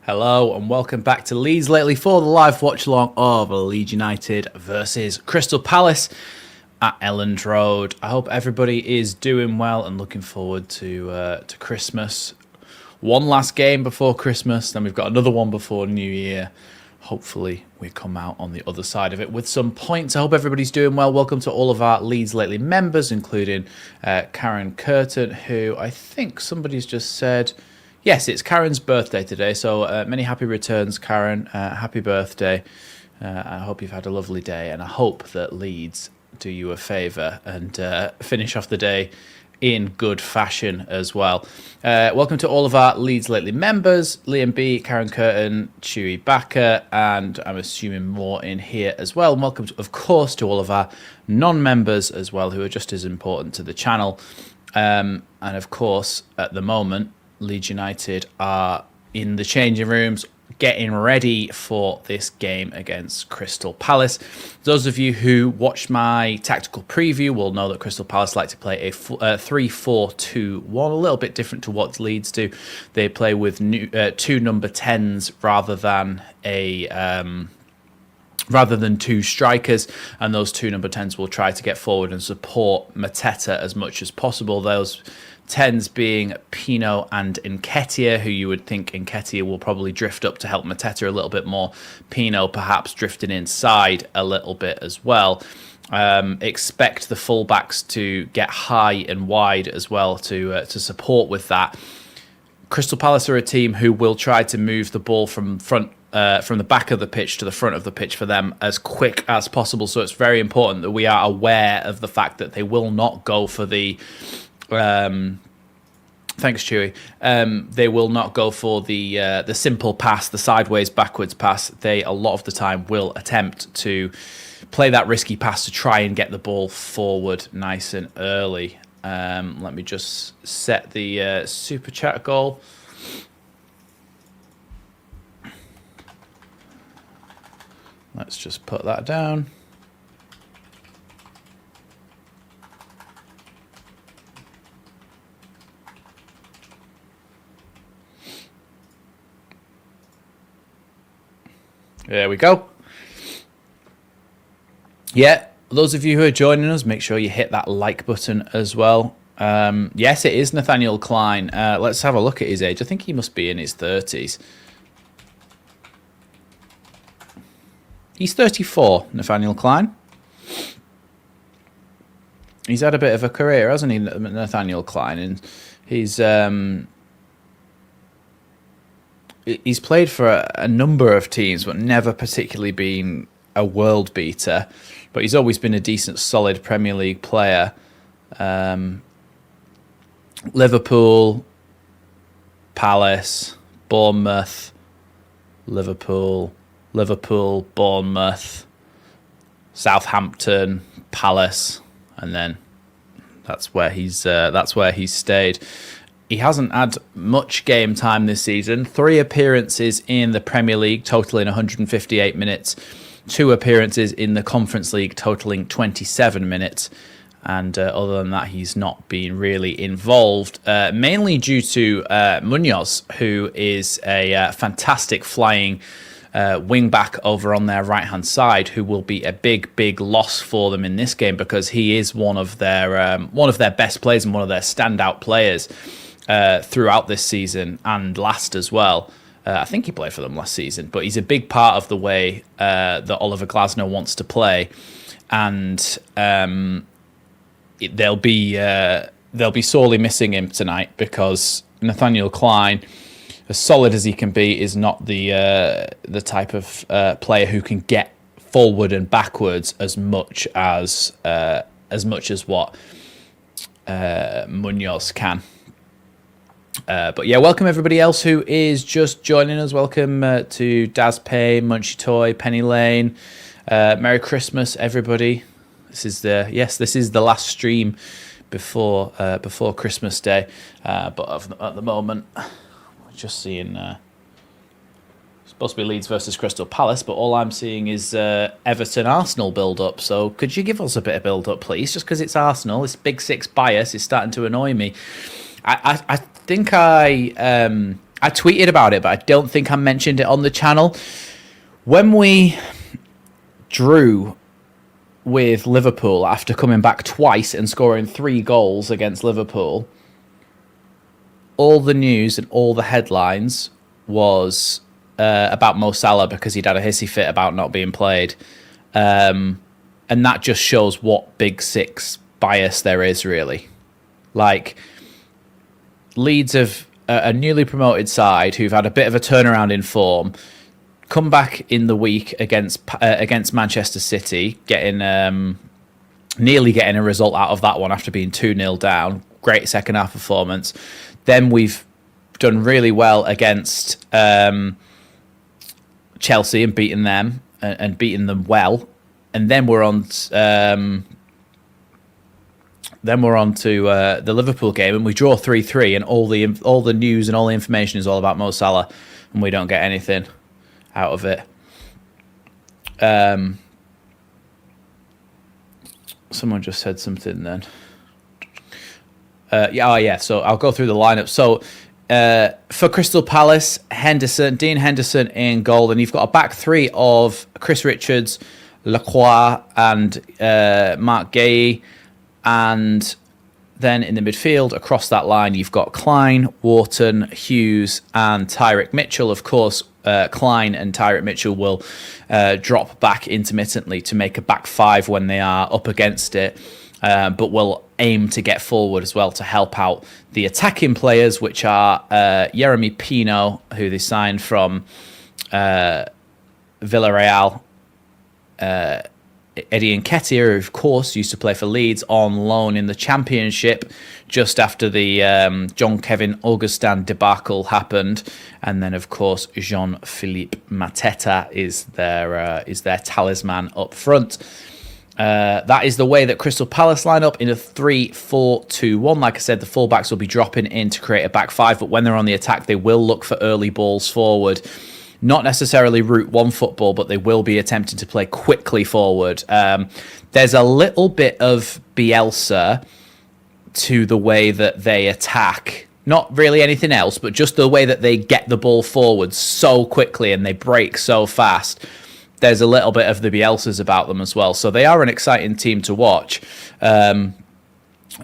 Hello and welcome back to Leeds Lately for the live watch-along of Leeds United versus Crystal Palace at Elland Road. I hope everybody is doing well and looking forward to Christmas. One last game before Christmas, then we've got another one before New Year. Hopefully we come out on the other side of it with some points. I hope everybody's doing well. Welcome to all of our Leeds Lately members, including Karen Curtin, who I think somebody's just said... Yes, it's Karen's birthday today, so many happy returns, Karen. Happy birthday. I hope you've had a lovely day, and I hope that Leeds do you a favour and finish off the day in good fashion as well. Welcome to all of our Leeds Lately members, Liam B, Karen Curtin, Chewy Backer, and I'm assuming more in here as well. And welcome, of course, to all of our non-members as well, who are just as important to the channel. And of course, at the moment, Leeds United are in the changing rooms getting ready for this game against Crystal Palace. Those of you who watched my tactical preview will know that Crystal Palace like to play a 3-4-2-1, a little bit different to what Leeds do. They play with two number 10s rather than two strikers, and those two number 10s will try to get forward and support Mateta as much as possible. Those 10s being Pino and Nketiah, who you would think Nketiah will probably drift up to help Mateta a little bit more. Pino perhaps drifting inside a little bit as well. Expect the fullbacks to get high and wide as well to support with that. Crystal Palace are a team who will try to move the ball from the back of the pitch to the front of the pitch for them as quick as possible. So it's very important that we are aware of the fact that they will not go for the... Thanks, Chewy. They will not go for the simple pass, the sideways backwards pass. They a lot of the time will attempt to play that risky pass to try and get the ball forward nice and early. Let me just set the super chat goal. Let's just put that down. There we go. Yeah, those of you who are joining us, make sure you hit that like button as well. Yes, it is Nathaniel Klein. Let's have a look at his age. I think he must be in his 30s. He's 34, Nathaniel Klein. He's had a bit of a career, hasn't he, Nathaniel Klein? And he's played for a number of teams, but never particularly been a world beater. But he's always been a decent, solid Premier League player. Liverpool, Palace, Bournemouth, Liverpool, Bournemouth, Southampton, Palace, and then that's where he's stayed. He hasn't had much game time this season. 3 appearances in the Premier League, totaling 158 minutes. 2 appearances in the Conference League, totaling 27 minutes. And other than that, he's not been really involved, mainly due to Munoz, who is a fantastic flying wing back over on their right-hand side, who will be a big loss for them in this game because he is one of their best players and one of their standout players. Throughout this season and last as well. I think he played for them last season, but he's a big part of the way that Oliver Glasner wants to play, and they'll be sorely missing him tonight because Nathaniel Klein, as solid as he can be, is not the type of player who can get forward and backwards as much as what Munoz can. But yeah, welcome everybody else who is just joining us. Welcome to Daz Pay, Munchy Toy, Penny Lane. Merry Christmas, everybody. This is the last stream before Christmas Day. But at the moment, we're just seeing supposed to be Leeds versus Crystal Palace, but all I'm seeing is Everton Arsenal build up. So could you give us a bit of build up, please? Just because it's Arsenal, this Big Six bias is starting to annoy me. I think I I tweeted about it, but I don't think I mentioned it on the channel. When we drew with Liverpool after coming back twice and scoring 3 goals against Liverpool, all the news and all the headlines was about Mo Salah because he'd had a hissy fit about not being played. And that just shows what Big Six bias there is, really. Like, Leeds have a newly promoted side who've had a bit of a turnaround in form, come back in the week against Manchester City, nearly getting a result out of that one after being 2-0 down. Great second half performance. Then we've done really well against Chelsea and beaten them and beaten them well. And then we're on to the Liverpool game, and we draw 3-3, and all the news and all the information is all about Mo Salah, and we don't get anything out of it. Someone just said something then. So I'll go through the lineup. So for Crystal Palace, Dean Henderson in goal, and you've got a back three of Chris Richards, Lacroix, and Mark Guéhi. And then in the midfield, across that line, you've got Klein, Wharton, Hughes, and Tyrick Mitchell. Of course, Klein and Tyrick Mitchell will drop back intermittently to make a back five when they are up against it, but will aim to get forward as well to help out the attacking players, which are Jeremy Pino, who they signed from Villarreal, Eddie Nketiah, who of course used to play for Leeds on loan in the Championship just after the Jean-Kevin Augustin debacle happened, and then of course Jean-Philippe Mateta is their talisman up front. That is the way that Crystal Palace line up in a 3-4-2-1. Like I said, the fullbacks will be dropping in to create a back five, but when they're on the attack, they will look for early balls forward. Not necessarily route one football, but they will be attempting to play quickly forward. There's a little bit of Bielsa to the way that they attack. Not really anything else, but just the way that they get the ball forward so quickly and they break so fast. There's a little bit of the Bielsas about them as well. So they are an exciting team to watch.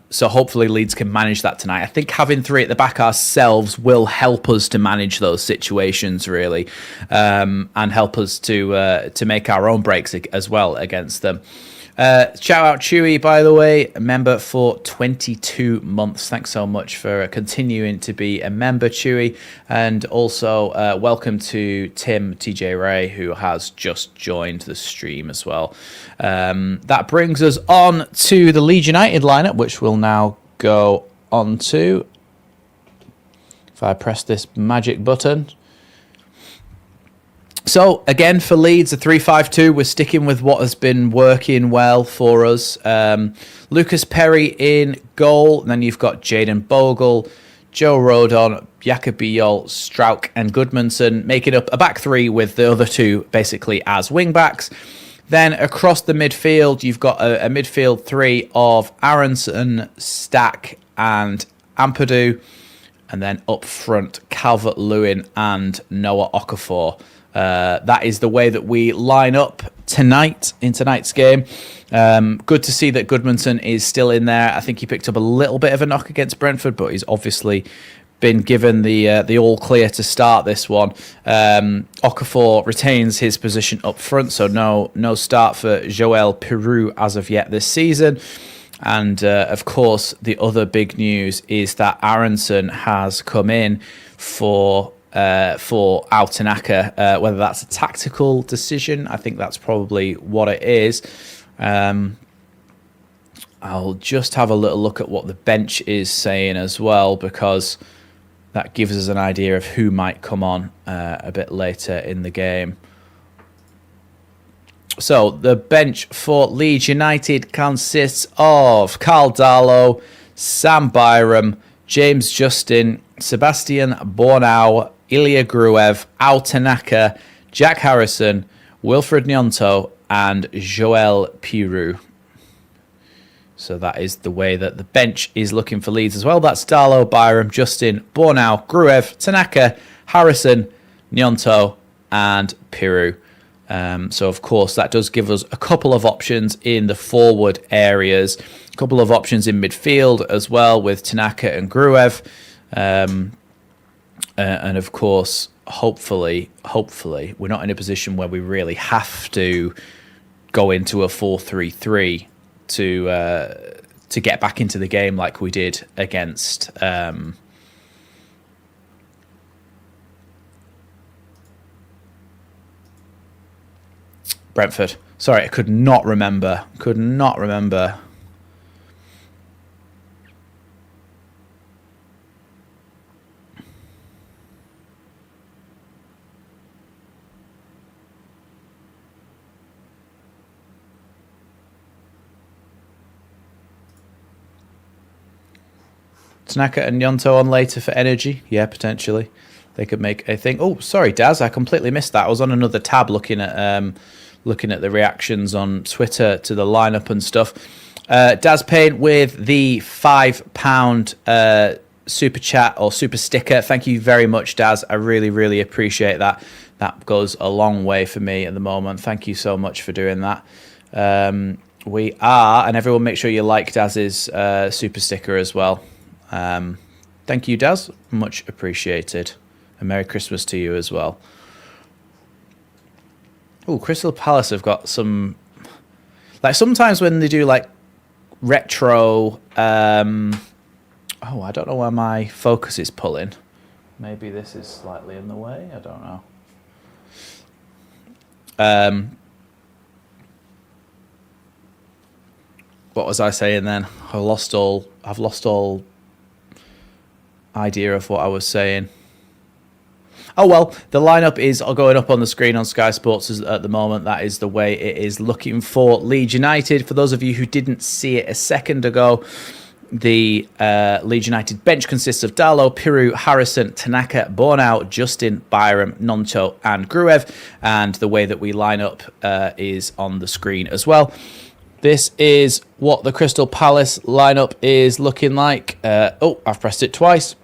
So hopefully Leeds can manage that tonight. I think having 3 at the back ourselves will help us to manage those situations, really, and help us to make our own breaks as well against them. Shout out Chewy, by the way, a member for 22 months. Thanks so much for continuing to be a member, Chewy. And also welcome to Tim TJ Ray, who has just joined the stream as well. That brings us on to the Leeds United lineup, which we'll now go on to. If I press this magic button. So, again, for Leeds, a 3-5-2, we're sticking with what has been working well for us. Lucas Perry in goal. And then you've got Jayden Bogle, Joe Rodon, Jakob Biol, Strauch and Goodmanson, making up a back three with the other two basically as wing-backs. Then across the midfield, you've got a midfield three of Aronson, Stack and Ampadu. And then up front, Calvert-Lewin and Noah Okafor. That is the way that we line up tonight in tonight's game. Good to see that Goodmanson is still in there. I think he picked up a little bit of a knock against Brentford, but he's obviously been given the all clear to start this one. Okafor retains his position up front, so no start for Joël Pirou as of yet this season. And of course, the other big news is that Aronson has come in for Altanaka, whether that's a tactical decision. I think that's probably what it is. I'll just have a little look at what the bench is saying as well, because that gives us an idea of who might come on a bit later in the game. So the bench for Leeds United consists of Carl Darlow, Sam Byram, James Justin, Sebastian Bornau, Ilya Gruev, Altanaka, Jack Harrison, Wilfred Gnonto, and Joël Pirou. So that is the way that the bench is looking for Leeds as well. That's Darlow, Byram, Justin, Bornau, Gruev, Tanaka, Harrison, Gnonto, and Piru. So, of course, that does give us a couple of options in the forward areas, a couple of options in midfield as well with Tanaka and Gruev. And, of course, hopefully, we're not in a position where we really have to go into a 4-3-3 to get back into the game like we did against Brentford. Sorry, I could not remember. Tanaka and Gnonto on later for energy. Yeah, potentially. They could make a thing. Oh, sorry, Daz. I completely missed that. I was on another tab looking at the reactions on Twitter to the lineup and stuff. Daz Payne with the £5 super chat or super sticker. Thank you very much, Daz. I really, really appreciate that. That goes a long way for me at the moment. Thank you so much for doing that. We are, and everyone make sure you like Daz's super sticker as well. Thank you, Daz. Much appreciated. And Merry Christmas to you as well. Oh, Crystal Palace have got some... Like, sometimes when they do, like, retro... I don't know where my focus is pulling. Maybe this is slightly in the way. I don't know. What was I saying then? I've lost all idea of what I was saying. Oh, well, the lineup is going up on the screen on Sky Sports at the moment. That is the way it is looking for Leeds United. For those of you who didn't see it a second ago, the Leeds United bench consists of Darlow, Piru, Harrison, Tanaka, Bornau, Justin, Byram, Gnonto, and Gruev. And the way that we line up is on the screen as well. This is what the Crystal Palace lineup is looking like. I've pressed it twice.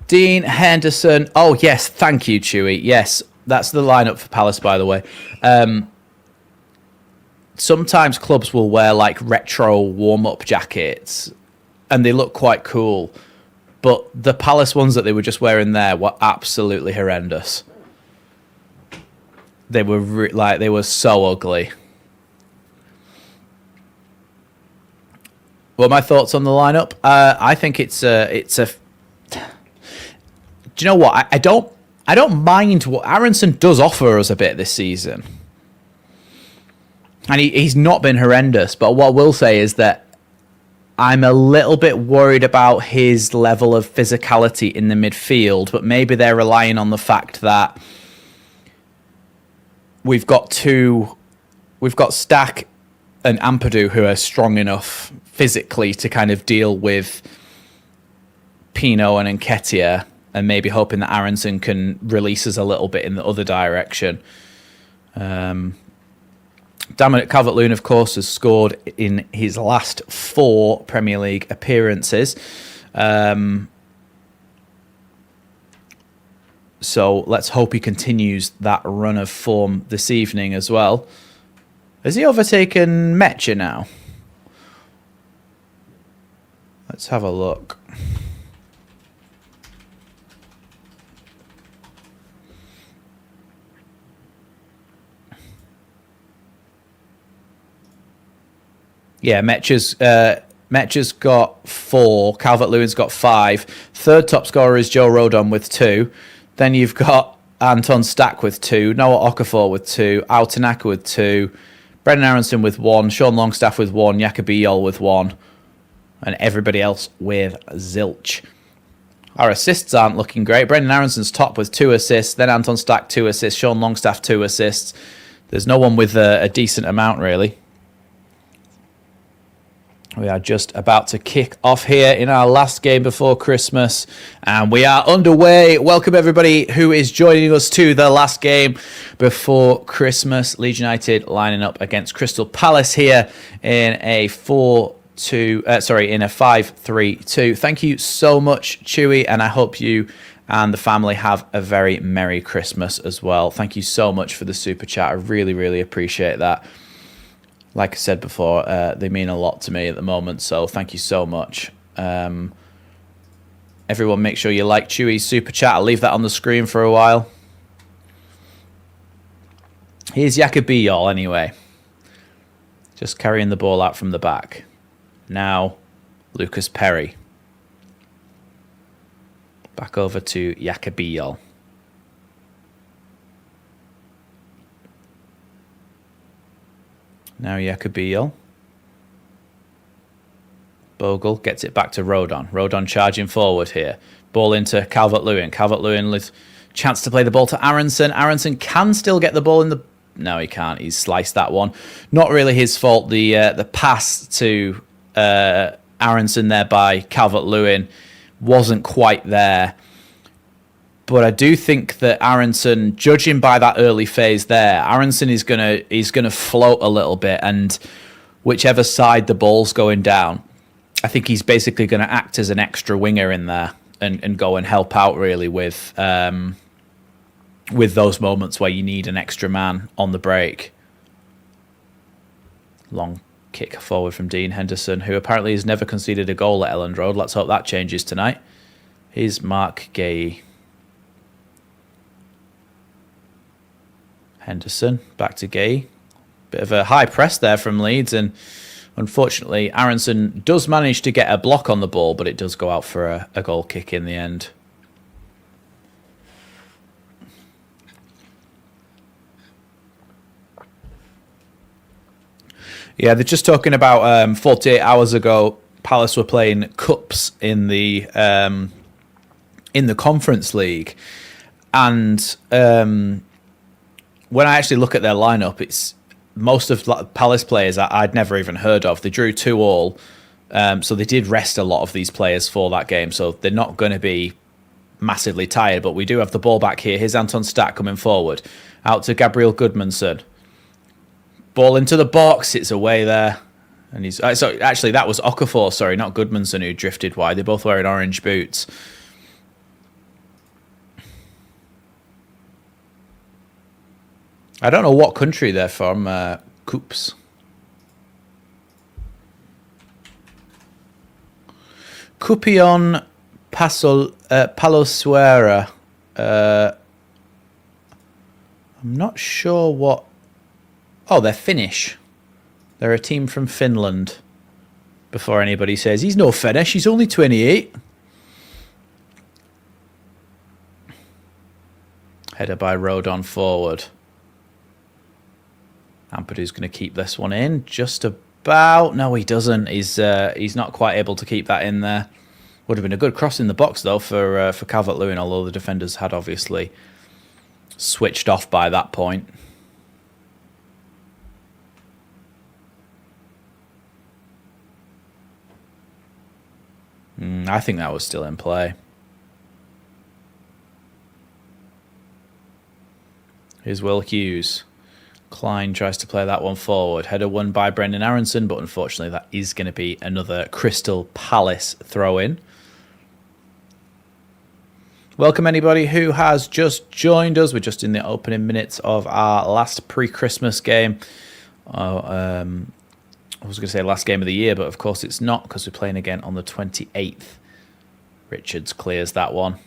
Dean Henderson. Oh, yes. Thank you, Chewy. Yes, that's the lineup for Palace, by the way. Sometimes clubs will wear like retro warm-up jackets and they look quite cool. But the Palace ones that they were just wearing there were absolutely horrendous. They were they were so ugly. What are my thoughts on the lineup? I think it's a. Do you know what? I don't mind what Aronson does offer us a bit this season, and he's not been horrendous. But what I will say is that I'm a little bit worried about his level of physicality in the midfield. But maybe they're relying on the fact that we've got Stack and Ampadu who are strong enough physically to kind of deal with Pino and Nketiah, and maybe hoping that Aronson can release us a little bit in the other direction. Dominic Calvert-Lewin, of course, has scored in his last 4 Premier League appearances. So let's hope he continues that run of form this evening as well. Has he overtaken Mecha now? Let's have a look. Yeah, Metcha's got 4. Calvert-Lewin's got 5. Third top scorer is Joe Rodon with 2. Then you've got Anton Stack with 2. Noah Okafor with 2. Al Tanaka with 2. Brendan Aronson with 1. Sean Longstaff with 1. Jakob Eyol with 1. And everybody else with zilch. Our assists aren't looking great. Brendan Aronson's top with 2 assists. Then Anton Stack 2 assists. Sean Longstaff 2 assists. There's no one with a decent amount, really. We are just about to kick off here in our last game before Christmas, and we are underway. Welcome everybody who is joining us to the last game before Christmas. Leeds United lining up against Crystal Palace here in a 5-3-2. Thank you so much, Chewy, and I hope you and the family have a very Merry Christmas as well. Thank you so much for the super chat. I really, really appreciate that. Like I said before, they mean a lot to me at the moment, so thank you so much. Everyone, make sure you like Chewy's super chat. I'll leave that on the screen for a while. Here's Yakabiyol anyway. Just carrying the ball out from the back. Now, Lucas Perry. Back over to Yakabiyol. Now Yakabiyol. Bogle gets it back to Rodon. Rodon charging forward here. Ball into Calvert-Lewin. Calvert-Lewin with chance to play the ball to Aronson. Aronson can still get the ball in the... No, he can't. He's sliced that one. Not really his fault. The pass to Aronson there by Calvert-Lewin wasn't quite there. But I do think that Aronson, judging by that early phase there, Aronson is gonna float a little bit, and whichever side the ball's going down, I think he's basically going to act as an extra winger in there and go and help out really with those moments where you need an extra man on the break. Long kick forward from Dean Henderson, who apparently has never conceded a goal at Elland Road. Let's hope that changes tonight. Here's Mark Gay. Henderson, back to Gay. Bit of a high press there from Leeds, and unfortunately Aronson does manage to get a block on the ball, but it does go out for a goal kick in the end. Yeah, they're just talking about 48 hours ago, Palace were playing cups in the Conference League, and when I actually look at their lineup, it's most of Palace players I'd never even heard of. They drew 2-2, so they did rest a lot of these players for that game, so they're not going to be massively tired. But we do have the ball back here. Here's Anton Stack coming forward, out to Gabriel Goodmanson. Ball into the box, it's away there, and he's so actually that was Okafor, sorry, not Goodmanson, who drifted wide. They're both wearing orange boots. I don't know what country they're from, Coops. Cupion Palosuera. I'm not sure what... Oh, they're Finnish. They're a team from Finland. Before anybody says, he's no Finnish, he's only 28. Header by Rodon forward. Ampadu's going to keep this one in just about. No, he doesn't. He's not quite able to keep that in there. Would have been a good cross in the box though for Calvert-Lewin, although the defenders had obviously switched off by that point. I think that was still in play. Here's Will Hughes. Klein tries to play that one forward. Header won by Brendan Aronson, but unfortunately that is going to be another Crystal Palace throw-in. Welcome anybody who has just joined us. We're just in the opening minutes of our last pre-Christmas game. I was going to say last game of the year, but of course it's not, because we're playing again on the 28th. Richards clears that one.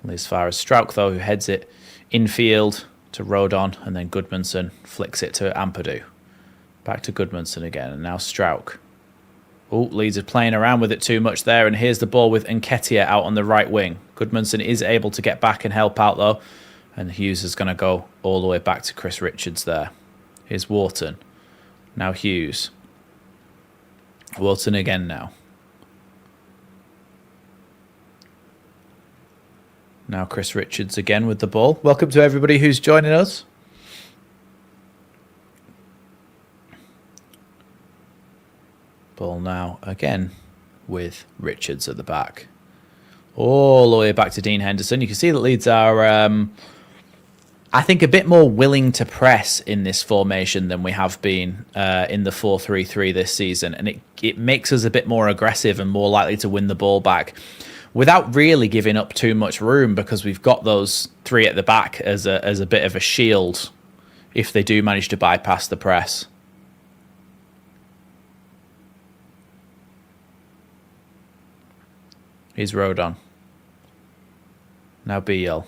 Only as far as Strauch, though, who heads it infield to Rodon, and then Goodmanson flicks it to Ampadu. Back to Goodmanson again, and now Strauch. Oh, Leeds are playing around with it too much there, and here's the ball with Nketiah out on the right wing. Goodmanson is able to get back and help out, though, and Hughes is going to go all the way back to Chris Richards there. Here's Wharton. Now Hughes. Wharton again now. Now Chris Richards again with the ball. Welcome to everybody who's joining us. Ball now again with Richards at the back. All the way back to Dean Henderson. You can see that Leeds are, I think, a bit more willing to press in this formation than we have been in the 4-3-3 this season. And it makes us a bit more aggressive and more likely to win the ball back. without really giving up too much room, because we've got those three at the back as a bit of a shield if they do manage to bypass the press. Here's Rodon. Now Beal.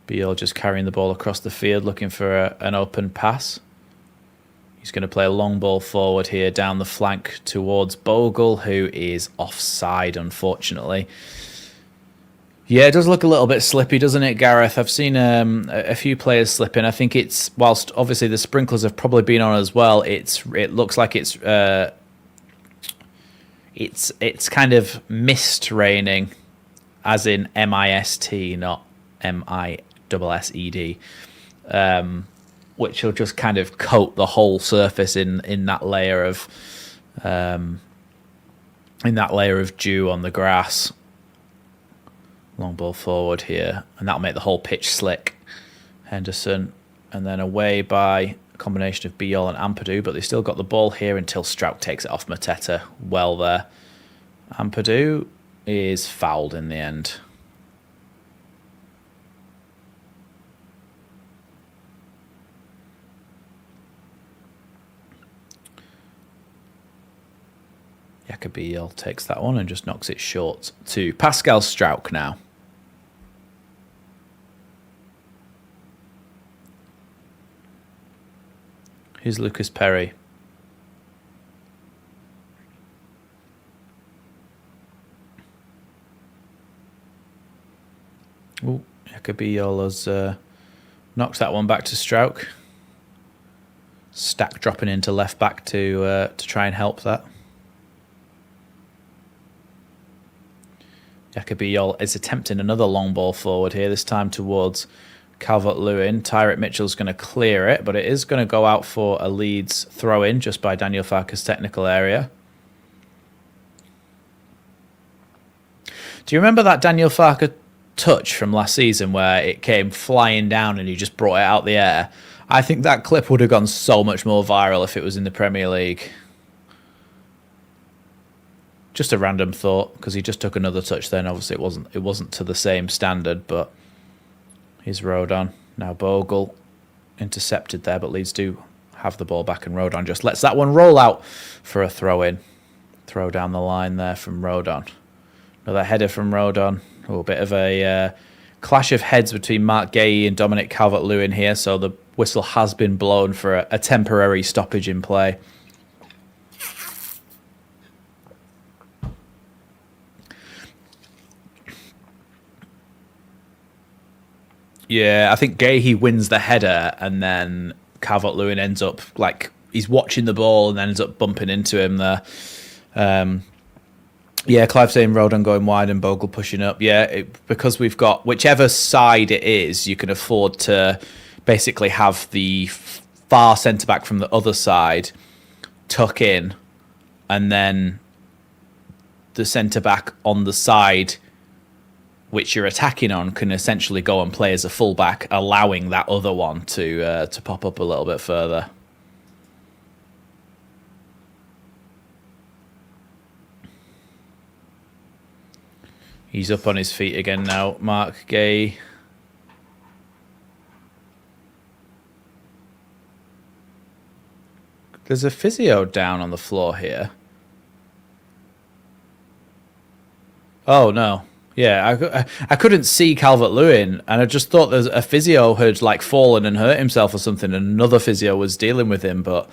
Beal just carrying the ball across the field, looking for an open pass. He's going to play a long ball forward here down the flank towards Bogle, who is offside, unfortunately. Yeah, it does look a little bit slippy, doesn't it, Gareth? I've seen a few players slipping. I think it's, whilst obviously the sprinklers have probably been on as well, it looks like it's kind of mist raining, as in M-I-S-T, not M-I-S-S-E-D, which will just kind of coat the whole surface in that layer of dew on the grass. Long ball forward here, and that'll make the whole pitch slick. Henderson, and then away by a combination of Biol and Ampadu, but they still got the ball here until Strout takes it off Mateta. Well there. Ampadu is fouled in the end. Biol takes that one and just knocks it short to Pascal Strouk now. Here's Lucas Perry. Oh, Biol has knocked that one back to Strouk. Stack dropping into left back to try and help that. Biol is attempting another long ball forward here, this time towards Calvert-Lewin. Tyrek Mitchell's going to clear it, but it is going to go out for a Leeds throw-in just by Daniel Farke's technical area. Do you remember that Daniel Farke touch from last season where it came flying down and he just brought it out the air? I think that clip would have gone so much more viral if it was in the Premier League. Just a random thought, because he just took another touch then. Obviously it wasn't to the same standard, but here's Rodon. Now Bogle intercepted there, but Leeds do have the ball back, and Rodon just lets that one roll out for a throw-in. Throw down the line there from Rodon. Another header from Rodon. Oh, a bit of a clash of heads between Mark Gay and Dominic Calvert-Lewin here, so the whistle has been blown for a temporary stoppage in play. Yeah, I think Gahey wins the header, and then Calvert-Lewin ends up, like, he's watching the ball and then ends up bumping into him there. Yeah, Clive saying Rodon going wide and Bogle pushing up. Yeah, because we've got, whichever side it is, you can afford to basically have the far centre-back from the other side tuck in, and then the centre-back on the side which you're attacking on can essentially go and play as a fullback, allowing that other one to pop up a little bit further. He's up on his feet again now, Mark Gay. There's a physio down on the floor here. Oh, no. Yeah, I couldn't see Calvert-Lewin, and I just thought there's a physio had like fallen and hurt himself or something, and another physio was dealing with him. But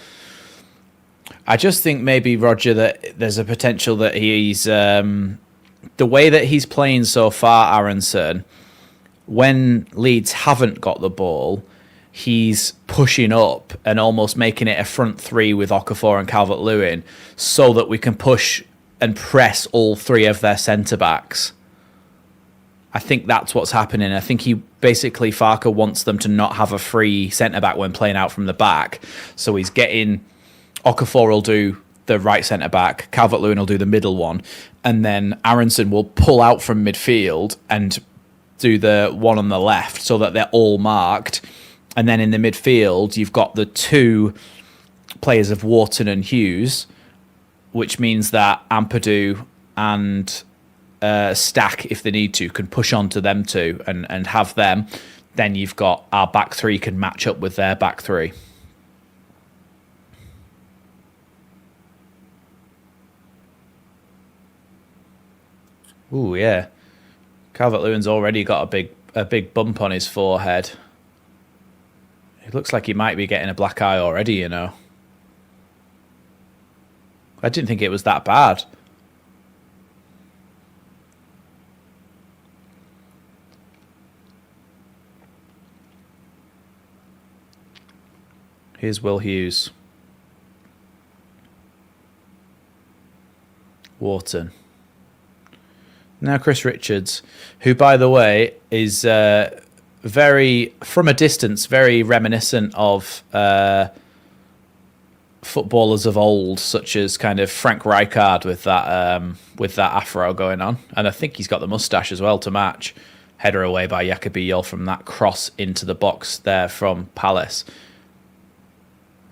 I just think maybe, Roger, that there's a potential that he's the way that he's playing so far, Aronson, when Leeds haven't got the ball, he's pushing up and almost making it a front three with Okafor and Calvert-Lewin so that we can push and press all three of their centre-backs. I think that's what's happening. I think he basically, Farke wants them to not have a free centre-back when playing out from the back. So he's getting, Okafor will do the right centre-back, Calvert-Lewin will do the middle one, and then Aronson will pull out from midfield and do the one on the left so that they're all marked. And then in the midfield, you've got the two players of Wharton and Hughes which means that Ampadu and Stack, if they need to, can push on to them two and have them. Then you've got our back three can match up with their back three. Ooh, yeah. Calvert-Lewin's already got a big bump on his forehead. It looks like he might be getting a black eye already, you know. I didn't think it was that bad. Here's Will Hughes. Wharton. Now Chris Richards, who, by the way, is very, from a distance, very reminiscent of footballers of old, such as kind of Frank Rijkaard with that afro going on. And I think he's got the moustache as well to match. Header away by Jakobijol from that cross into the box there from Palace.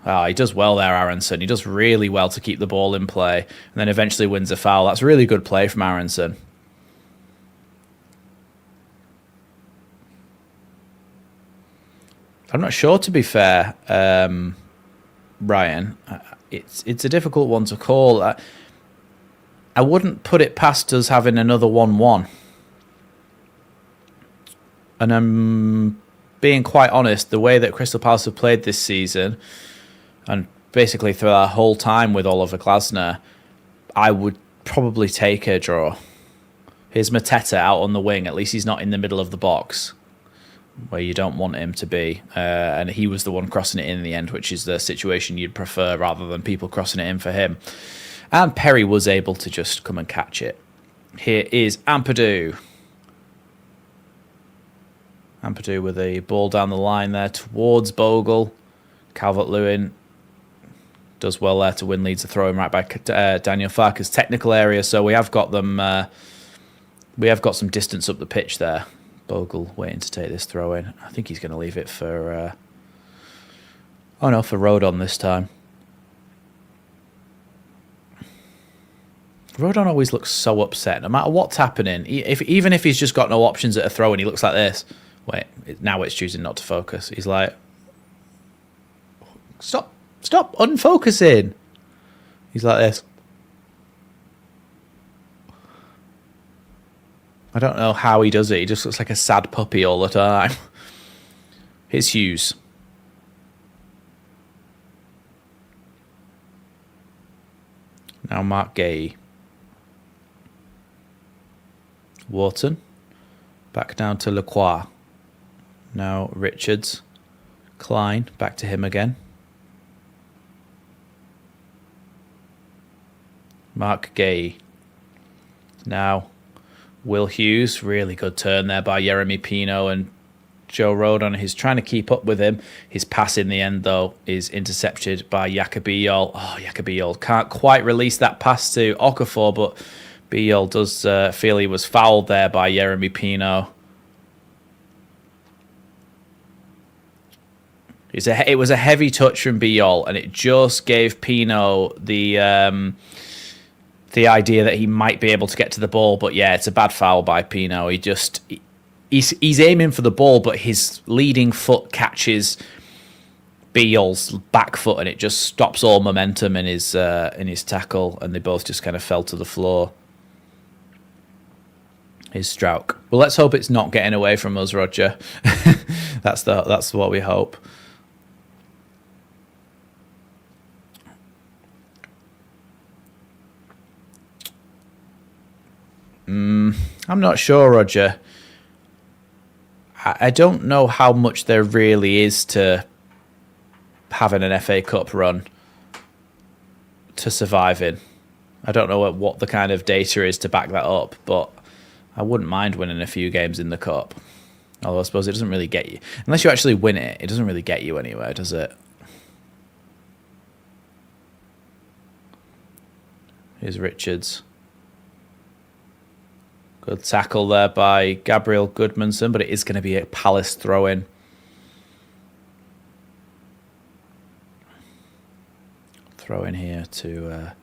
Oh, he does well there, Aronson. He does really well to keep the ball in play and then eventually wins a foul. That's really good play from Aronson. I'm not sure, to be fair, Ryan. It's a difficult one to call. I wouldn't put it past us having another 1-1. And I'm being quite honest, the way that Crystal Palace have played this season, and basically through our whole time with Oliver Glasner, I would probably take a draw. Here's Mateta out on the wing. At least he's not in the middle of the box, where you don't want him to be. And he was the one crossing it in the end, which is the situation you'd prefer rather than people crossing it in for him. And Perry was able to just come and catch it. Here is Ampadu. Ampadu with a ball down the line there towards Bogle. Calvert-Lewin does well there to win Leeds a throw in right by Daniel Farke's technical area. So we have got them. We have got some distance up the pitch there. Bogle waiting to take this throw in. I think he's going to leave it for... for Rodon this time. Rodon always looks so upset, no matter what's happening. Even if he's just got no options at a throw and he looks like this. Wait, now it's choosing not to focus. He's like, stop unfocusing. He's like this. I don't know how he does it. He just looks like a sad puppy all the time. Here's Hughes. Now Mark Gay. Wharton. Back down to Lacroix. Now Richards. Klein. Back to him again. Mark Gay. Now Will Hughes. Really good turn there by Yeremy Pino and Joe Rodon. He's trying to keep up with him. His pass in the end, though, is intercepted by Jakobijol. Oh, Jakobijol can't quite release that pass to Okafor, but Bijol does feel he was fouled there by Yeremy Pino. It was a heavy touch from Bijol, and it just gave Pino the idea that he might be able to get to the ball. But yeah, it's a bad foul by Pino. He's aiming for the ball, but his leading foot catches Bijol's back foot, and it just stops all momentum in his tackle, and they both just kind of fell to the floor. Here's Strauch. Well, let's hope it's not getting away from us, Roger. That's what we hope. I'm not sure, Roger. I don't know how much there really is to having an FA Cup run to survive in. I don't know what the kind of data is to back that up, but I wouldn't mind winning a few games in the Cup. Although I suppose it doesn't really get you. Unless you actually win it, it doesn't really get you anywhere, does it? Here's Richards. Good tackle there by Gabriel Goodmanson, but it is going to be a Palace throw-in. Throw in here to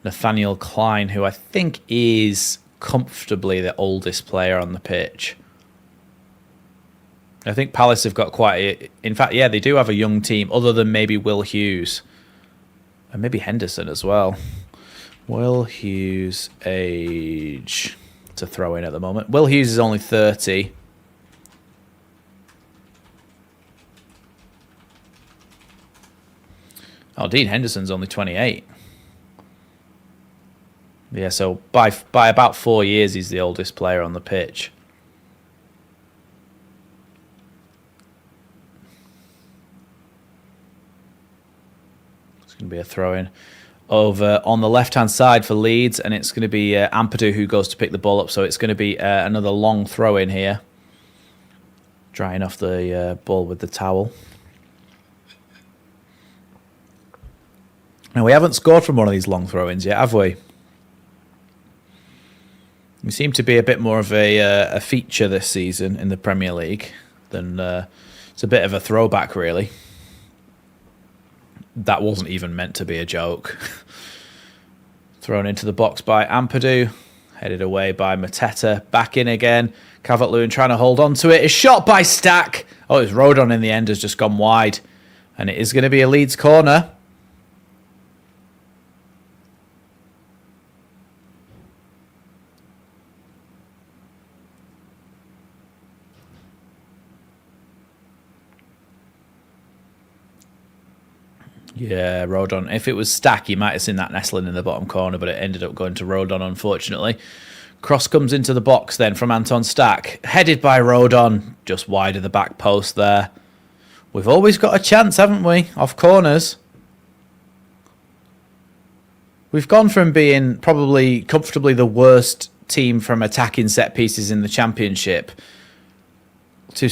Nathaniel Klein, who I think is comfortably the oldest player on the pitch. I think Palace have got in fact, yeah, they do have a young team, other than maybe Will Hughes. And maybe Henderson as well. Will Hughes' age to throw in at the moment. Will Hughes is only 30. Oh, Dean Henderson's only 28. Yeah, so by about 4 years, he's the oldest player on the pitch. It's going to be a throw-in over on the left-hand side for Leeds, and it's going to be Ampadu who goes to pick the ball up, so it's going to be another long throw-in here. Drying off the ball with the towel. Now, we haven't scored from one of these long throw-ins yet, have we? We seem to be a bit more of a feature this season in the Premier League than it's a bit of a throwback, really. That wasn't even meant to be a joke. Thrown into the box by Ampadu, headed away by Mateta, back in again. Calvert-Lewin trying to hold on to it. Is shot by Stack. Oh, it's Rodon in the end, has just gone wide, and it is going to be a Leeds corner. Yeah, Rodon. If it was Stack, you might have seen that nestling in the bottom corner, but it ended up going to Rodon, unfortunately. Cross comes into the box then from Anton Stack. Headed by Rodon, just wide of the back post there. We've always got a chance, haven't we, off corners? We've gone from being probably comfortably the worst team from attacking set pieces in the Championship to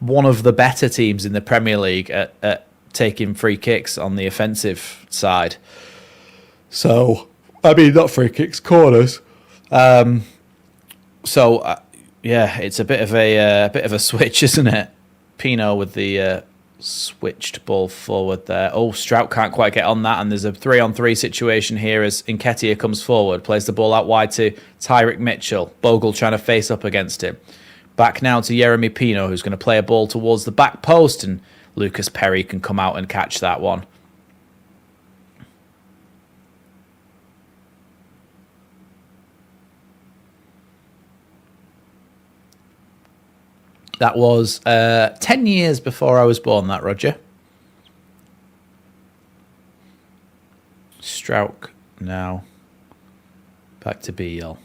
one of the better teams in the Premier League at taking free kicks on the offensive side. So, I mean, not free kicks, corners. Yeah, it's a bit of a switch, isn't it? Pino with the switched ball forward there. Oh, Strout can't quite get on that, and there's a 3-on-3 situation here as Nketiah comes forward, plays the ball out wide to Tyrick Mitchell. Bogle trying to face up against him. Back now to Jeremy Pino, who's going to play a ball towards the back post, and Lucas Perry can come out and catch that one. That was 10 years before I was born, that, Roger. Strauch now. Back to Beale.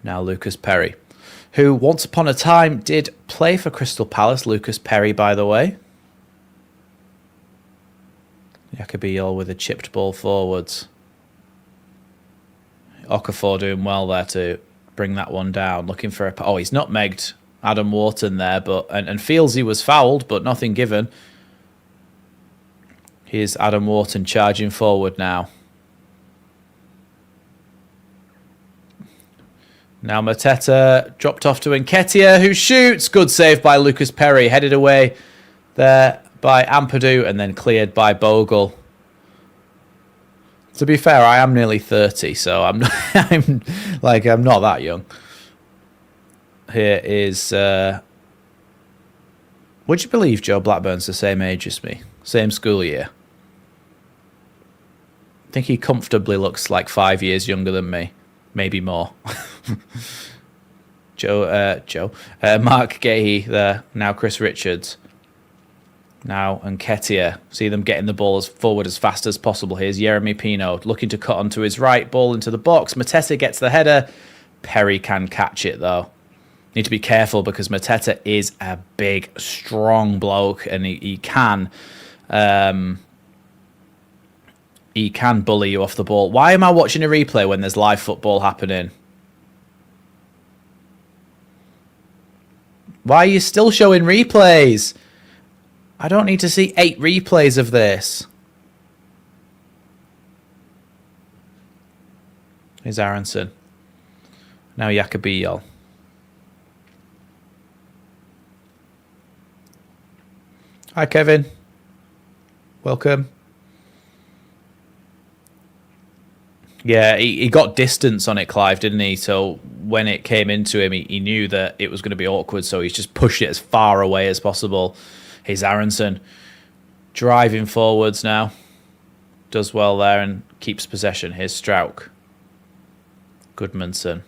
Now Lucas Perry, who once upon a time did play for Crystal Palace. Lucas Perry, by the way. Jacobiel with a chipped ball forwards. Okafor doing well there to bring that one down. Looking for a... Oh, he's nutmegged Adam Wharton there, but and feels he was fouled, but nothing given. Here's Adam Wharton charging forward now. Now Mateta dropped off to Nketiah, who shoots. Good save by Lucas Perry. Headed away there by Ampadu and then cleared by Bogle. To be fair, I am nearly 30, so I'm not, I'm not that young. Here is... would you believe Joe Blackburn's the same age as me? Same school year. I think he comfortably looks like 5 years younger than me. Maybe more. Mark Gahey there. Now Chris Richards. Now Nketiah. See them getting the ball forward as fast as possible. Here's Jeremy Pino looking to cut onto his right. Ball into the box. Mateta gets the header. Perry can catch it though. Need to be careful because Mateta is a big, strong bloke, and he can bully you off the ball. Why am I watching a replay when there's live football happening? Why are you still showing replays? I don't need to see 8 replays of this. Here's Aronson. Now Jacobiel. Hi, Kevin. Welcome. Yeah, he got distance on it, Clive, didn't he? So when it came into him, he knew that it was going to be awkward, so he's just pushed it as far away as possible. Here's Aronson driving forwards now. Does well there and keeps possession. Here's Strauch. Goodmanson.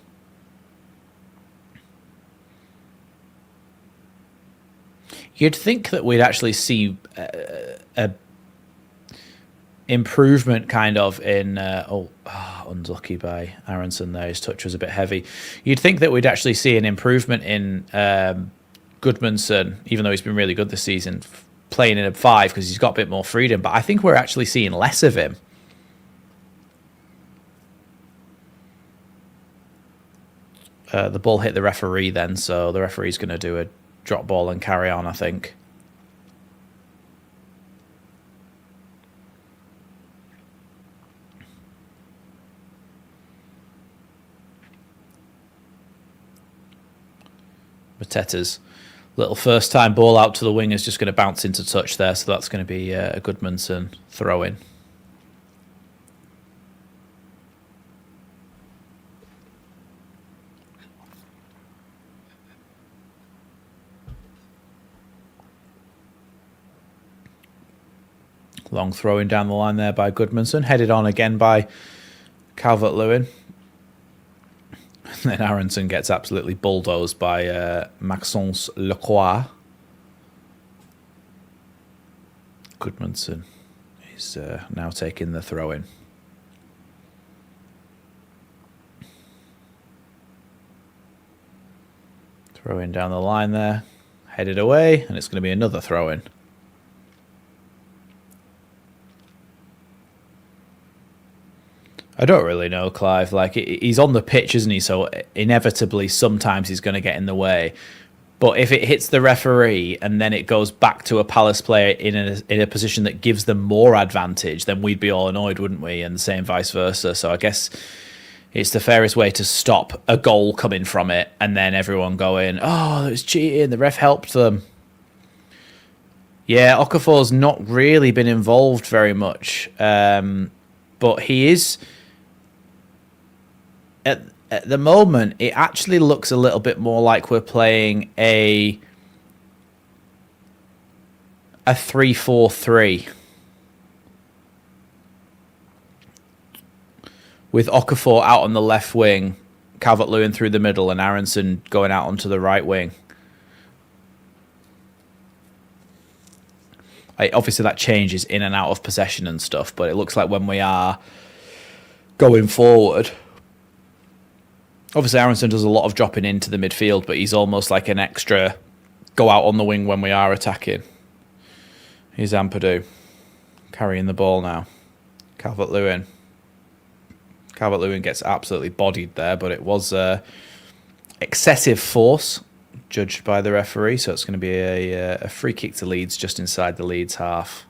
You'd think that we'd actually see a improvement kind of in unlucky by Aronson there. His touch was a bit heavy. You'd think that we'd actually see an improvement in Goodmanson, even though he's been really good this season, playing in a 5 because he's got a bit more freedom, but I think we're actually seeing less of him. The ball hit the referee then, so the referee's going to do a drop ball and carry on, I think. Mateta's little first time ball out to the wing is just going to bounce into touch there, so that's going to be a Goodmanson throw in. Long throwing down the line there by Goodmanson, headed on again by Calvert-Lewin. And then Aronson gets absolutely bulldozed by Maxence Lacroix. Goodmanson is now taking the throw in. Throw in down the line there, headed away, and it's going to be another throw in. I don't really know, Clive. Like, he's on the pitch, isn't he? So inevitably, sometimes he's going to get in the way. But if it hits the referee and then it goes back to a Palace player in a position that gives them more advantage, then we'd be all annoyed, wouldn't we? And the same vice versa. So I guess it's the fairest way to stop a goal coming from it, and then everyone going, "Oh, it was cheating. The ref helped them." Yeah, Okafor's not really been involved very much, but he is. At the moment, it actually looks a little bit more like we're playing a 3-4-3 with Okafor out on the left wing, Calvert-Lewin through the middle, and Aronson going out onto the right wing. Obviously, that changes in and out of possession and stuff, but it looks like when we are going forward. Obviously, Aronson does a lot of dropping into the midfield, but he's almost like an extra go out on the wing when we are attacking. Here's Ampadu carrying the ball now. Calvert-Lewin. Calvert-Lewin gets absolutely bodied there, but it was excessive force judged by the referee, so it's going to be a free kick to Leeds just inside the Leeds half.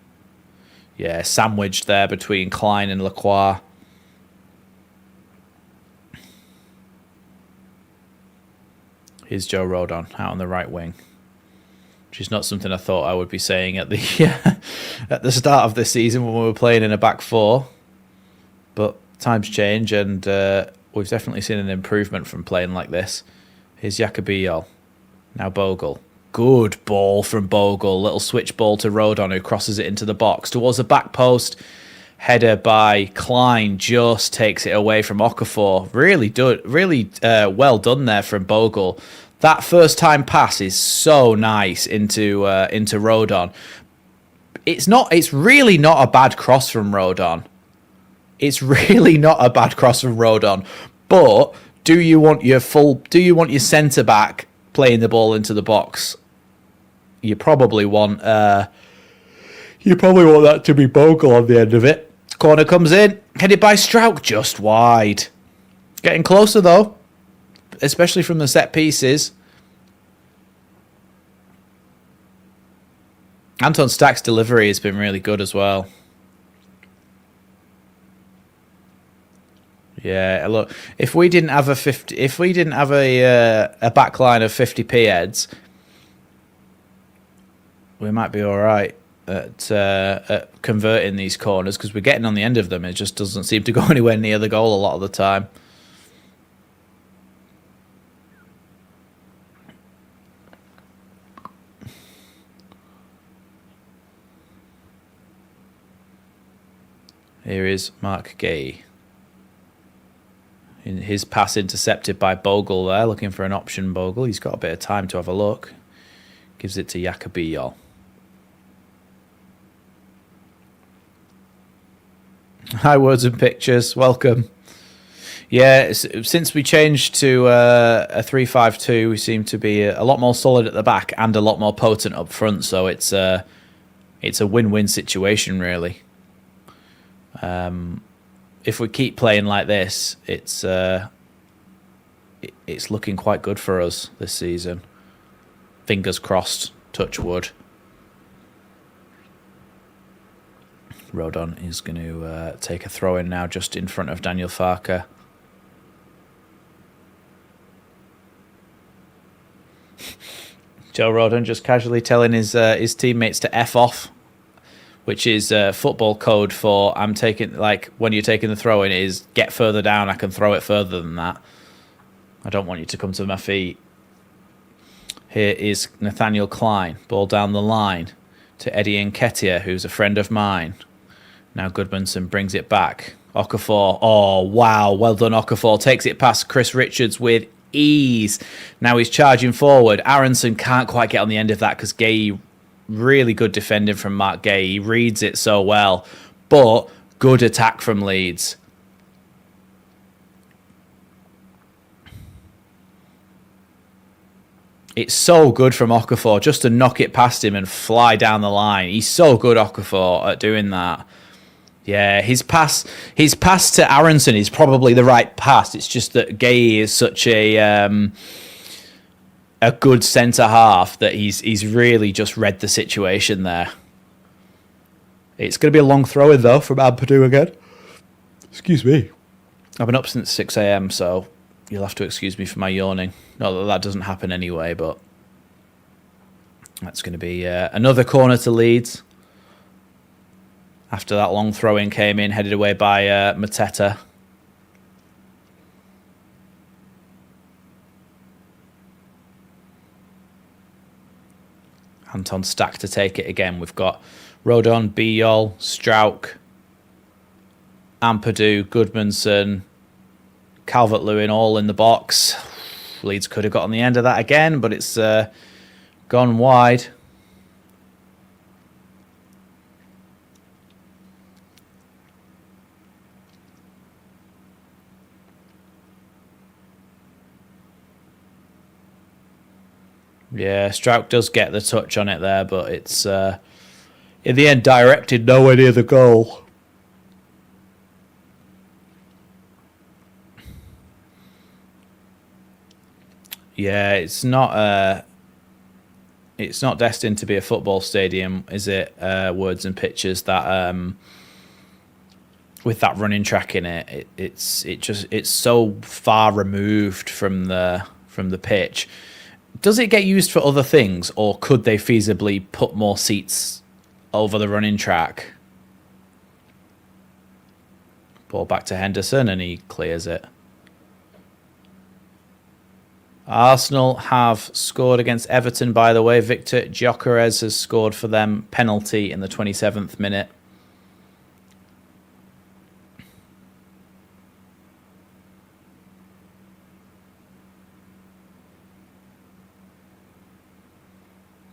Yeah, sandwiched there between Klein and Lacroix. Here's Joe Rodon out on the right wing, which is not something I thought I would be saying at the start of this season when we were playing in a back 4. But times change, and we've definitely seen an improvement from playing like this. Here's Jacobillo. Now Bogle. Good ball from Bogle. Little switch ball to Rodon, who crosses it into the box towards the back post. Header by Klein just takes it away from Okafor. Really well done there from Bogle. That first time pass is so nice into Rodon. It's really not a bad cross from Rodon. It's really not a bad cross from Rodon. But do you want your centre back playing the ball into the box? You probably want that to be Bogle on the end of it. Corner comes in, headed by Strauch, just wide. Getting closer though, especially from the set pieces. Anton Stack's delivery has been really good as well. Yeah, look, if we didn't have a back line of 50p heads, we might be all right. at converting these corners because we're getting on the end of them. It just doesn't seem to go anywhere near the goal a lot of the time. Here is Mark Gay. In his pass intercepted by Bogle there, looking for an option. Bogle, he's got a bit of time to have a look. Gives it to Jakabiyol. Hi, Words and Pictures. Welcome. Yeah, since we changed to a 3-5-2, we seem to be a lot more solid at the back and a lot more potent up front. So it's a win-win situation, really. If we keep playing like this, it's looking quite good for us this season. Fingers crossed, touch wood. Rodon is going to take a throw in now just in front of Daniel Farker. Joe Rodon just casually telling his teammates to F off, which is football code for I'm taking, like, when you're taking the throw in, is get further down, I can throw it further than that. I don't want you to come to my feet. Here is Nathaniel Klein, ball down the line to Eddie Nketiah, who's a friend of mine. Now Goodmanson brings it back. Okafor, oh wow, well done Okafor, takes it past Chris Richards with ease. Now he's charging forward. Aronson can't quite get on the end of that because Gay, really good defending from Mark Gay. He reads it so well, but good attack from Leeds. It's so good from Okafor just to knock it past him and fly down the line. He's so good, Okafor, at doing that. Yeah, his pass to Aronson is probably the right pass. It's just that Gay is such a good centre half that he's really just read the situation there. It's going to be a long throw in though from Ampadu again. Excuse me. I've been up since 6 a.m, so you'll have to excuse me for my yawning. Not that that doesn't happen anyway, but that's going to be another corner to Leeds. After that long throw-in came in, headed away by Mateta. Anton Stack to take it again. We've got Rodon, Bijol, Strauch, Ampadu, Goodmanson, Calvert-Lewin all in the box. Leeds could have got on the end of that again, but it's gone wide. Yeah, Strauch does get the touch on it there, but it's in the end directed nowhere near the goal. Yeah, it's not destined to be a football stadium, is it? Words and Pictures that with that running track in it, it's so far removed from the pitch. Does it get used for other things, or could they feasibly put more seats over the running track? Ball back to Henderson, and he clears it. Arsenal have scored against Everton, by the way. Victor Gyökeres has scored for them, penalty in the 27th minute.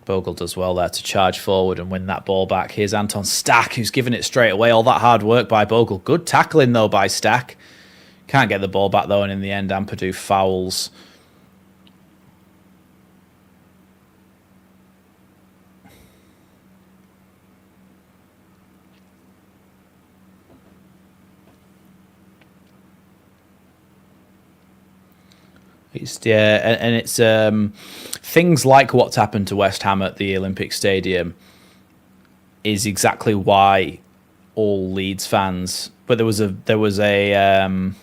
Bogle does well there to charge forward and win that ball back. Here's Anton Stack, who's given it straight away. All that hard work by Bogle. Good tackling, though, by Stack. Can't get the ball back, though, and in the end, Ampadu fouls. It's things like what's happened to West Ham at the Olympic Stadium is exactly why all Leeds fans. But there was a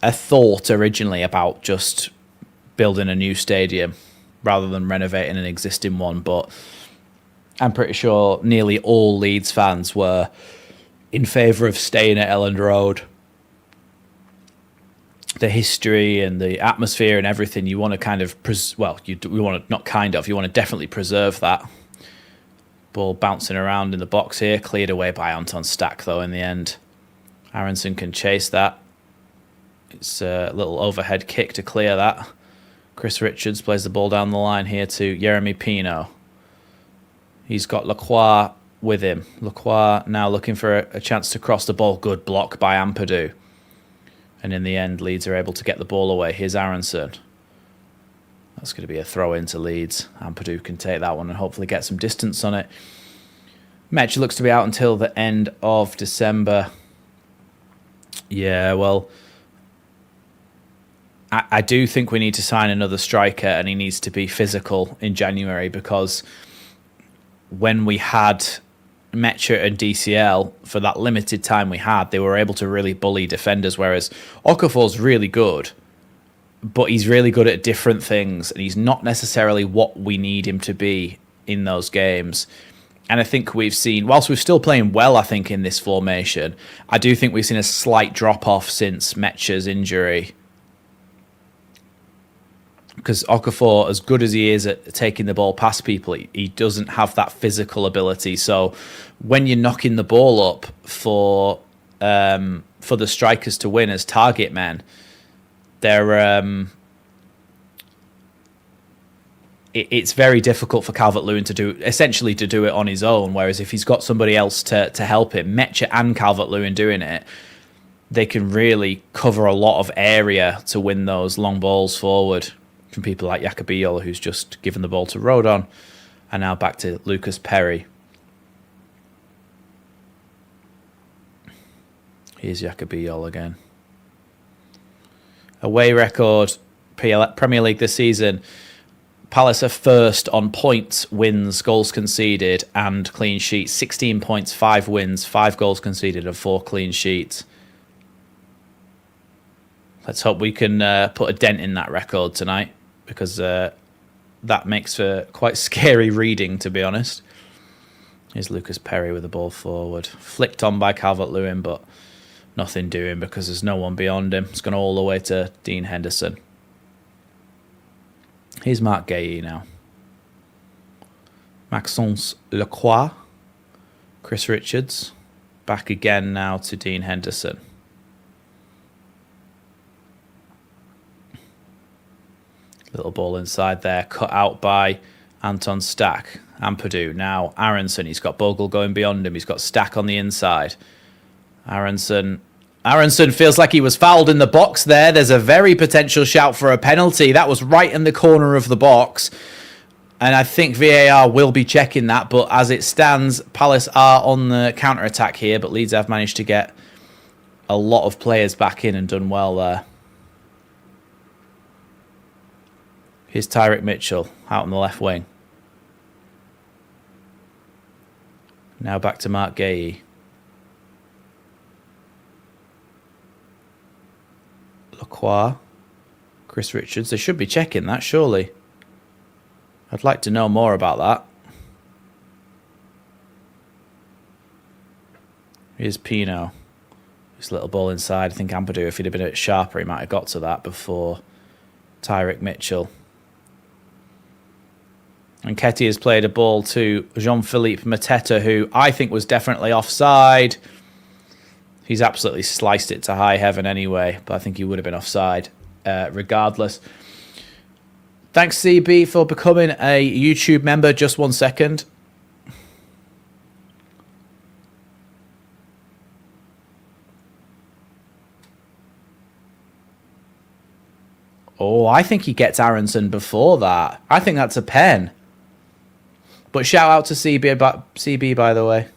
thought originally about just building a new stadium rather than renovating an existing one. But I'm pretty sure nearly all Leeds fans were in favour of staying at Elland Road. The history and the atmosphere and everything, you want to kind of, you want to, not kind of, you want to definitely preserve that. Ball bouncing around in the box here, cleared away by Anton Stack though in the end. Aronson can chase that. It's a little overhead kick to clear that. Chris Richards plays the ball down the line here to Jeremy Pino. He's got Lacroix with him. Lacroix now looking for a chance to cross the ball. Good block by Ampadu. And in the end, Leeds are able to get the ball away. Here's Aronson. That's going to be a throw into Leeds. Ampadu can take that one and hopefully get some distance on it. Match looks to be out until the end of December. Yeah, well, I do think we need to sign another striker, and he needs to be physical in January, because when we had Metcher and DCL for that limited time we had, they were able to really bully defenders, whereas Okafor's really good, but he's really good at different things, and he's not necessarily what we need him to be in those games. And I think we've seen, whilst we're still playing well, I think, in this formation, I do think we've seen a slight drop-off since Metcher's injury. Because Okafor, as good as he is at taking the ball past people, he doesn't have that physical ability. So when you're knocking the ball up for the strikers to win as target men, it's very difficult for Calvert-Lewin to do it on his own. Whereas if he's got somebody else to help him, Metcher and Calvert-Lewin doing it, they can really cover a lot of area to win those long balls forward from people like Jacobiol, who's just given the ball to Rodon. And now back to Lucas Perry. Here's Jacobiol again. Away record, Premier League this season. Palace are first on points, wins, goals conceded, and clean sheets. 16 points, 5 wins, 5 goals conceded, and 4 clean sheets. Let's hope we can put a dent in that record tonight, because that makes for quite scary reading, to be honest. Here's Lucas Perry with the ball forward. Flicked on by Calvert-Lewin, but nothing doing because there's no one beyond him. It's gone all the way to Dean Henderson. Here's Mark Guéhi now. Maxence Lacroix. Chris Richards. Back again now to Dean Henderson. Little ball inside there. Cut out by Anton Stack. Ampadu. Now Aronson. He's got Bogle going beyond him. He's got Stack on the inside. Aronson feels like he was fouled in the box there. There's a very potential shout for a penalty. That was right in the corner of the box. And I think VAR will be checking that. But as it stands, Palace are on the counter-attack here. But Leeds have managed to get a lot of players back in and done well there. Here's Tyrick Mitchell out on the left wing. Now back to Mark Guéhi. Lacroix. Chris Richards. They should be checking that, surely. I'd like to know more about that. Here's Pino. This little ball inside. I think Ampadu, if he'd have been a bit sharper, he might have got to that before Tyrick Mitchell. And Ketty has played a ball to Jean-Philippe Mateta, who I think was definitely offside. He's absolutely sliced it to high heaven anyway, but I think he would have been offside regardless. Thanks, CB, for becoming a YouTube member. Just 1 second. Oh, I think he gets Aronson before that. I think that's a pen. But shout out to CB, by the way.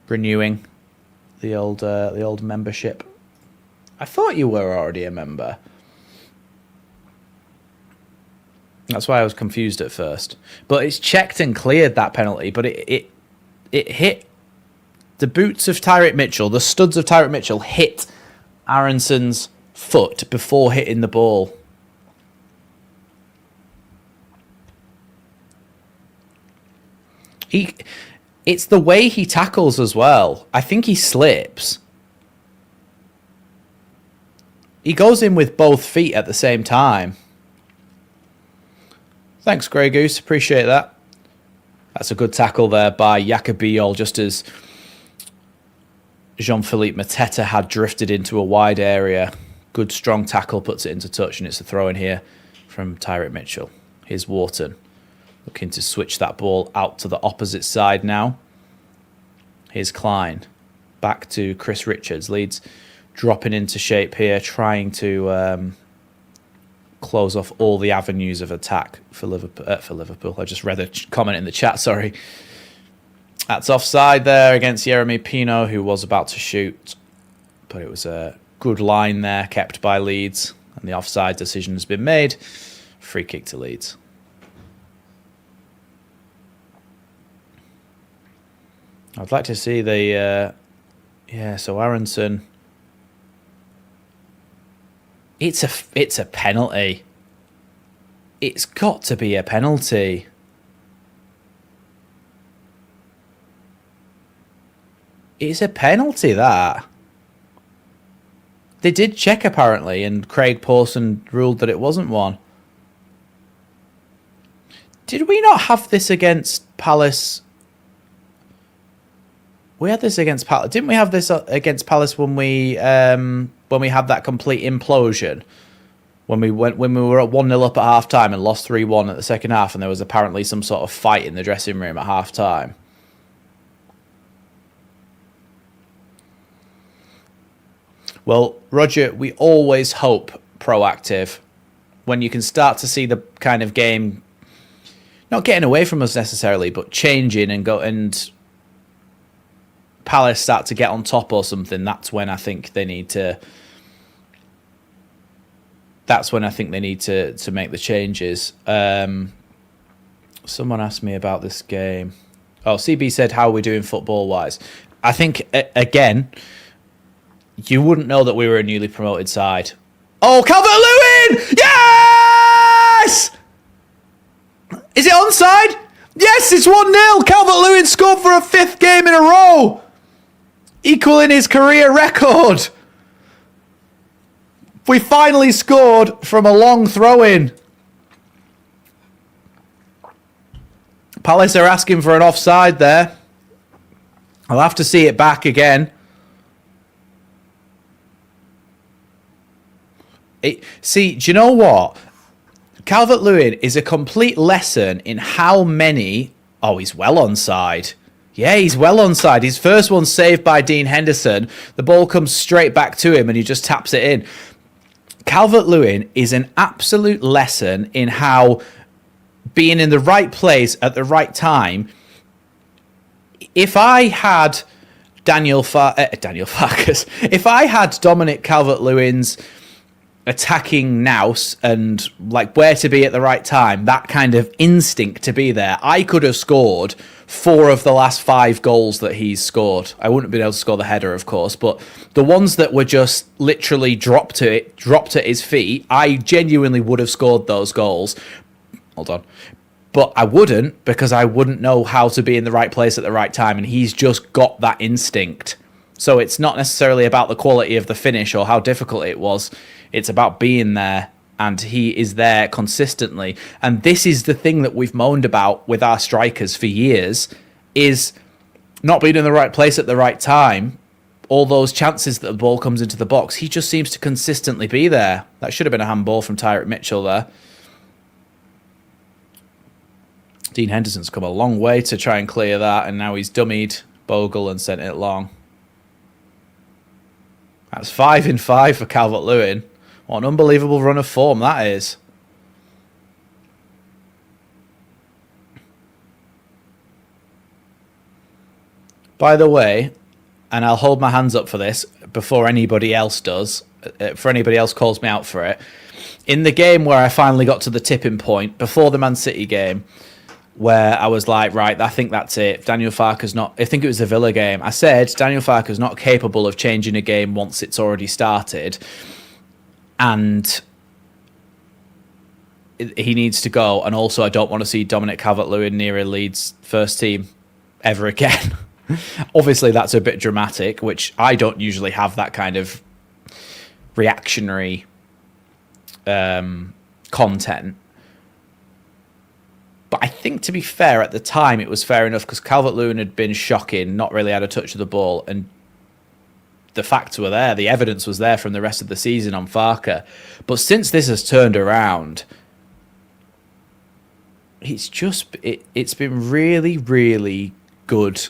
Renewing the old membership. I thought you were already a member. That's why I was confused at first. But it's checked and cleared, that penalty. But it hit the boots of Tyrick Mitchell. The studs of Tyrick Mitchell hit Aronson's foot before hitting the ball. It's the way he tackles as well. I think he slips. He goes in with both feet at the same time. Thanks, Grey Goose. Appreciate that. That's a good tackle there by Yacobiol, just as Jean-Philippe Mateta had drifted into a wide area. Good, strong tackle, puts it into touch, and it's a throw in here from Tyrick Mitchell. Here's Wharton, looking to switch that ball out to the opposite side now. Here's Klein, back to Chris Richards. Leeds dropping into shape here, trying to close off all the avenues of attack for Liverpool. I just read a comment in the chat, sorry. That's offside there against Yeremy Pino, who was about to shoot. But it was a good line there, kept by Leeds. And the offside decision has been made. Free kick to Leeds. I'd like to see the... so Aronson... It's a penalty. It's got to be a penalty. It's a penalty, that. They did check, apparently, and Craig Pawson ruled that it wasn't one. Did we not have this against Palace? We had this against Palace. Didn't we have this against Palace when we had that complete implosion? When we were at 1-0 up at half time and lost 3-1 at the second half, and there was apparently some sort of fight in the dressing room at half time. Well, Roger, we always hope proactive when you can start to see the kind of game not getting away from us necessarily, but changing and Palace start to get on top or something. That's when I think they need to. That's when I think they need to make the changes. Someone asked me about this game. Oh, CB said, "How are we doing football wise?" I think again. You wouldn't know that we were a newly promoted side. Oh, Calvert-Lewin! Yes! Is it onside? Yes, it's 1-0. Calvert-Lewin scored for a 5th game in a row, equaling his career record. We finally scored from a long throw-in. Palace are asking for an offside there. I'll have to see it back again. See, do you know what? Calvert-Lewin is a complete lesson in how many... Oh, he's well onside. Yeah, he's well onside. His first one's saved by Dean Henderson. The ball comes straight back to him and he just taps it in. Calvert-Lewin is an absolute lesson in how being in the right place at the right time... If I had Daniel Farkas... If I had Dominic Calvert-Lewin's... attacking nous and like where to be at the right time, that kind of instinct to be there, I could have scored 4 of the last 5 goals that he's scored. I wouldn't have been able to score the header, of course, but the ones that were just literally dropped at his feet, I genuinely would have scored those goals. Hold on. But I wouldn't, because I wouldn't know how to be in the right place at the right time, and he's just got that instinct. So it's not necessarily about the quality of the finish or how difficult it was. It's about being there, and he is there consistently. And this is the thing that we've moaned about with our strikers for years, is not being in the right place at the right time. All those chances that the ball comes into the box, he just seems to consistently be there. That should have been a handball from Tyrick Mitchell there. Dean Henderson's come a long way to try and clear that, and now he's dummied Bogle and sent it long. That's 5 in 5 for Calvert-Lewin. What an unbelievable run of form that is. By the way, and I'll hold my hands up for this before anybody else does, for anybody else calls me out for it, in the game where I finally got to the tipping point, before the Man City game, where I was like, right, I think that's it. Daniel Farke's not... I think it was the Villa game. I said, Daniel Farke's not capable of changing a game once it's already started. And he needs to go. And also, I don't want to see Dominic Calvert-Lewin near a Leeds first team ever again. Obviously, that's a bit dramatic, which I don't usually have that kind of reactionary content. But I think, to be fair, at the time, it was fair enough because Calvert-Lewin had been shocking, not really had a touch of the ball, and the facts were there. The evidence was there from the rest of the season on Farke. But since this has turned around, it's been really, really good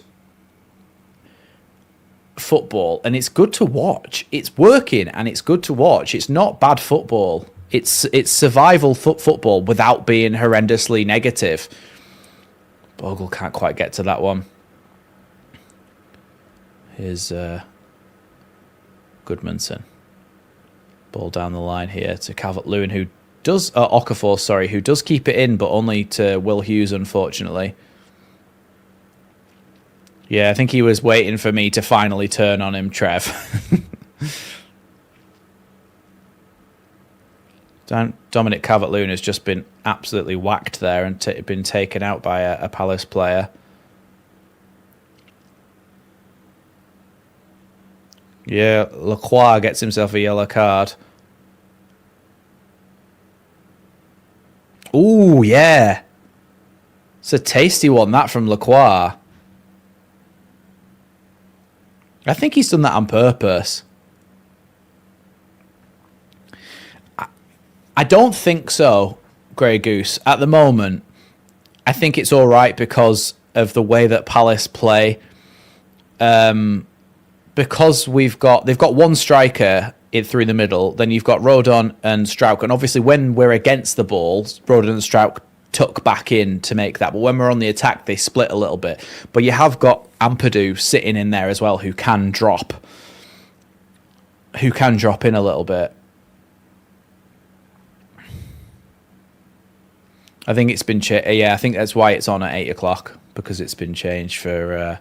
football, and it's good to watch. It's working, and it's good to watch. It's not bad football. It's survival football without being horrendously negative. Bogle can't quite get to that one. Here's Goodmanson. Ball down the line here to Calvert-Lewin, who does Okafor, sorry, who does keep it in, but only to Will Hughes, unfortunately. Yeah, I think he was waiting for me to finally turn on him, Trev. Dominic Calvert-Lewin has just been absolutely whacked there and been taken out by a Palace player. Yeah, Lacroix gets himself a yellow card. Ooh, yeah. It's a tasty one, that, from Lacroix. I think he's done that on purpose. I don't think so, Grey Goose. At the moment, I think it's all right because of the way that Palace play. Because they've got one striker through the middle, then you've got Rodon and Strauch, and obviously when we're against the ball, Rodon and Strauch tuck back in to make that, but when we're on the attack, they split a little bit. But you have got Ampadu sitting in there as well, who can drop in a little bit. I think it's been I think that's why it's on at 8 o'clock, because it's been changed for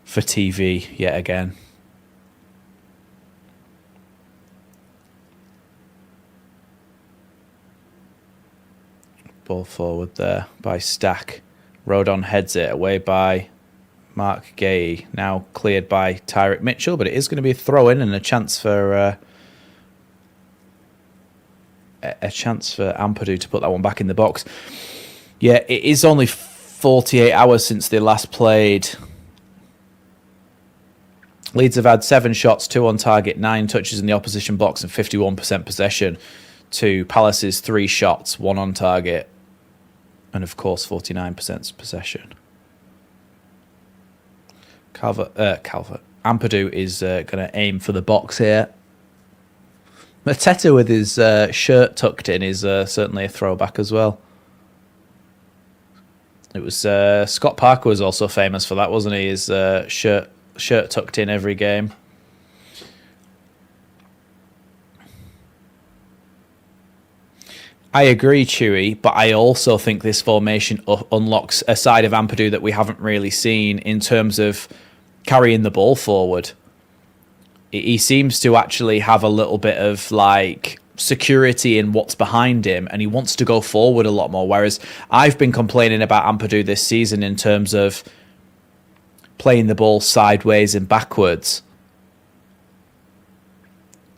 TV yet again. Ball forward there by Stack. Rodon heads it away by Mark Gay. Now cleared by Tyrick Mitchell, but it is going to be a throw-in and a chance for Ampadu to put that one back in the box. Yeah, it is only 48 hours since they last played. Leeds have had 7 shots, 2 on target, 9 touches in the opposition box, and 51% possession to Palace's 3 shots, 1 on target, and of course 49% possession. Ampadu is going to aim for the box here. Mateta with his shirt tucked in is certainly a throwback as well. It was Scott Parker was also famous for that, wasn't he? His shirt tucked in every game. I agree, Chewy, but I also think this formation unlocks a side of Ampadu that we haven't really seen in terms of carrying the ball forward. He seems to actually have a little bit of like security in what's behind him, and he wants to go forward a lot more, whereas I've been complaining about Ampadu this season in terms of playing the ball sideways and backwards.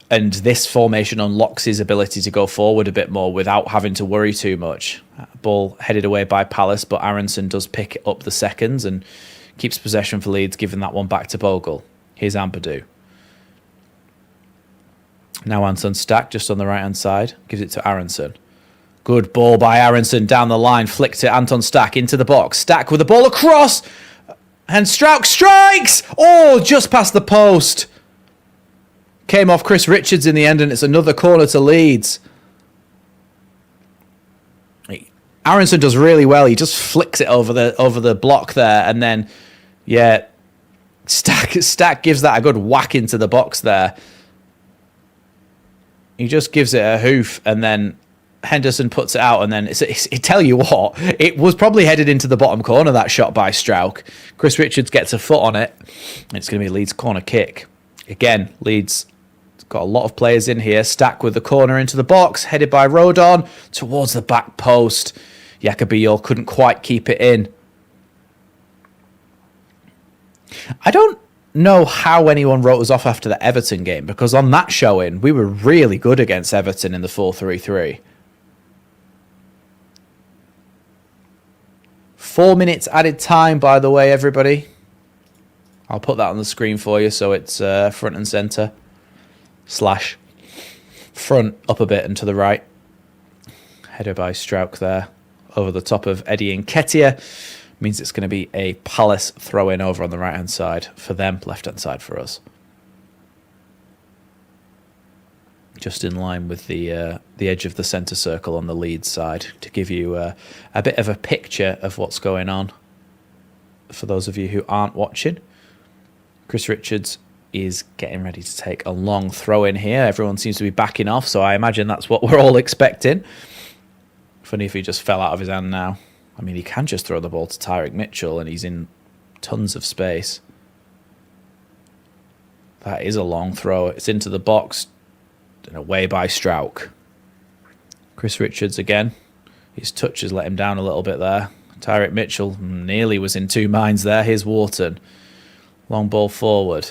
And this formation unlocks his ability to go forward a bit more without having to worry too much. Ball headed away by Palace, but Aronson does pick up the seconds and keeps possession for Leeds, giving that one back to Bogle. Here's Ampadu. Now Anton Stack just on the right-hand side. Gives it to Aronson. Good ball by Aronson down the line. Flick to Anton Stack into the box. Stack with the ball across. And Strauch strikes! Oh, just past the post. Came off Chris Richards in the end, and it's another corner to Leeds. Aronson does really well. He just flicks it over the block there, and then, yeah, Stack gives that a good whack into the box there. He just gives it a hoof, and then Henderson puts it out, and then tell you what, it was probably headed into the bottom corner, that shot by Strauch. Chris Richards gets a foot on it. It's going to be a Leeds corner kick. Again, Leeds got a lot of players in here. Stack with the corner into the box, headed by Rodon towards the back post. Jacobiol couldn't quite keep it in. I don't know how anyone wrote us off after the Everton game, because on that showing, we were really good against Everton in the 4-3-3. 4 minutes added time, by the way, everybody. I'll put that on the screen for you so it's front and centre. Slash front up a bit and to the right. Header by Strauch there. Over the top of Eddie Nketiah. Means it's going to be a Palace throw-in over on the right-hand side for them, left-hand side for us. Just in line with the edge of the centre circle on the Leeds side to give you a bit of a picture of what's going on for those of you who aren't watching. Chris Richards is getting ready to take a long throw-in here. Everyone seems to be backing off, so I imagine that's what we're all expecting. Funny if he just fell out of his hand now. I mean, he can just throw the ball to Tyrick Mitchell, and he's in tons of space. That is a long throw. It's into the box and away by Strauch. Chris Richards again. His touch has let him down a little bit there. Tyrick Mitchell nearly was in two minds there. Here's Wharton. Long ball forward.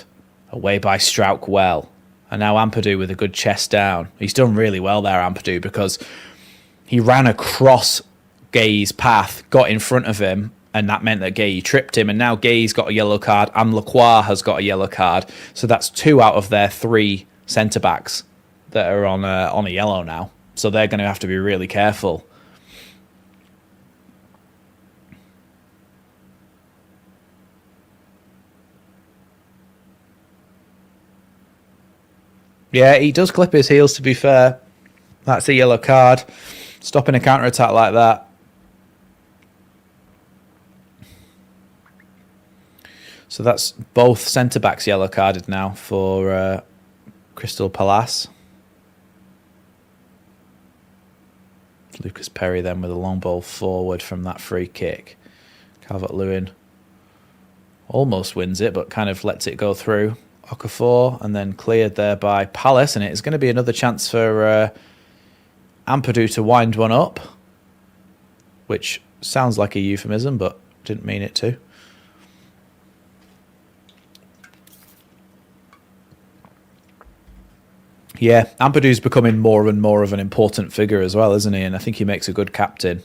Away by Strauch well. And now Ampadu with a good chest down. He's done really well there, Ampadu, because he ran across Gay's path, got in front of him, and that meant that Gay tripped him, and now Gay's got a yellow card and Lacroix has got a yellow card, so that's 2 out of their 3 centre-backs that are on a yellow now, so they're going to have to be really careful. Yeah, he does clip his heels, to be fair. That's a yellow card. Stopping a counter-attack like that. So that's both centre-backs yellow carded now for Crystal Palace. Lucas Perry then with a long ball forward from that free kick. Calvert-Lewin almost wins it, but kind of lets it go through. Okafor, and then cleared there by Palace, and it's going to be another chance for Ampadu to wind one up, which sounds like a euphemism, but didn't mean it to. Yeah, Ampadu's becoming more and more of an important figure as well, isn't he? And I think he makes a good captain.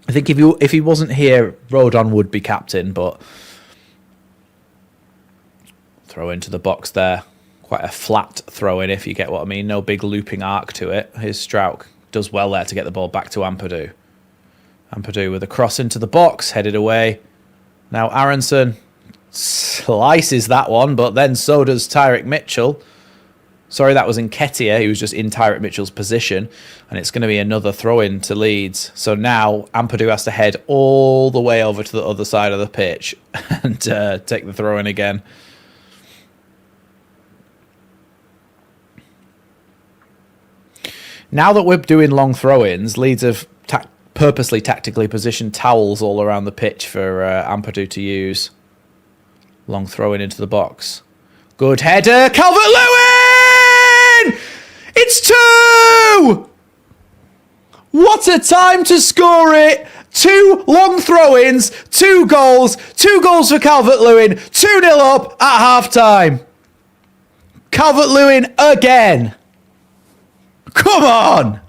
I think if he wasn't here, Rodon would be captain, but throw into the box there. Quite a flat throw in, if you get what I mean. No big looping arc to it. Here's Strauch. Does well there to get the ball back to Ampadu. Ampadu with a cross into the box, headed away. Now Aronson slices that one, but then so does Tyrick Mitchell. Sorry, that was Nketiah. He was just in Tyrick Mitchell's position. And it's going to be another throw-in to Leeds. So now Ampadu has to head all the way over to the other side of the pitch and take the throw-in again. Now that we're doing long throw-ins, Leeds have purposely tactically positioned towels all around the pitch for Ampadu to use. Long throw-in into the box. Good header. Calvert-Lewin! It's 2! What a time to score it! 2 long throw-ins, 2 goals. 2 goals for Calvert-Lewin. 2-0 up at half-time. Calvert-Lewin again. Come on!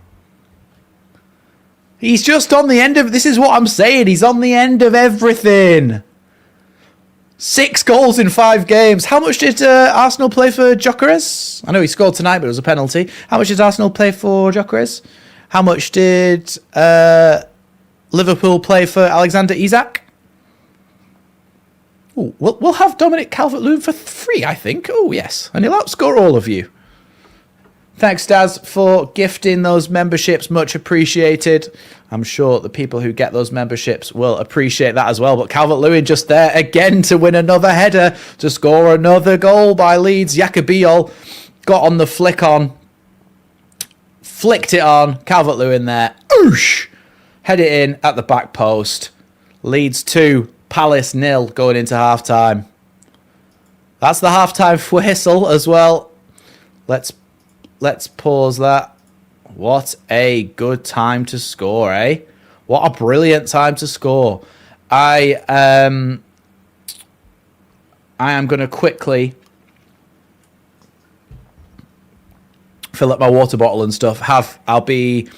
He's just on the end of... This is what I'm saying. He's on the end of everything. 6 goals in 5 games. How much did Arsenal play for Gyökeres? I know he scored tonight, but it was a penalty. How much did Arsenal play for Gyökeres? How much did Liverpool play for Alexander Isak? Ooh, we'll have Dominic Calvert-Lewin for free, I think. Oh, yes. And he'll outscore all of you. Thanks, Daz, for gifting those memberships. Much appreciated. I'm sure the people who get those memberships will appreciate that as well. But Calvert-Lewin just there again to win another header, to score another goal by Leeds. Yacobiol got on the flick on. Flicked it on. Calvert-Lewin there. Oosh! Head it in at the back post. Leeds 2, Palace 0 going into half-time. That's the half-time whistle as well. Let's pause that. What a good time to score, eh? What a brilliant time to score. I I am going to quickly fill up my water bottle and stuff. I'll be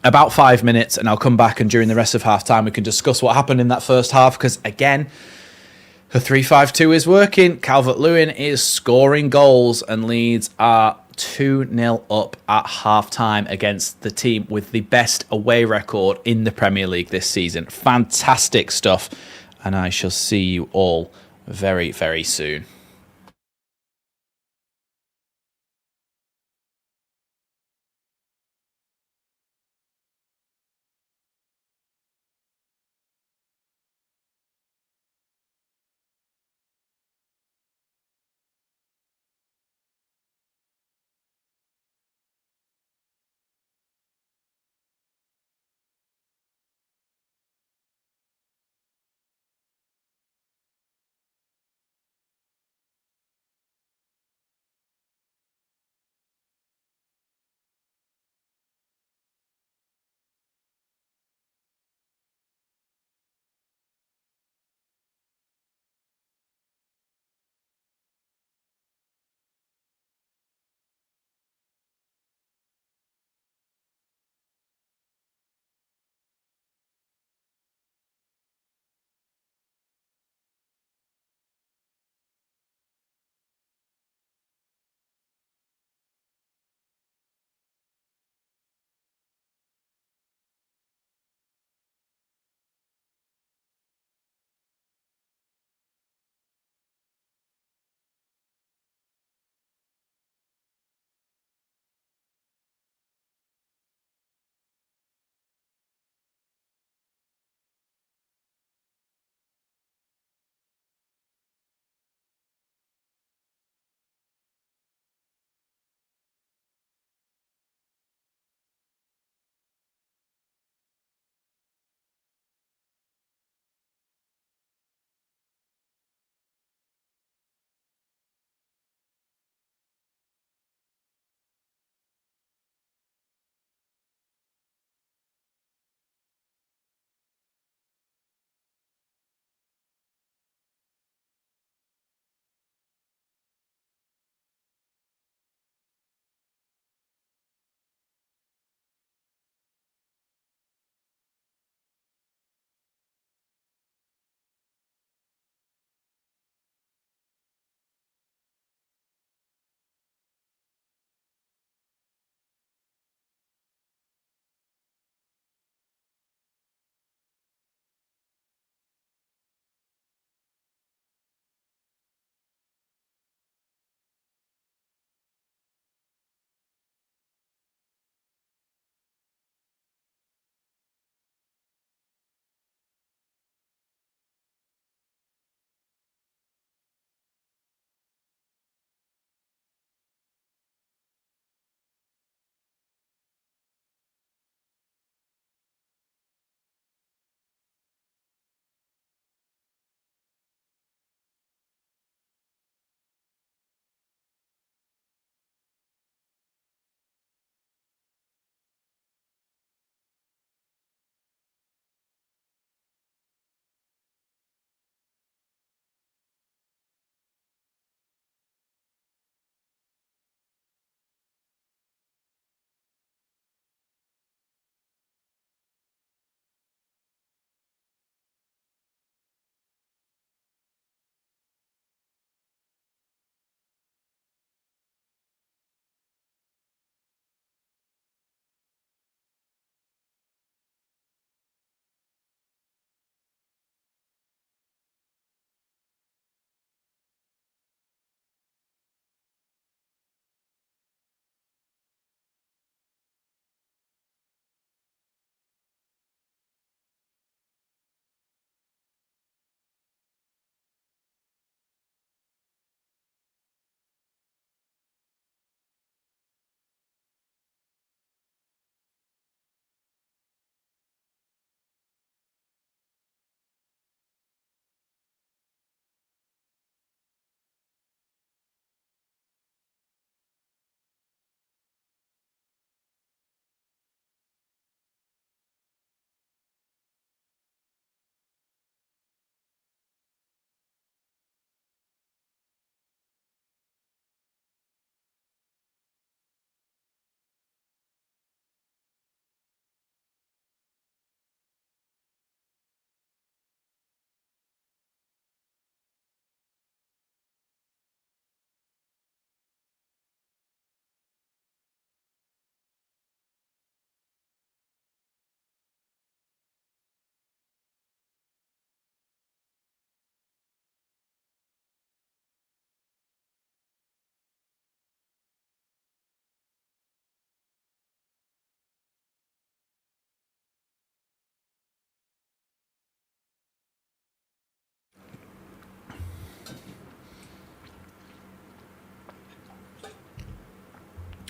about 5 minutes, and I'll come back, and during the rest of half time we can discuss what happened in that first half, because again, the 3-5-2 is working. Calvert-Lewin is scoring goals, and Leeds are 2-0 up at half-time against the team with the best away record in the Premier League this season. Fantastic stuff, and I shall see you all very, very soon.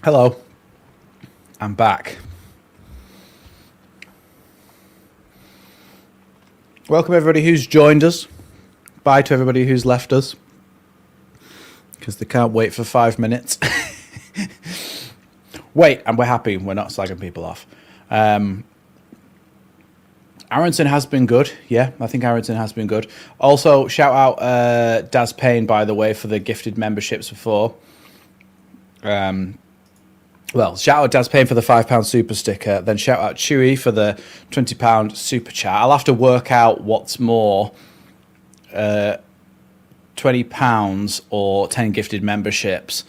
Hello. I'm back. Welcome everybody who's joined us. Bye to everybody who's left us. Because they can't wait for 5 minutes. Wait, and we're happy. We're not slagging people off. Aronson has been good. Yeah, I think Aronson has been good. Also, shout out Daz Payne, by the way, for the gifted memberships before. Well, shout out Daz Payne for the £5 super sticker. Then shout out Chewy for the £20 super chat. I'll have to work out what's more, £20 or 10 gifted memberships,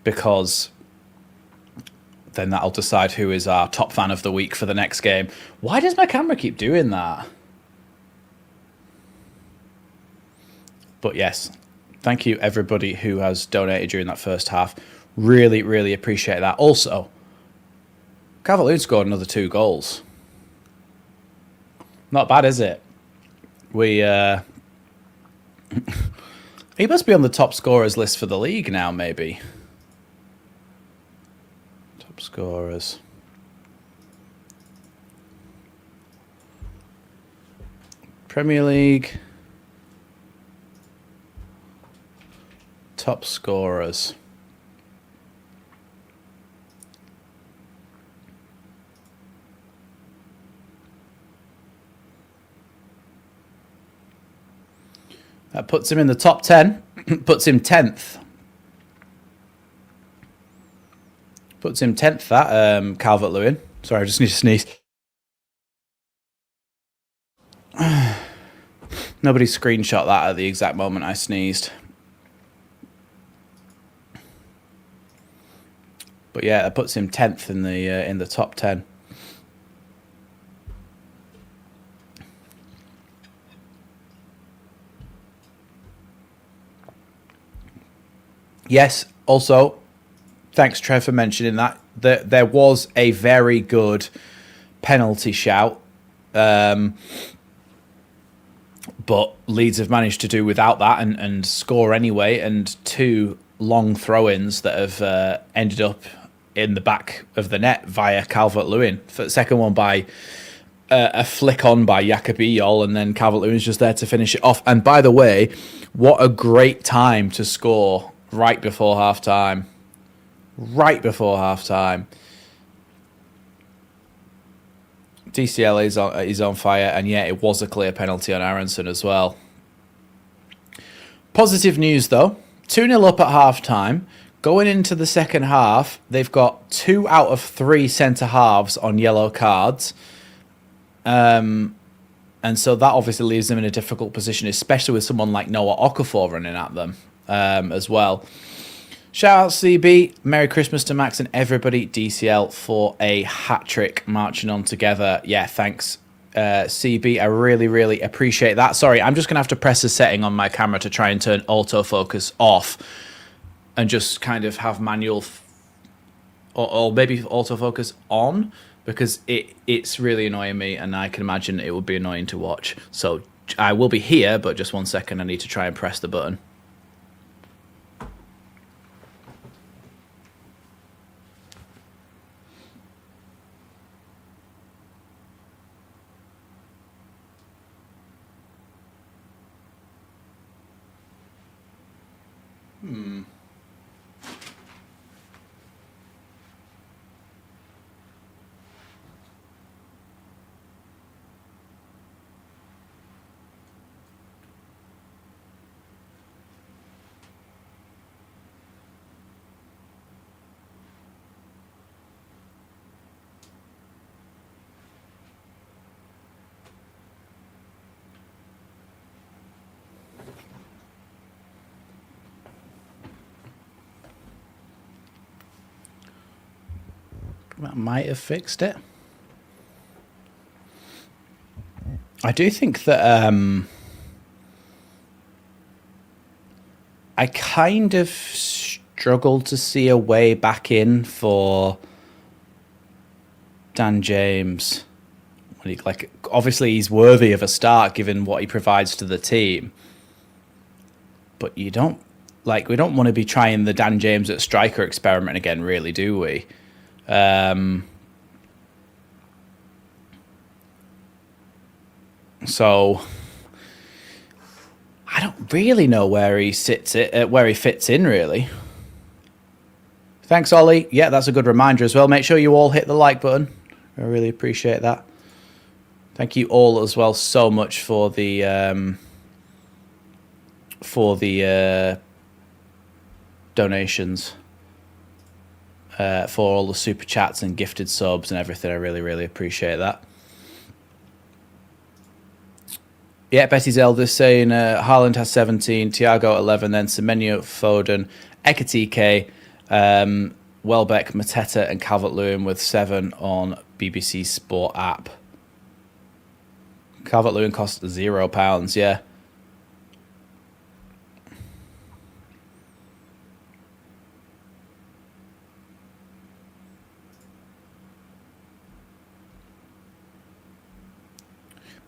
because then that'll decide who is our top fan of the week for the next game. Why does my camera keep doing that? But yes, thank you everybody who has donated during that first half. Really, really appreciate that. Also, Calvert-Lewin scored another 2 goals. Not bad, is it? He must be on the top scorers list for the league now, maybe. Top scorers. Premier League. Top scorers. That puts him in the top 10. Puts him 10th. Puts him 10th, that Calvert-Lewin. Sorry, I just need to sneeze. Nobody screenshot that at the exact moment I sneezed. But yeah, that puts him 10th in the top 10. Yes, also, thanks, Trev, for mentioning that. There was a very good penalty shout, but Leeds have managed to do without that and score anyway, and 2 long throw-ins that have ended up in the back of the net via Calvert-Lewin. The second one by a flick on by Jakob Ejol, and then Calvert-Lewin's just there to finish it off. And by the way, what a great time to score right before half-time. Right before half-time. DCL is on fire, and yeah, it was a clear penalty on Aronson as well. Positive news, though. 2-0 up at half-time. Going into the second half, they've got 2 out of 3 centre-halves on yellow cards. And so that obviously leaves them in a difficult position, especially with someone like Noah Okafor running at them as well. Shout out CB, Merry Christmas to Max and everybody, DCL, for a hat-trick marching on together. Yeah, thanks, CB. I really, really appreciate that. Sorry, I'm just going to have to press a setting on my camera to try and turn autofocus off and just kind of have manual or maybe autofocus on, because it's really annoying me, and I can imagine it would be annoying to watch. So I will be here, but just 1 second, I need to try and press the button. That might have fixed it. I do think that I kind of struggled to see a way back in for Dan James. Like, obviously he's worthy of a start given what he provides to the team, but you don't like, we don't want to be trying the Dan James at striker experiment again, really, do we? So I don't really know where he fits in, really. Thanks, Ollie. Yeah, that's a good reminder as well. Make sure you all hit the like button. I really appreciate that. Thank you all as well so much for the donations, for all the super chats and gifted subs and everything. I really, really appreciate that. Yeah, Betty's eldest saying Haaland has 17, Thiago 11, then Semenyo, Foden, Ekatike, Welbeck, Mateta, and Calvert-Lewin with 7 on BBC Sport app. Calvert-Lewin cost £0, yeah.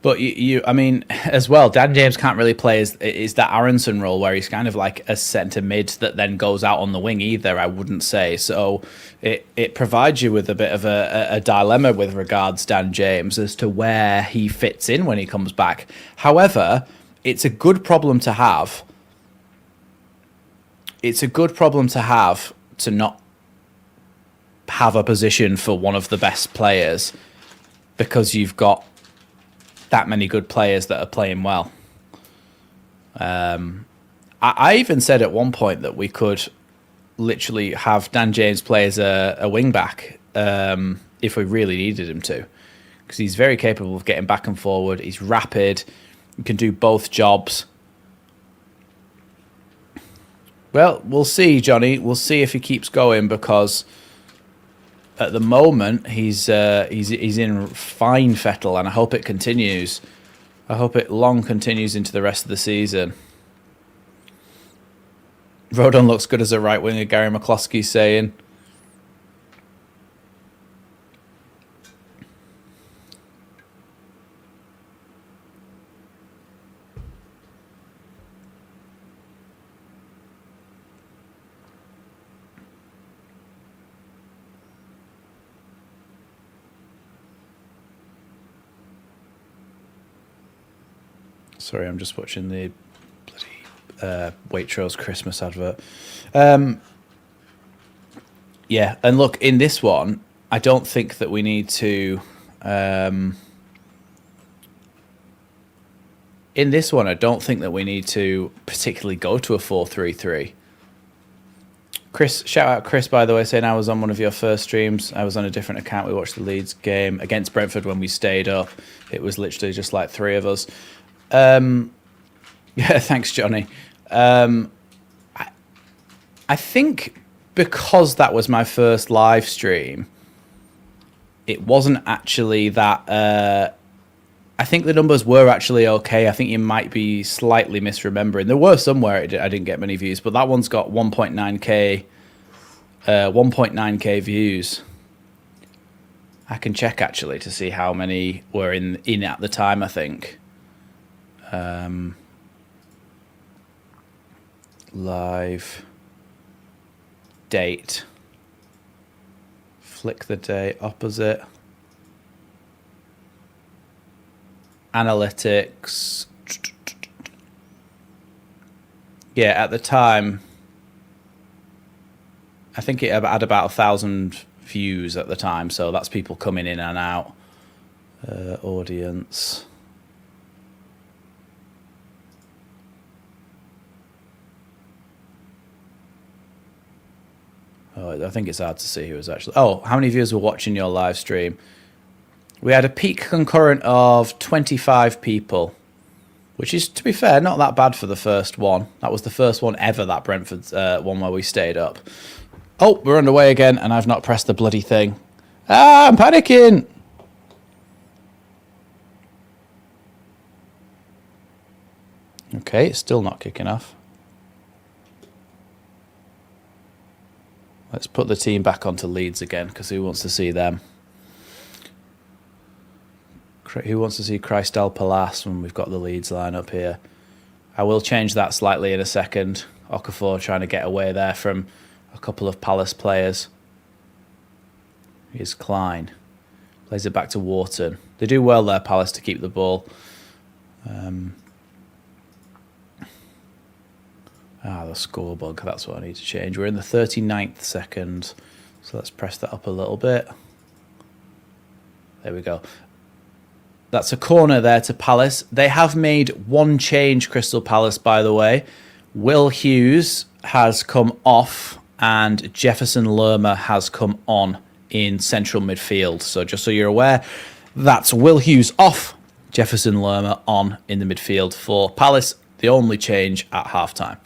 But I mean, as well, Dan James can't really play is that Aronson role where he's kind of like a centre mid that then goes out on the wing either, I wouldn't say. So it provides you with a bit of a dilemma with regards Dan James as to where he fits in when he comes back. However, it's a good problem to have. It's a good problem to have to not have a position for one of the best players because you've got that many good players that are playing well. I even said at one point that we could literally have Dan James play as a wing back if we really needed him to, because he's very capable of getting back and forward. He's rapid. He can do both jobs. Well, we'll see, Johnny. We'll see if he keeps going, because at the moment he's in fine fettle, and I hope it continues. I hope it long continues into the rest of the season. Rodon looks good as a right winger, Gary McCloskey saying. Sorry, I'm just watching the bloody Waitrose Christmas advert. Yeah, and look, in this one, I don't think that we need to... in this one, I don't think that we need to particularly go to a 4-3-3. Chris, shout out Chris, by the way, saying I was on one of your first streams. I was on a different account. We watched the Leeds game against Brentford when we stayed up. It was literally just like 3 of us. Yeah, thanks, Johnny. I think because that was my first live stream, it wasn't actually that... I think the numbers were actually okay. I think you might be slightly misremembering. There were some where I didn't get many views, but that one's got 1.9k views. I can check actually to see how many were in at the time, I think. Live date. Flick the day opposite. Analytics. Yeah, at the time, I think it had about 1,000 views at the time, so that's people coming in and out. Audience. Oh, I think it's hard to see who was actually... Oh, how many viewers were watching your live stream? We had a peak concurrent of 25 people, which is, to be fair, not that bad for the first one. That was the first one ever, that Brentford one where we stayed up. Oh, we're underway again, and I've not pressed the bloody thing. Ah, I'm panicking! Okay, it's still not kicking off. Let's put the team back onto Leeds again, because who wants to see them? Who wants to see Crystal Palace when we've got the Leeds line up here? I will change that slightly in a second, Okafor trying to get away there from a couple of Palace players. Here's Klein. Plays it back to Wharton. They do well there, Palace, to keep the ball. The score bug. That's what I need to change. We're in the 39th second. So let's press that up a little bit. There we go. That's a corner there to Palace. They have made one change, Crystal Palace, by the way. Will Hughes has come off and Jefferson Lerma has come on in central midfield. So just so you're aware, that's Will Hughes off, Jefferson Lerma on in the midfield for Palace. The only change at halftime.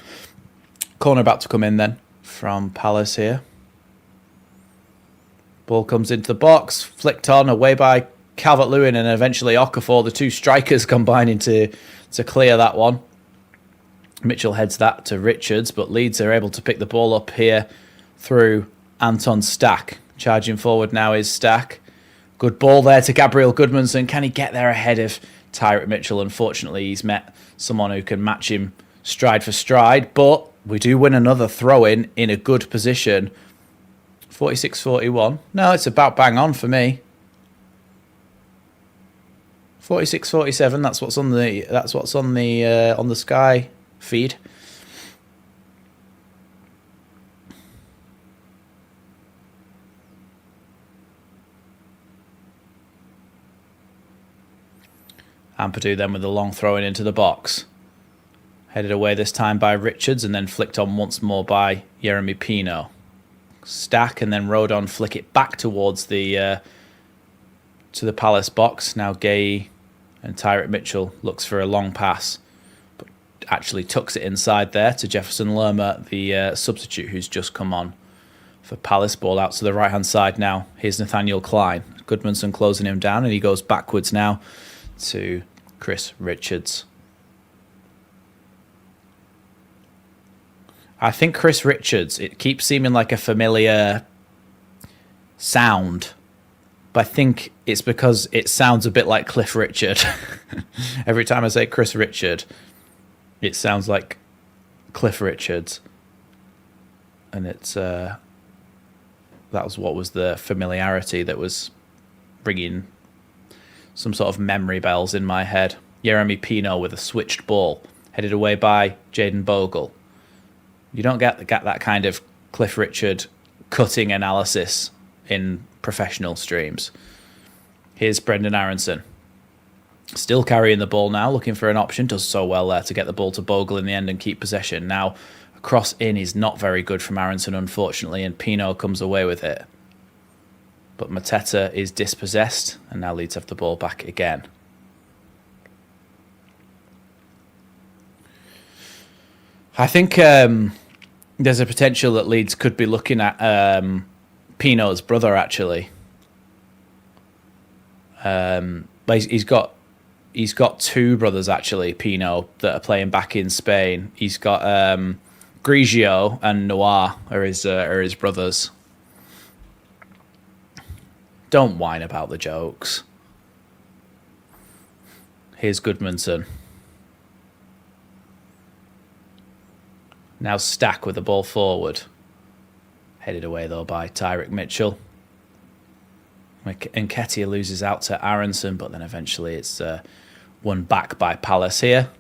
Corner about to come in then from Palace here. Ball comes into the box, flicked on, away by Calvert-Lewin and eventually Okafor. The two strikers combining to clear that one. Mitchell heads that to Richards, but Leeds are able to pick the ball up here through Anton Stack. Charging forward now is Stack. Good ball there to Gabriel Goodmanson. Can he get there ahead of Tyrek Mitchell? Unfortunately, he's met someone who can match him stride for stride, but we do win another throw-in in a good position. 46-41. No, it's about bang on for me. 46-47. That's what's on the Sky feed. Ampadu then with the long throw-in into the box. Headed away this time by Richards and then flicked on once more by Jeremy Pino. Stack and then Rodon flick it back towards the to the Palace box. Now Gay and Tyrek Mitchell looks for a long pass, but actually tucks it inside there to Jefferson Lerma, the substitute who's just come on for Palace. Ball out to the right-hand side now. Here's Nathaniel Klein. Goodmanson closing him down, and he goes backwards now to Chris Richards. I think Chris Richards, it keeps seeming like a familiar sound, but I think it's because it sounds a bit like Cliff Richard. Every time I say Chris Richard, it sounds like Cliff Richards. And it's that was what was the familiarity that was bringing some sort of memory bells in my head. Jeremy Pino with a switched ball, headed away by Jaden Bogle. You don't get that kind of Cliff Richard cutting analysis in professional streams. Here's Brendan Aronson. Still carrying the ball now, looking for an option. Does so well there to get the ball to Bogle in the end and keep possession. Now, a cross in is not very good from Aronson, unfortunately, and Pino comes away with it. But Mateta is dispossessed, and now Leeds have the ball back again. I think there's a potential that Leeds could be looking at Pino's brother, actually. But he's got two brothers, actually, Pino, that are playing back in Spain. He's got Grigio and Noir are his brothers. Don't whine about the jokes. Here's Goodmanson. Now Stack with the ball forward. Headed away, though, by Tyrek Mitchell. Nketiah loses out to Aronson, but then eventually it's won back by Palace here.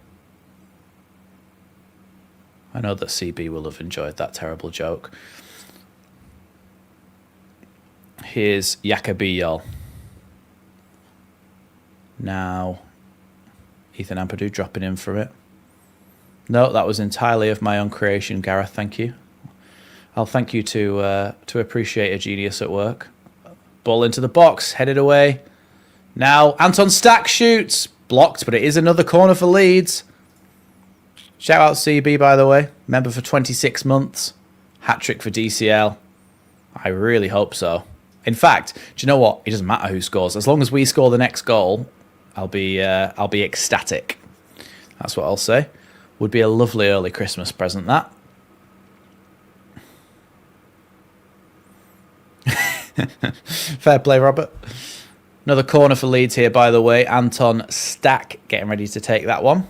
I know that CB will have enjoyed that terrible joke. Here's Yakabiyol. Now Ethan Ampadu dropping in from it. No, that was entirely of my own creation, Gareth. Thank you. I'll thank you to appreciate a genius at work. Ball into the box, headed away. Now Anton Stack shoots. Blocked, but it is another corner for Leeds. Shout out CB, by the way. Member for 26 months. Hat-trick for DCL. I really hope so. In fact, do you know what? It doesn't matter who scores. As long as we score the next goal, I'll be ecstatic. That's what I'll say. Would be a lovely early Christmas present, that. Fair play, Robert. Another corner for Leeds here, by the way. Anton Stack getting ready to take that one.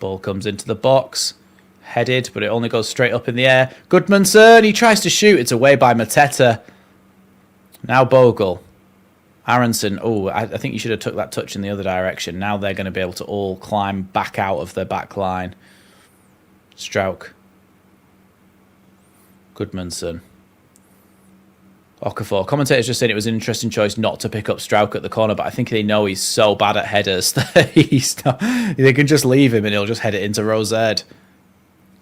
Ball comes into the box. Headed, but it only goes straight up in the air. Goodmanson, he tries to shoot. It's away by Mateta. Now Bogle. Aronson. Oh, I think you should have took that touch in the other direction. Now they're going to be able to all climb back out of their back line. Strauch. Goodmanson. Okafor. Commentators just saying it was an interesting choice not to pick up Strauch at the corner, but I think they know he's so bad at headers that they can just leave him and he'll just head it into row Z.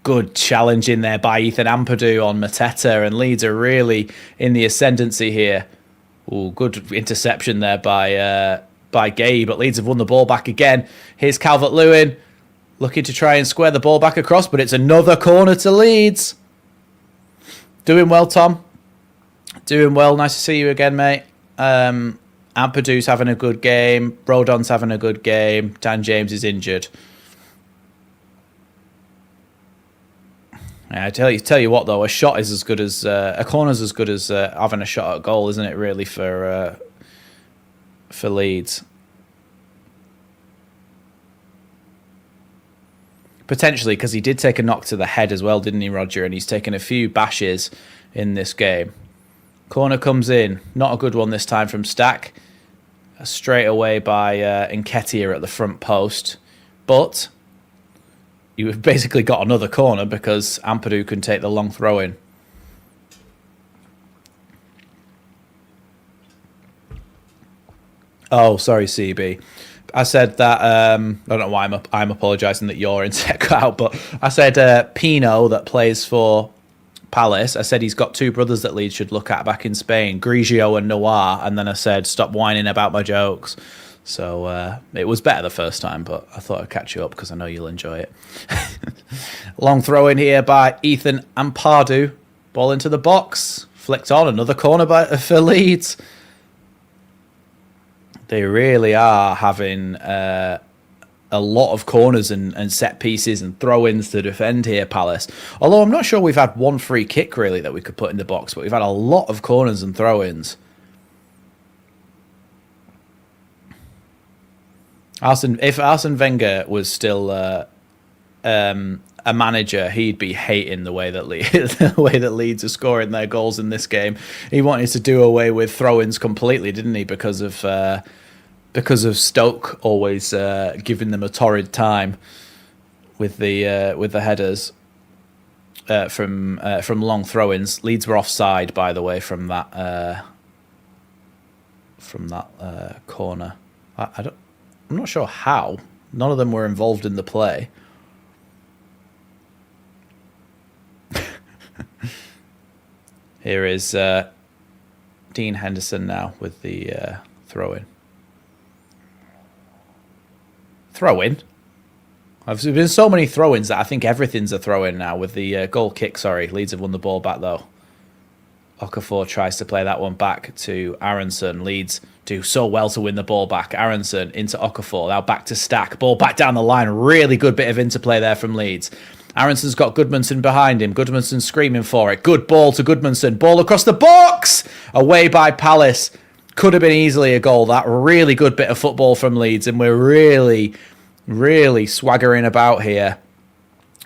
Good challenge in there by Ethan Ampadu on Mateta, and Leeds are really in the ascendancy here. Ooh, good interception there by Gay, but Leeds have won the ball back again. Here's Calvert-Lewin looking to try and square the ball back across, but it's another corner to Leeds. Doing well, Tom. Doing well. Nice to see you again, mate. Ampadu's having a good game. Rodon's having a good game. Dan James is injured. I tell you what though, a shot is as good as a corner's as good as having a shot at goal, isn't it? Really for Leeds. Potentially, because he did take a knock to the head as well, didn't he, Roger? And he's taken a few bashes in this game. Corner comes in, not a good one this time from Stack. Straight away by Nketiah at the front post, but you've basically got another corner because Ampadu can take the long throw in. Oh, sorry, CB. I said that, I don't know why I'm apologising that your internet cut out, but I said Pino that plays for Palace. I said he's got two brothers that Leeds should look at back in Spain, Grigio and Noir, and then I said, stop whining about my jokes. So it was better the first time, but I thought I'd catch you up because I know you'll enjoy it. Long throw in here by Ethan Ampadu. Ball into the box. Flicked on. Another corner for Leeds. They really are having a lot of corners and set pieces and throw-ins to defend here, Palace. Although I'm not sure we've had one free kick, really, that we could put in the box, but we've had a lot of corners and throw-ins. If Arsene Wenger was still a manager, he'd be hating the way that Leeds are scoring their goals in this game. He wanted to do away with throw-ins completely, didn't he? Because of Stoke always giving them a torrid time with the headers from long throw-ins. Leeds were offside, by the way, from that corner. I'm not sure how. None of them were involved in the play. Here is Dean Henderson now with the throw-in. Throw-in? There's been so many throw-ins that I think everything's a throw-in now with the goal kick. Sorry, Leeds have won the ball back though. Okafor tries to play that one back to Aronson. Leeds do so well to win the ball back. Aronson into Okafor. Now back to Stack. Ball back down the line. Really good bit of interplay there from Leeds. Aronson's got Goodmanson behind him. Goodmanson screaming for it. Good ball to Goodmanson. Ball across the box. Away by Palace. Could have been easily a goal. That really good bit of football from Leeds. And we're really, really swaggering about here.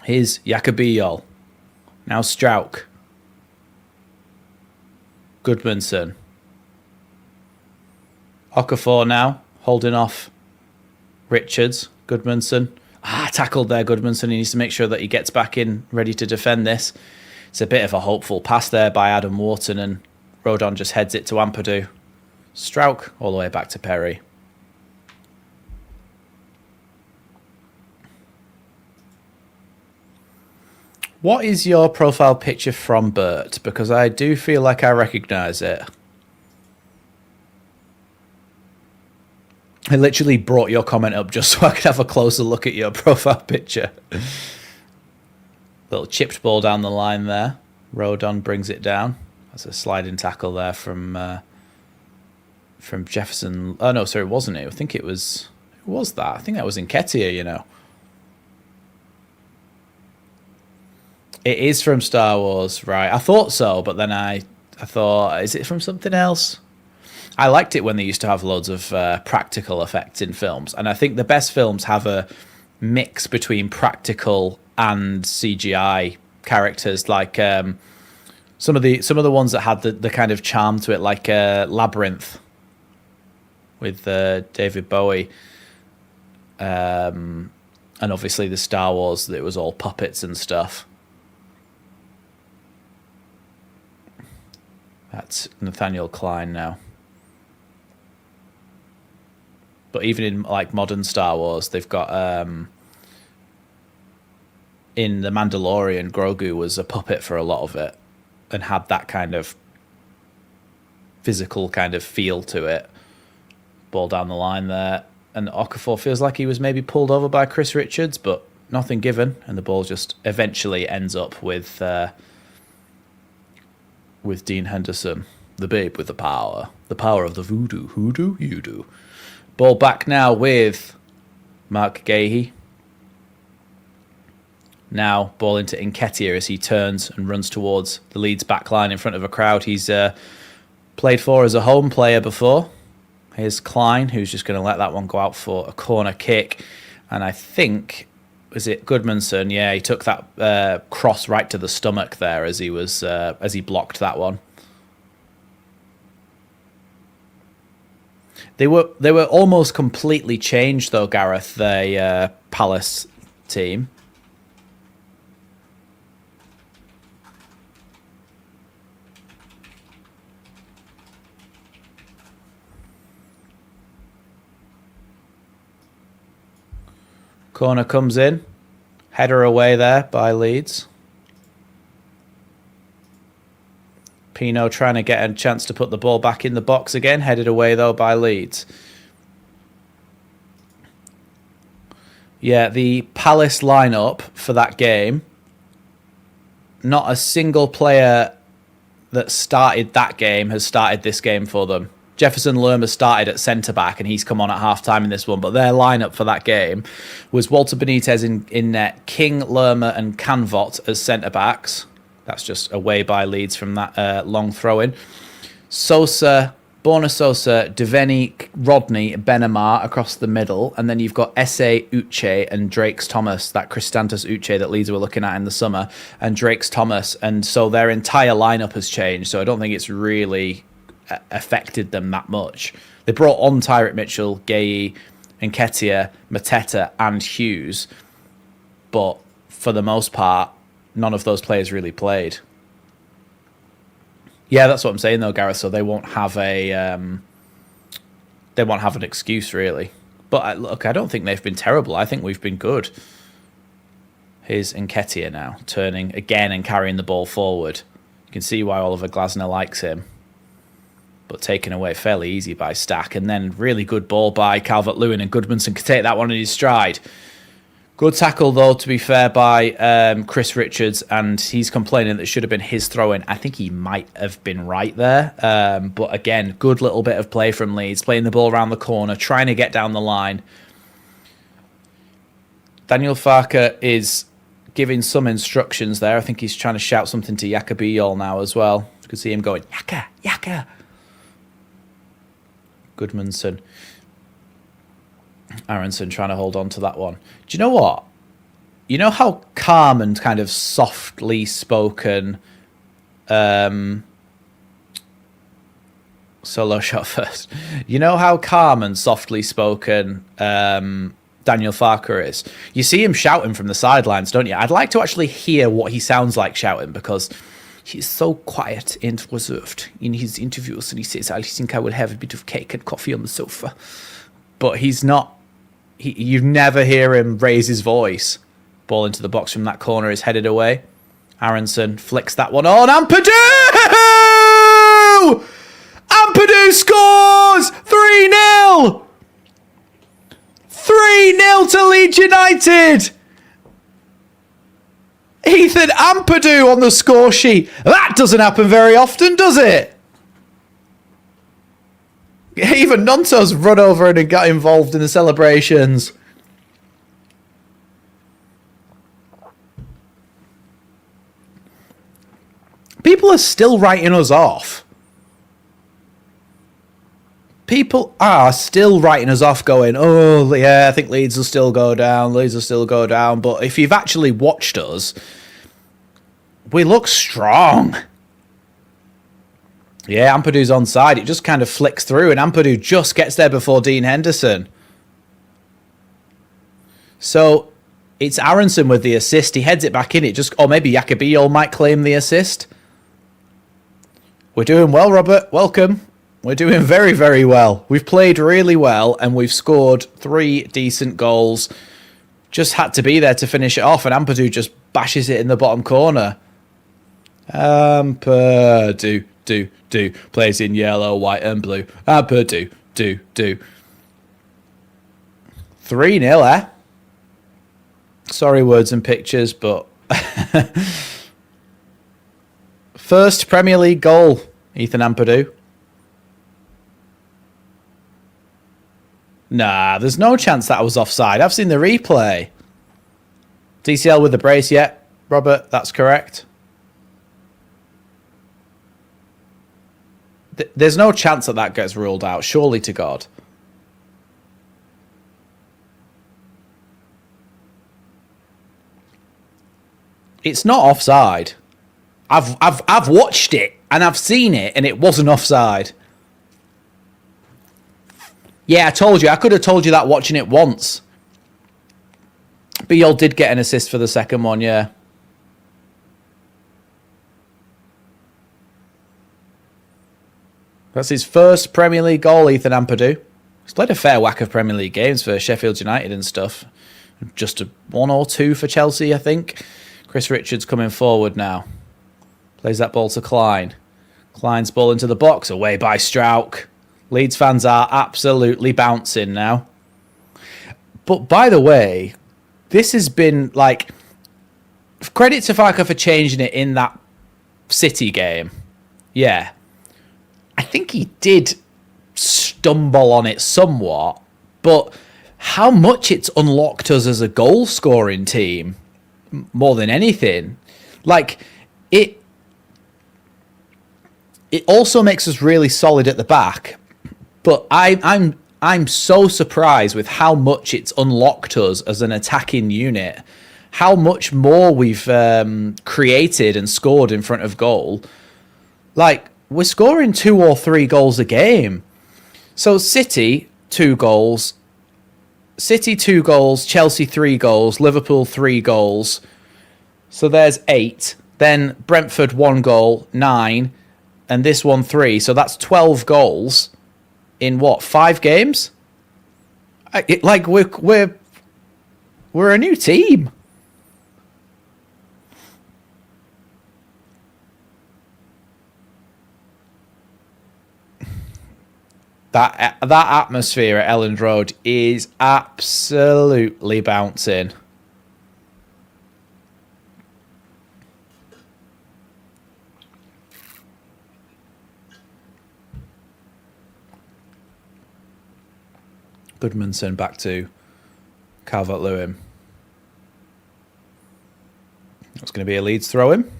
Here's Jakobijol. Now Strauch. Goodmanson. Okafor now, holding off Richards. Goodmanson. Tackled there, Goodmanson. He needs to make sure that he gets back in, ready to defend this. It's a bit of a hopeful pass there by Adam Wharton, and Rodon just heads it to Ampadu. Strauch all the way back to Perry. What is your profile picture from, Bert? Because I do feel like I recognise it. I literally brought your comment up just so I could have a closer look at your profile picture. Little chipped ball down the line there. Rodon brings it down. That's a sliding tackle there from Jefferson. Oh, no, sorry, it wasn't it. I think it was... Who was that? I think that was Nketiah, you know. It is from Star Wars, right? I thought so, but then I thought, is it from something else? I liked it when they used to have loads of practical effects in films, and I think the best films have a mix between practical and CGI characters, like some of the ones that had the kind of charm to it, like Labyrinth with David Bowie, and obviously the Star Wars, that it was all puppets and stuff. That's Nathaniel Klein now. But even in like modern Star Wars, they've got in The Mandalorian, Grogu was a puppet for a lot of it and had that kind of physical kind of feel to it. Ball down the line there. And Okafor feels like he was maybe pulled over by Chris Richards, but nothing given. And the ball just eventually ends up with Dean Henderson, the babe with the power of the voodoo. Hoodoo, you do. Ball back now with Mark Gahey. Now ball into Nketiah as he turns and runs towards the Leeds backline in front of a crowd he's played for as a home player before. Here's Klein, who's just going to let that one go out for a corner kick. And I think, was it Goodmanson? Yeah, he took that cross right to the stomach there as he blocked that one. They were almost completely changed though, Gareth, the Palace team. Corner comes in. Header away there by Leeds. Pino trying to get a chance to put the ball back in the box again. Headed away, though, by Leeds. Yeah, the Palace lineup for that game. Not a single player that started that game has started this game for them. Jefferson Lerma started at centre-back and he's come on at half-time in this one, but their lineup for that game was Walter Benitez in net, King, Lerma and Canvot as centre-backs. That's just away by Leeds from that long throw-in. Sosa, Borna Sosa, Deveni, Rodney, Benamar across the middle, and then you've got Esse, Uche and Drakes Thomas, that Christantus Uche that Leeds were looking at in the summer, and Drakes Thomas, and so their entire lineup has changed, so I don't think it's really affected them that much. They brought on Tyrick Mitchell, Gay, Nketiah, Mateta and Hughes, but for the most part, none of those players really played. Yeah, that's what I'm saying though, Gareth. So they won't have an excuse really. But look, I don't think they've been terrible. I think we've been good. Here's Nketiah now, turning again and carrying the ball forward. You can see why Oliver Glasner likes him. But taken away fairly easy by Stack. And then really good ball by Calvert-Lewin, and Goodmanson could take that one in his stride. Good tackle, though, to be fair, by Chris Richards, and he's complaining that it should have been his throw-in. I think he might have been right there. But again, good little bit of play from Leeds, playing the ball around the corner, trying to get down the line. Daniel Farke is giving some instructions there. I think he's trying to shout something to Yakabiyol now as well. You can see him going, Yaka, Yaka. Goodmanson. Aronson trying to hold on to that one. Do you know what? You know how calm and kind of softly spoken solo shot first. You know how calm and softly spoken Daniel Farke is? You see him shouting from the sidelines, don't you? I'd like to actually hear what he sounds like shouting, because he's so quiet and reserved in his interviews, and he says, I think I will have a bit of cake and coffee on the sofa. But he's not. You never hear him raise his voice. Ball into the box from that corner is headed away. Aronson flicks that one on. Ampadu! Ampadu scores! 3-0! 3-0 to Leeds United! Ethan Ampadu on the score sheet. That doesn't happen very often, does it? Even Nonto's run over and got involved in the celebrations. People are still writing us off. people are still writing us off going, oh, yeah, I think Leeds will still go down. Leeds will still go down. But if you've actually watched us, we look strong. Yeah, Ampadu's onside. It just kind of flicks through, and Ampadu just gets there before Dean Henderson. So it's Aronson with the assist. He heads it back in. Or maybe Yacobillo might claim the assist. We're doing well, Robert. Welcome. We're doing very, very well. We've played really well, and we've scored 3 decent goals. Just had to be there to finish it off, and Ampadu just bashes it in the bottom corner. Ampadu, do. Plays in yellow, white, and blue. Ampadu, do. 3-0, eh? Sorry, words and pictures, but... First Premier League goal, Ethan Ampadu. Nah, there's no chance that was offside. I've seen the replay. DCL with the brace, yeah. Robert, that's correct. There's no chance that gets ruled out, surely to God. It's not offside. I've watched it and I've seen it and it wasn't offside. Yeah, I told you. I could have told you that watching it once. Biol did get an assist for the second one, yeah. That's his first Premier League goal, Ethan Ampadu. He's played a fair whack of Premier League games for Sheffield United and stuff. Just a 1 or 2 for Chelsea, I think. Chris Richards coming forward now. Plays that ball to Klein. Klein's ball into the box, away by Strauch. Leeds fans are absolutely bouncing now. But by the way, this has been like... Credit to Farker for changing it in that City game. Yeah. I think he did stumble on it somewhat. But how much it's unlocked us as a goal-scoring team, more than anything. Like, it also makes us really solid at the back. But I'm so surprised with how much it's unlocked us as an attacking unit. How much more we've created and scored in front of goal. Like, we're scoring 2 or 3 goals a game. So City, 2 goals. City, 2 goals. Chelsea, 3 goals. Liverpool, 3 goals. So there's 8. Then Brentford, 1 goal, 9. And this one, 3. So that's 12 goals in what, 5 games? We're a new team. That atmosphere at Elland Road is absolutely bouncing. Goodmanson back to Calvert-Lewin. It's going to be a Leeds throw-in.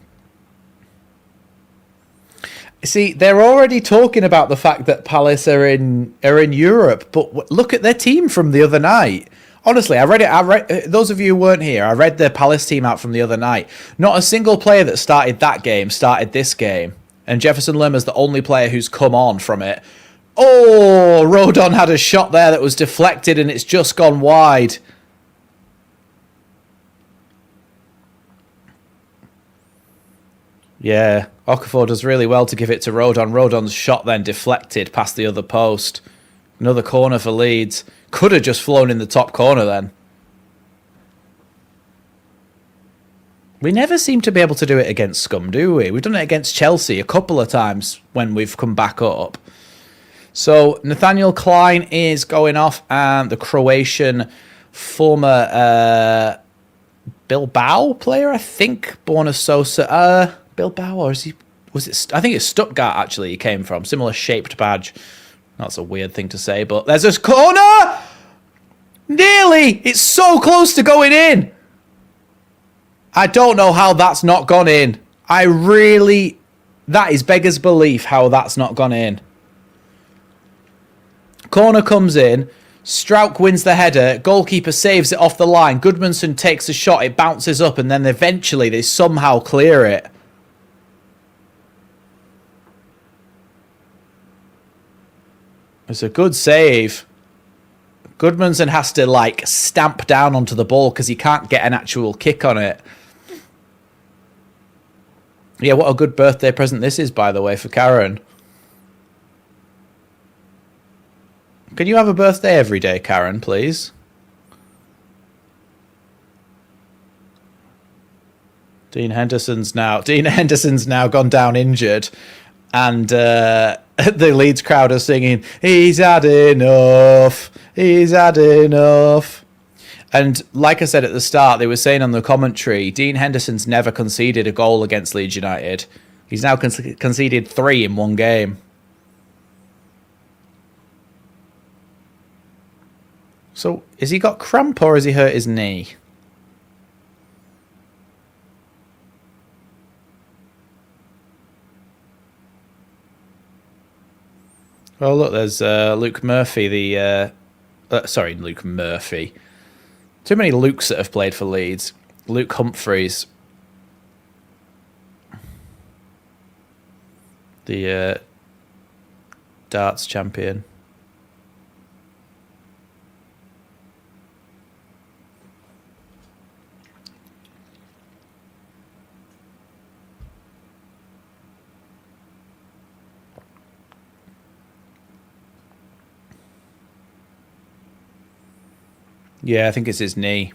See, they're already talking about the fact that Palace are in Europe, but look at their team from the other night. Honestly, I read those of you who weren't here, I read the Palace team out from the other night. Not a single player that started that game started this game. And Jefferson Lerma's the only player who's come on from it. Oh, Rodon had a shot there that was deflected and it's just gone wide. Yeah, Okafor does really well to give it to Rodon. Rodon's shot then deflected past the other post. Another corner for Leeds. Could have just flown in the top corner then. We never seem to be able to do it against scum, do we? We've done it against Chelsea a couple of times when we've come back up. So Nathaniel Klein is going off, and the Croatian former Bilbao player, I think, Borna Sosa. Bilbao, or is he? Was it? I think it's Stuttgart. Actually, he came from similar shaped badge. That's a weird thing to say, but there's this corner. Nearly, it's so close to going in. I don't know how that's not gone in. That is beggars belief how that's not gone in. Corner comes in. Strauch wins the header. Goalkeeper saves it off the line. Goodmanson takes a shot. It bounces up, and then eventually they somehow clear it. It's a good save. Goodmanson has to, like, stamp down onto the ball because he can't get an actual kick on it. Yeah, what a good birthday present this is, by the way, for Karen. Can you have a birthday every day, Karen, please? Dean Henderson's now gone down injured, and the Leeds crowd are singing, "He's had enough, he's had enough." And like I said at the start, they were saying on the commentary, Dean Henderson's never conceded a goal against Leeds United. He's now conceded 3 in one game. So, has he got cramp or has he hurt his knee? Oh, look, there's Luke Murphy, Luke Murphy. Too many Lukes that have played for Leeds. Luke Humphreys. The darts champion. Yeah, I think it's his knee.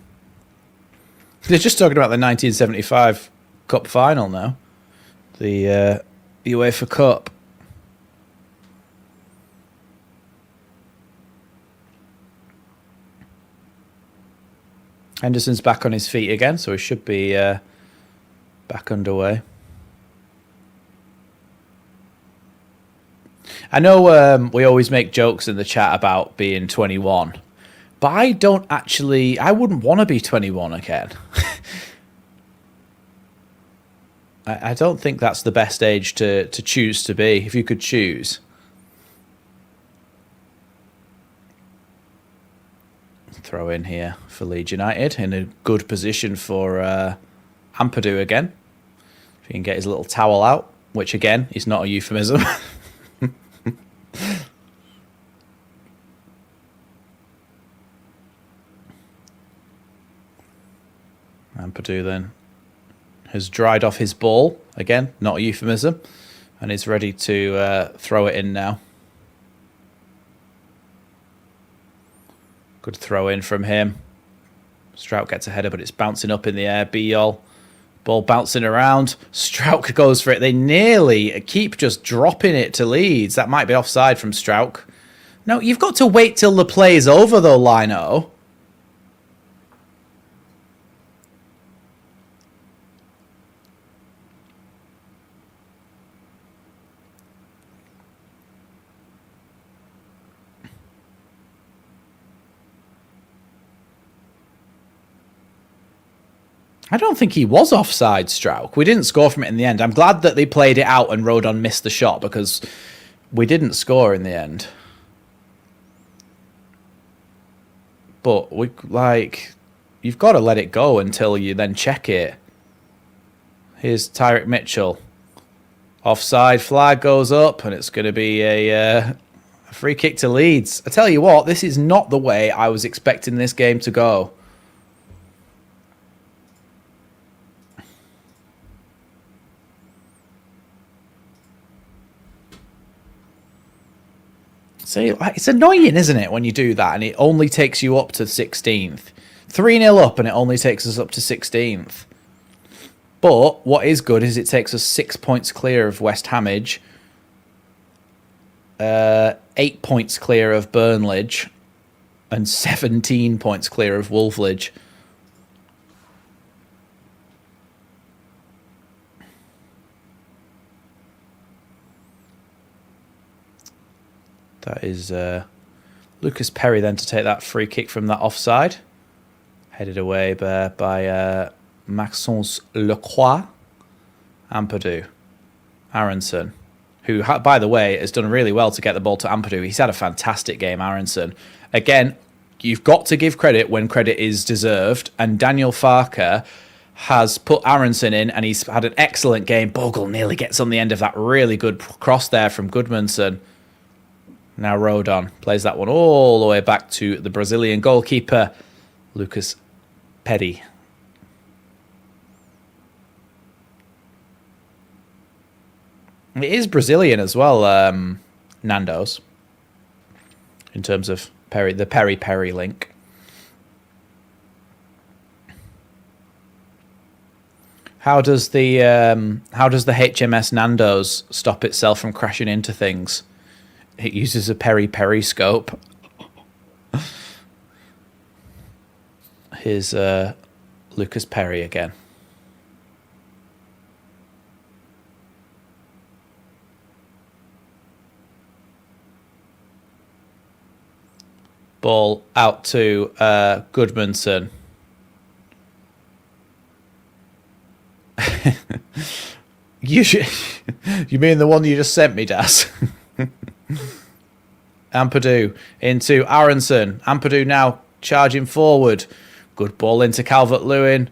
They're just talking about the 1975 Cup final now. The UEFA Cup. Henderson's back on his feet again, so he should be back underway. I know we always make jokes in the chat about being 21. But I wouldn't want to be 21 again. I don't think that's the best age to choose to be, if you could choose. Throw in here for Leeds United, in a good position for Ampadu again. If he can get his little towel out, which again is not a euphemism. Ampadu then has dried off his ball. Again, not a euphemism. And is ready to throw it in now. Good throw in from him. Strauch gets a header, but it's bouncing up in the air. Biol. Ball bouncing around. Strauch goes for it. They nearly keep just dropping it to Leeds. That might be offside from Strauch. No, you've got to wait till the play is over, though, Lino. I don't think he was offside, Strauch. We didn't score from it in the end. I'm glad that they played it out and Rodon missed the shot because we didn't score in the end. But you've got to let it go until you then check it. Here's Tyrick Mitchell. Offside flag goes up and it's going to be a free kick to Leeds. I tell you what, this is not the way I was expecting this game to go. See, it's annoying, isn't it, when you do that and it only takes you up to 16th. 3-0 up and it only takes us up to 16th. But what is good is it takes us 6 points clear of West Hamage, 8 points clear of Burnley, and 17 points clear of Wolflidge. That is Lucas Perry then to take that free kick from that offside. Headed away by Maxence Lecroix. Ampadu. Aronson. who, by the way, has done really well to get the ball to Ampadu. He's had a fantastic game, Aronson. Again, you've got to give credit when credit is deserved, and Daniel Farker has put Aronson in, and he's had an excellent game. Bogle nearly gets on the end of that really good cross there from Goodmanson. Now Rodon plays that one all the way back to the Brazilian goalkeeper, Lucas Perry. It is Brazilian as well, Nando's, in terms of the Perry link. How does the HMS Nando's stop itself from crashing into things? It uses a periscope. Here's Lucas Perry again. Ball out to Goodmanson. You mean the one you just sent me, Daz? Ampadu into Aronson. Ampadu now charging forward. Good ball into Calvert-Lewin.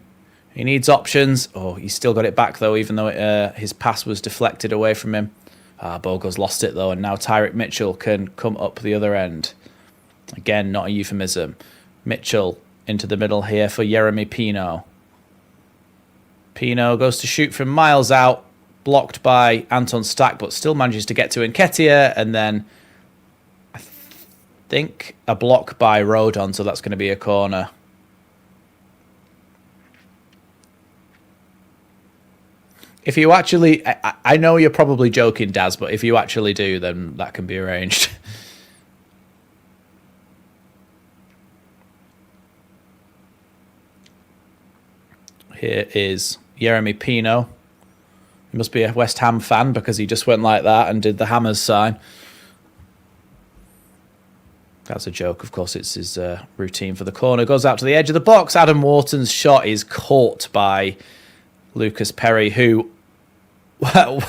He needs options. Oh, he's still got it back, though, even though his pass was deflected away from him. Bogle's lost it, though, and now Tyrick Mitchell can come up the other end. Again, not a euphemism. Mitchell into the middle here for Jeremy Pino. Pino goes to shoot from miles out, blocked by Anton Stack, but still manages to get to Nketiah, and then I think a block by Rodon, so that's going to be a corner. If you actually, I know you're probably joking, Daz, but if you actually do, then that can be arranged. Here is Jeremy Pino. He must be a West Ham fan because he just went like that and did the Hammers sign. That's a joke. Of course, it's his routine for the corner. Goes out to the edge of the box. Adam Wharton's shot is caught by Lucas Perry, who... I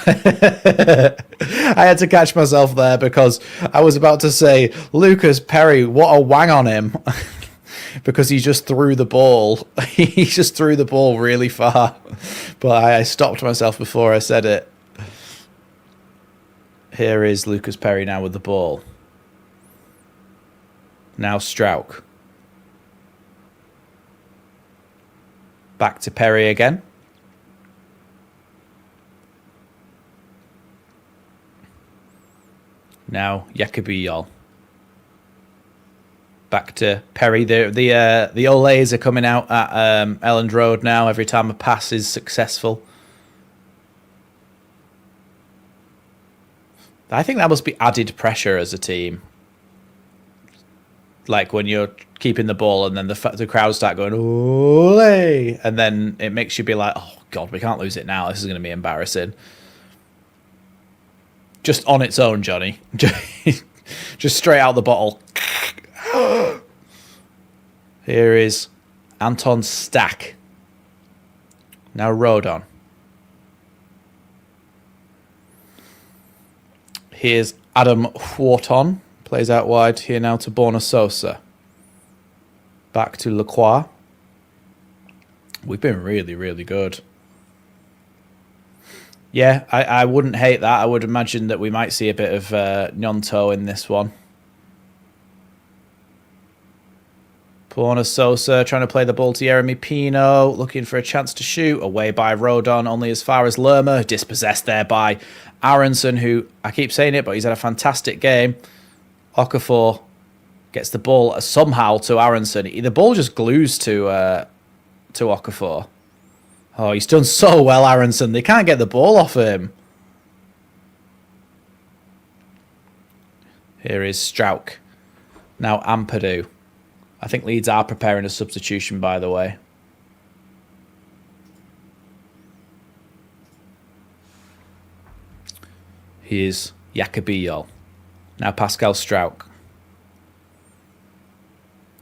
had to catch myself there because I was about to say, Lucas Perry, what a wang on him. Because he just threw the ball. He just threw the ball really far. But I stopped myself before I said it. Here is Lucas Perry now with the ball. Now Strauch. Back to Perry again. Now Jacobi Yol. Back to Perry. The Olays are coming out at Elland Road now every time a pass is successful. I think that must be added pressure as a team. Like when you're keeping the ball and then the crowd start going, Olay! And then it makes you be like, oh, God, we can't lose it now. This is going to be embarrassing. Just on its own, Johnny. Just straight out the bottle. Here is Anton Stack. Now Rodon. Here's Adam Wharton. Plays out wide here now to Borna Sosa. Back to Lacroix. We've been really, really good. Yeah, I wouldn't hate that. I would imagine that we might see a bit of Gnonto in this one. Borna Sosa trying to play the ball to Jeremy Pino, looking for a chance to shoot. Away by Rodon, only as far as Lerma. Dispossessed there by Aronson, who, I keep saying it, but he's had a fantastic game. Okafor gets the ball somehow to Aronson. The ball just glues to Okafor. Oh, he's done so well, Aronson. They can't get the ball off him. Here is Strauch. Now Ampadu. I think Leeds are preparing a substitution, by the way. Here's Jacobi Yol. Now Pascal Strauch.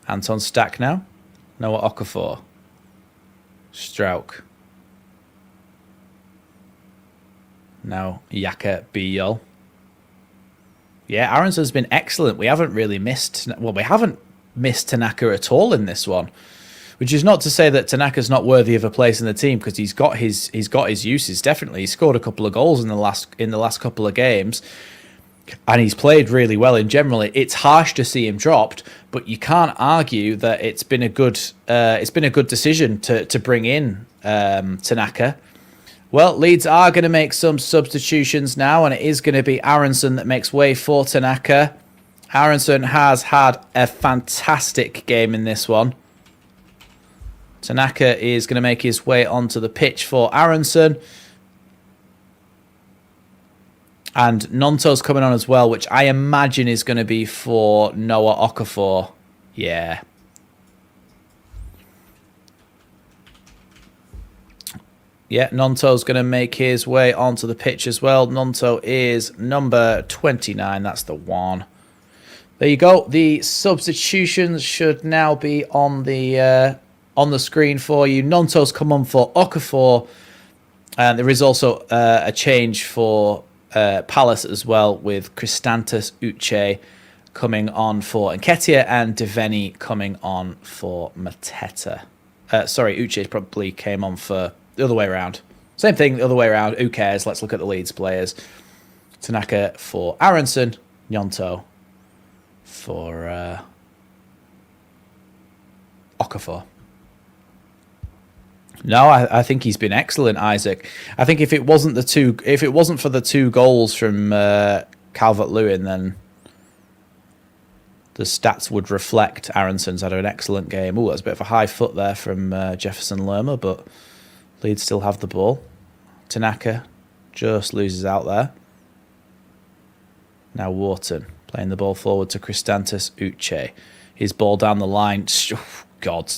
Anton Stack now. Noah Okafor. Strauch. Now Jacobi Yol. Yeah, Aronson's been excellent. We haven't really missed... Well, we haven't missed Tanaka at all in this one. Which is not to say that Tanaka's not worthy of a place in the team, because he's got his uses, definitely. He scored a couple of goals in the last couple of games. And he's played really well in general. It's harsh to see him dropped, but you can't argue that it's been a good decision to bring in Tanaka. Well, Leeds are going to make some substitutions now, and it is going to be Aronson that makes way for Tanaka. Aronson has had a fantastic game in this one. Tanaka is going to make his way onto the pitch for Aronson. And Nonto's coming on as well, which I imagine is going to be for Noah Okafor. Yeah. Yeah, Nonto's going to make his way onto the pitch as well. Nonto is number 29. That's the one. There you go. The substitutions should now be on the screen for you. Nonto's come on for Okafor. And there is also a change for Palace as well, with Christantas Uche coming on for Nketiah and Deveni coming on for Mateta. Sorry, Uche probably came on for the other way around. Same thing, the other way around. Who cares? Let's look at the Leeds players. Tanaka for Aronson. Nonto for Okafor. No, I think he's been excellent, Isaac. I think if it wasn't for the two goals from Calvert-Lewin, then the stats would reflect Aronson's had an excellent game. Oh, that's a bit of a high foot there from Jefferson Lerma, but Leeds still have the ball. Tanaka just loses out there. Now Wharton playing the ball forward to Christantas Uche. His ball down the line. God.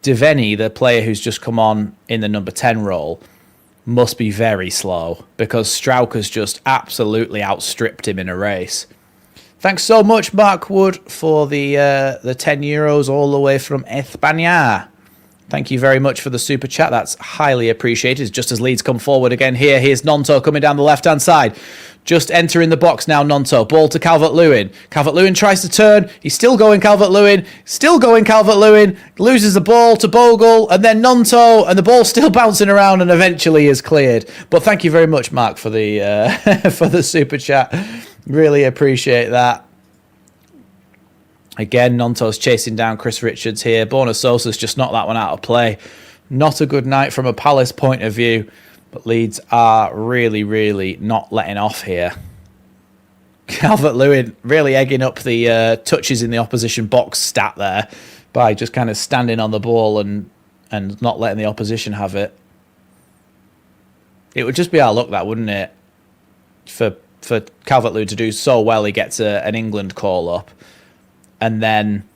Deveni, the player who's just come on in the number 10 role, must be very slow, because Strauch has just absolutely outstripped him in a race. Thanks so much, Mark Wood, for the €10 all the way from España. Thank you very much for the super chat. That's highly appreciated. Just as Leeds come forward again here, here's Nonto coming down the left-hand side. Just entering the box now, Nonto. Ball to Calvert-Lewin. Calvert-Lewin tries to turn. He's still going Calvert-Lewin. Still going Calvert-Lewin. Loses the ball to Bogle. And then Nonto. And the ball's still bouncing around and eventually is cleared. But thank you very much, Mark, for the for the super chat. Really appreciate that. Again, Nonto's chasing down Chris Richards here. Borna Sosa's just knocked that one out of play. Not a good night from a Palace point of view. But Leeds are really, really not letting off here. Calvert-Lewin really egging up the touches in the opposition box stat there by just kind of standing on the ball and not letting the opposition have it. It would just be our luck, that, wouldn't it? For Calvert-Lewin to do so well, he gets an England call up. And then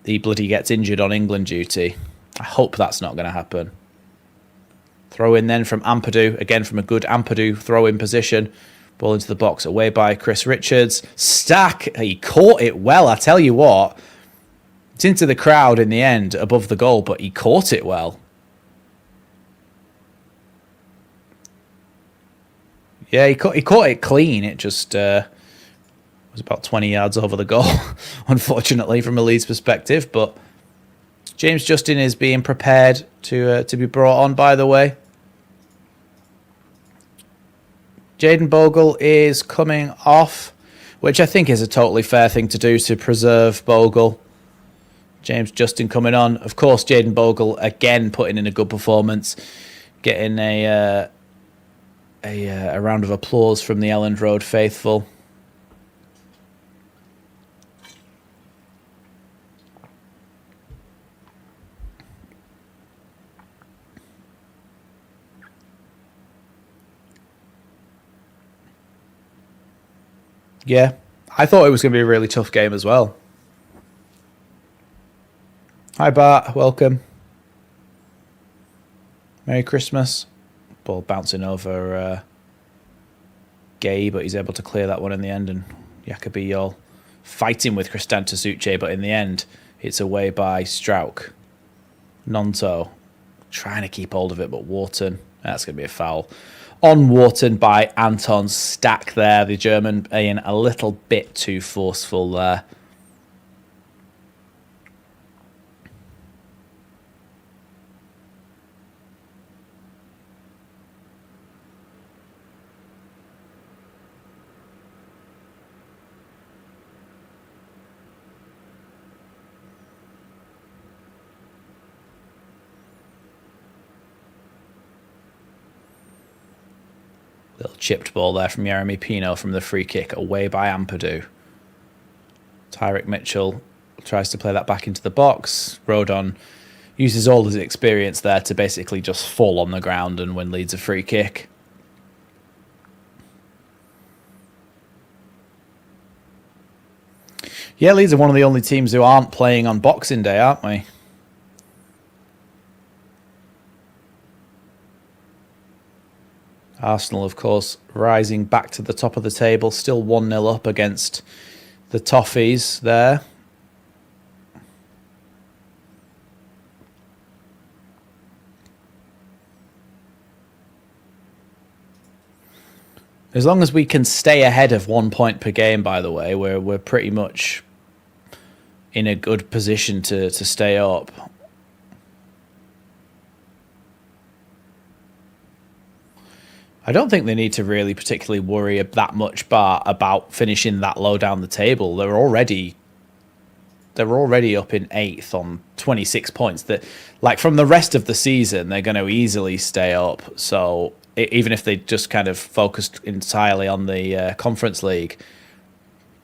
he bloody gets injured on England duty. I hope that's not going to happen. Throw in then from Ampadu. Again, from a good Ampadu throw-in position. Ball into the box, away by Chris Richards. Stack, he caught it well, I tell you what. It's into the crowd in the end, above the goal, but he caught it well. Yeah, he caught it clean. It just was about 20 yards over the goal, unfortunately, from a Leeds perspective. But James Justin is being prepared to be brought on, by the way. Jaden Bogle is coming off, which I think is a totally fair thing to do to preserve Bogle. James Justin coming on. Of course, Jaden Bogle again putting in a good performance, getting a round of applause from the Elland Road faithful. Yeah, I thought it was going to be a really tough game as well. Hi Bart, welcome. Merry Christmas. Ball bouncing over Gay, but he's able to clear that one in the end. And Jacobi Yol fighting with Christantas Uche, but in the end, it's away by Strauch. Nonto trying to keep hold of it, but Wharton, that's going to be a foul. on Wharton by Anton Stack there. The German being a little bit too forceful there. Little chipped ball there from Jeremy Pino from the free kick away by Ampadu. Tyrick Mitchell tries to play that back into the box. Rodon uses all his experience there to basically just fall on the ground and win Leeds a free kick. Yeah, Leeds are one of the only teams who aren't playing on Boxing Day, aren't we? Arsenal, of course, rising back to the top of the table, still 1-0 up against the Toffees there. As long as we can stay ahead of 1 point per game, by the way, we're pretty much in a good position to stay up. I don't think they need to really particularly worry that much about finishing that low down the table. They're already up in 8th on 26 points. That, like, from the rest of the season, they're going to easily stay up. So even if they just kind of focused entirely on the Conference League,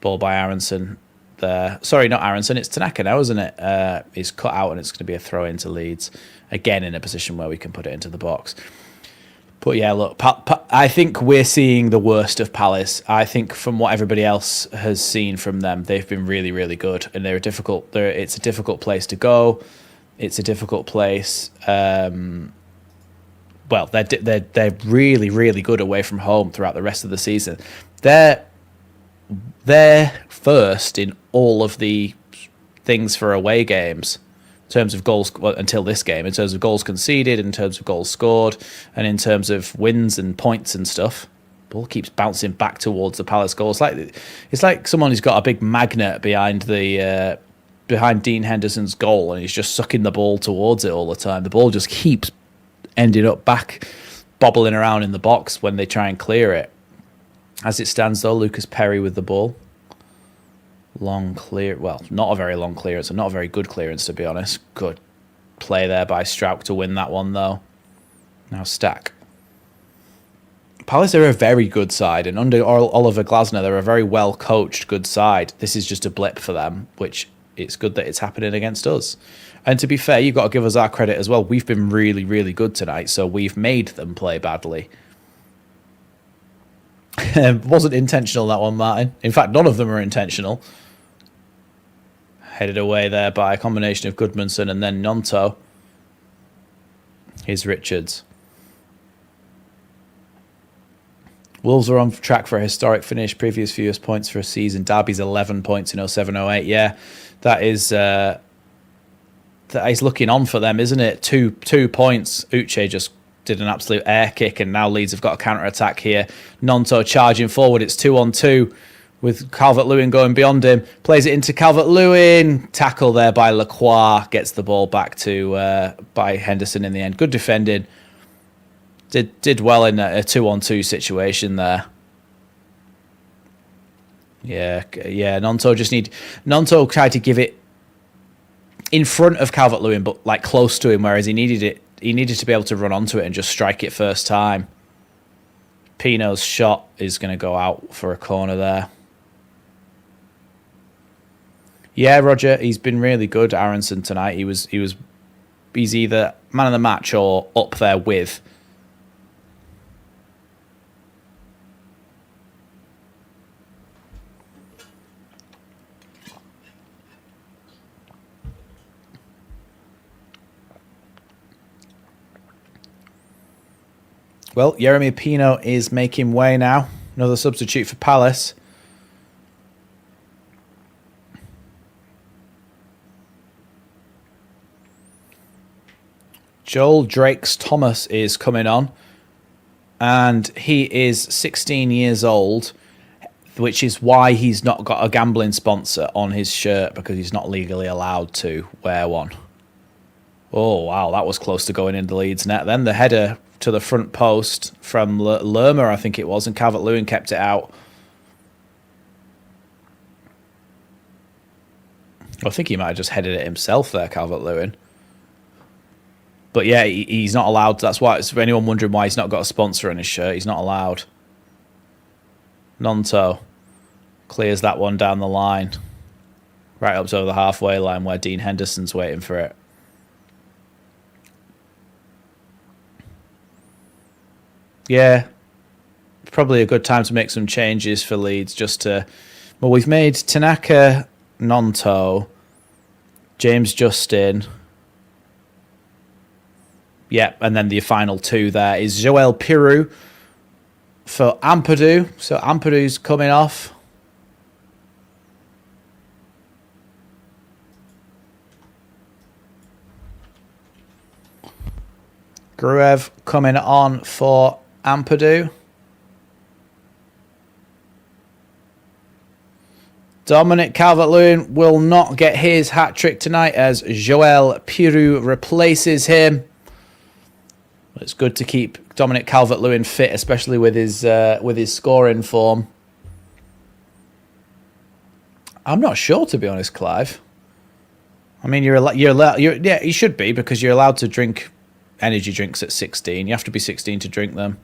ball by Aronson there. Sorry, not Aronson. It's Tanaka now, isn't it? He's cut out and it's going to be a throw into Leeds. Again, in a position where we can put it into the box. But yeah, look, I think we're seeing the worst of Palace. I think from what everybody else has seen from them, they've been really, really good, and it's a difficult place to go. It's a difficult place. Well, they're really, really good away from home throughout the rest of the season. They're first in all of the things for away games. In terms of goals, well, until this game, in terms of goals conceded, in terms of goals scored, and in terms of wins and points and stuff. Ball keeps bouncing back towards the Palace goal. It's like someone who's got a big magnet behind Dean Henderson's goal, and he's just sucking the ball towards it all the time. The ball just keeps ending up back, bobbling around in the box when they try and clear it. As it stands, though, Lucas Perry with the ball. Long clear, well, not a very long clearance, and not a very good clearance, to be honest. Good play there by Strauch to win that one, though. Now Stack. Palace are a very good side, and under Oliver Glasner, they're a very well-coached, good side. This is just a blip for them, which it's good that it's happening against us. And to be fair, you've got to give us our credit as well. We've been really, really good tonight, so we've made them play badly. Wasn't intentional, that one, Martin. In fact, none of them are intentional. Headed away there by a combination of Goodmanson and then Nonto. Here's Richards. Wolves are on track for a historic finish. Previous fewest points for a season. Derby's 11 points in 07-08. Yeah, that is looking on for them, isn't it? Two points. Uche just did an absolute air kick, and now Leeds have got a counter-attack here. Nonto charging forward. It's 2-on-2 with Calvert-Lewin going beyond him. Plays it into Calvert-Lewin. Tackle there by Lacroix. Gets the ball back to by Henderson in the end. Good defending. Did well in a 2-on-2 situation there. Yeah. Nonto tried to give it in front of Calvert-Lewin, but like close to him, whereas he needed to be able to run onto it and just strike it first time. Pino's shot is going to go out for a corner there. Yeah, Roger, he's been really good, Aronson, tonight. He's either man of the match or up there with. Well, Jeremy Pino is making way now. Another substitute for Palace. Joel Drakes Thomas is coming on. and he is 16 years old, which is why he's not got a gambling sponsor on his shirt, because he's not legally allowed to wear one. Oh, wow, that was close to going into Leeds net. Then the header to the front post from Lerma, I think it was, and Calvert-Lewin kept it out. I think he might have just headed it himself there, Calvert-Lewin. But yeah, he's not allowed. That's why, it's for anyone wondering why he's not got a sponsor on his shirt, he's not allowed. Nonto clears that one down the line. Right up to the halfway line where Dean Henderson's waiting for it. Yeah, probably a good time to make some changes for Leeds. Just to, well, we've made Tanaka, Nonto, James Justin. Yeah, and then the final two there is Joel Pirou for Ampadu. So Ampadu's coming off. Gruev coming on for Ampadu. Dominic Calvert-Lewin will not get his hat-trick tonight as Joel Pirou replaces him. It's good to keep Dominic Calvert-Lewin fit, especially with his scoring form. I'm not sure, to be honest, Clive. I mean, you're yeah, you should be, because you're allowed to drink energy drinks at 16. You have to be 16 to drink them.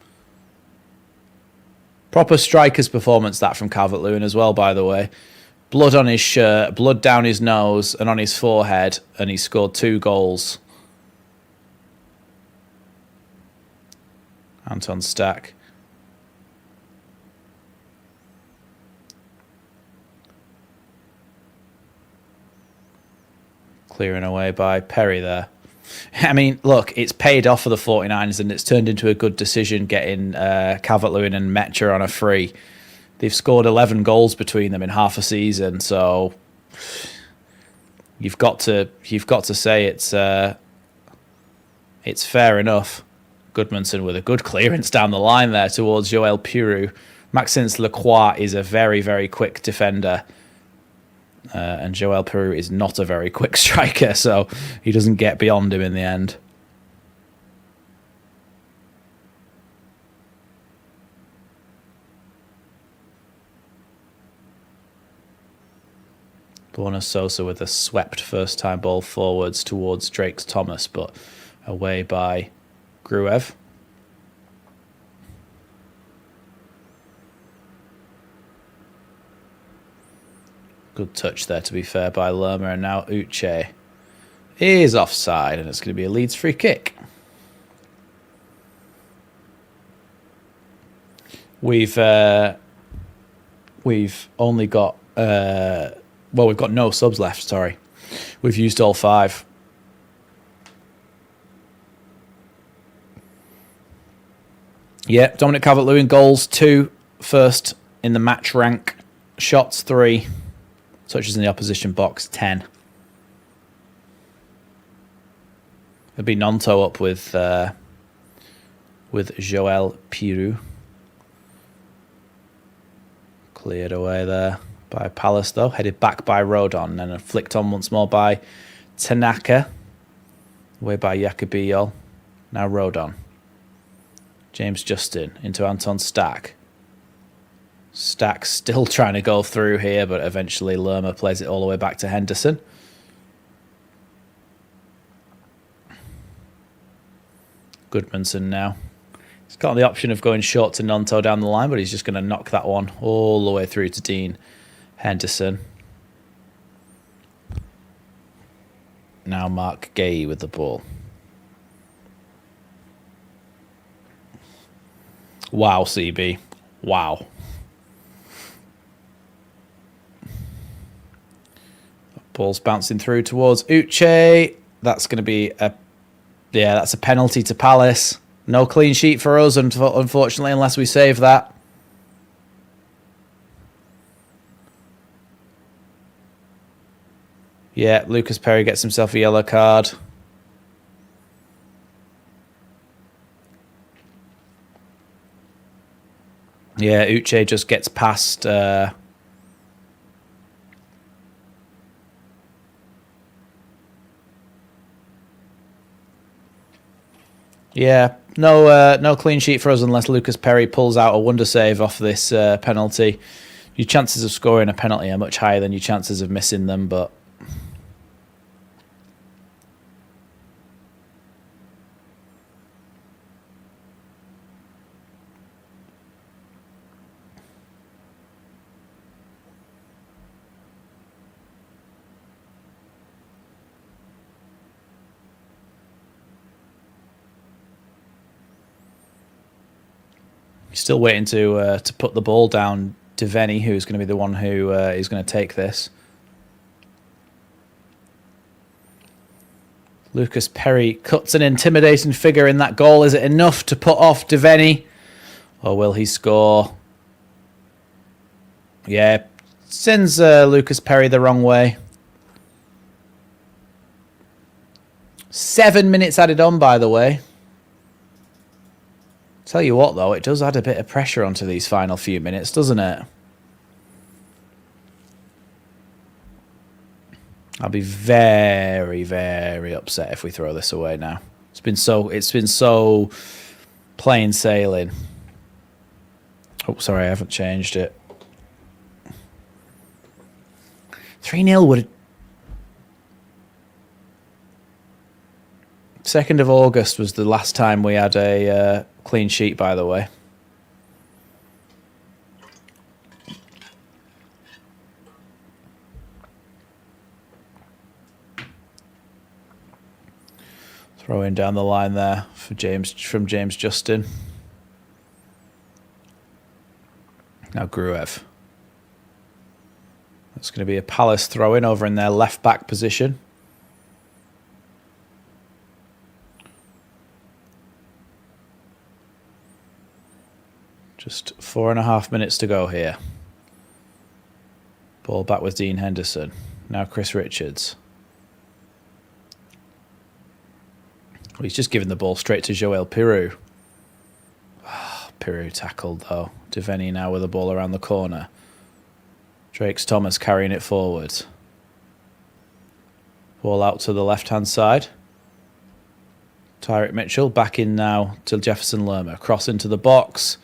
Proper striker's performance, that, from Calvert-Lewin as well, by the way. Blood on his shirt, blood down his nose and on his forehead, and he scored 2 goals. Anton Stack. Clearing away by Perry there. I mean, look, it's paid off for the 49ers, and it's turned into a good decision getting Calvert-Lewin and Metcher on a free. They've scored 11 goals between them in half a season, so you've got to say it's fair enough. Goodmanson with a good clearance down the line there towards Joel Pirou. Maxence Lacroix is a very, very quick defender. And Joel Pirou is not a very quick striker, so he doesn't get beyond him in the end. Borna Sosa with a swept first-time ball forwards towards Drake's Thomas, but away by Gruev. Good touch there, to be fair, by Lerma, and now Uche is offside, and it's going to be a Leeds free kick. We've only got we've got no subs left. Sorry, we've used all 5. Yeah, Dominic Calvert-Lewin goals 2, first in the match rank, shots 3. Touches in the opposition box, 10. It'll be Nonto up with Joel Pirou. Cleared away there by Palace, though. Headed back by Rodon, and flicked on once more by Tanaka. Away by Jacobillo. Now Rodon. James Justin into Anton Stack. Stack still trying to go through here, but eventually Lerma plays it all the way back to Henderson. Goodmanson now. He's got the option of going short to Nonto down the line, but he's just going to knock that one all the way through to Dean Henderson. Now Mark Gay with the ball. Wow, CB. Wow. Ball's bouncing through towards Uche. That's going to be that's a penalty to Palace. No clean sheet for us, unfortunately, unless we save that. Yeah, Lucas Perry gets himself a yellow card. Yeah, Uche just gets past... Yeah, no clean sheet for us unless Lucas Perry pulls out a wonder save off this penalty. Your chances of scoring a penalty are much higher than your chances of missing them, but... Still waiting to put the ball down. Devaney, who's going to be the one who is going to take this. Lucas Perry cuts an intimidating figure in that goal. Is it enough to put off Devaney? Or will he score? Yeah, sends Lucas Perry the wrong way. 7 minutes added on, by the way. Tell you what, though, it does add a bit of pressure onto these final few minutes, doesn't it? I'll be very, very upset if we throw this away now. It's been so plain sailing. Oh, sorry, I haven't changed it. 3-0 would... 2nd of August was the last time we had a clean sheet, by the way. Throwing down the line there for from James Justin. Now Gruev. That's going to be a Palace throw-in over in their left-back position. Just 4.5 minutes to go here. Ball back with Dean Henderson. Now Chris Richards. Well, he's just given the ball straight to Joel Pirou. Oh, Pirou tackled, though. Devaney now with the ball around the corner. Drakes Thomas carrying it forward. Ball out to the left-hand side. Tyrick Mitchell back in now to Jefferson Lerma. Cross into the box.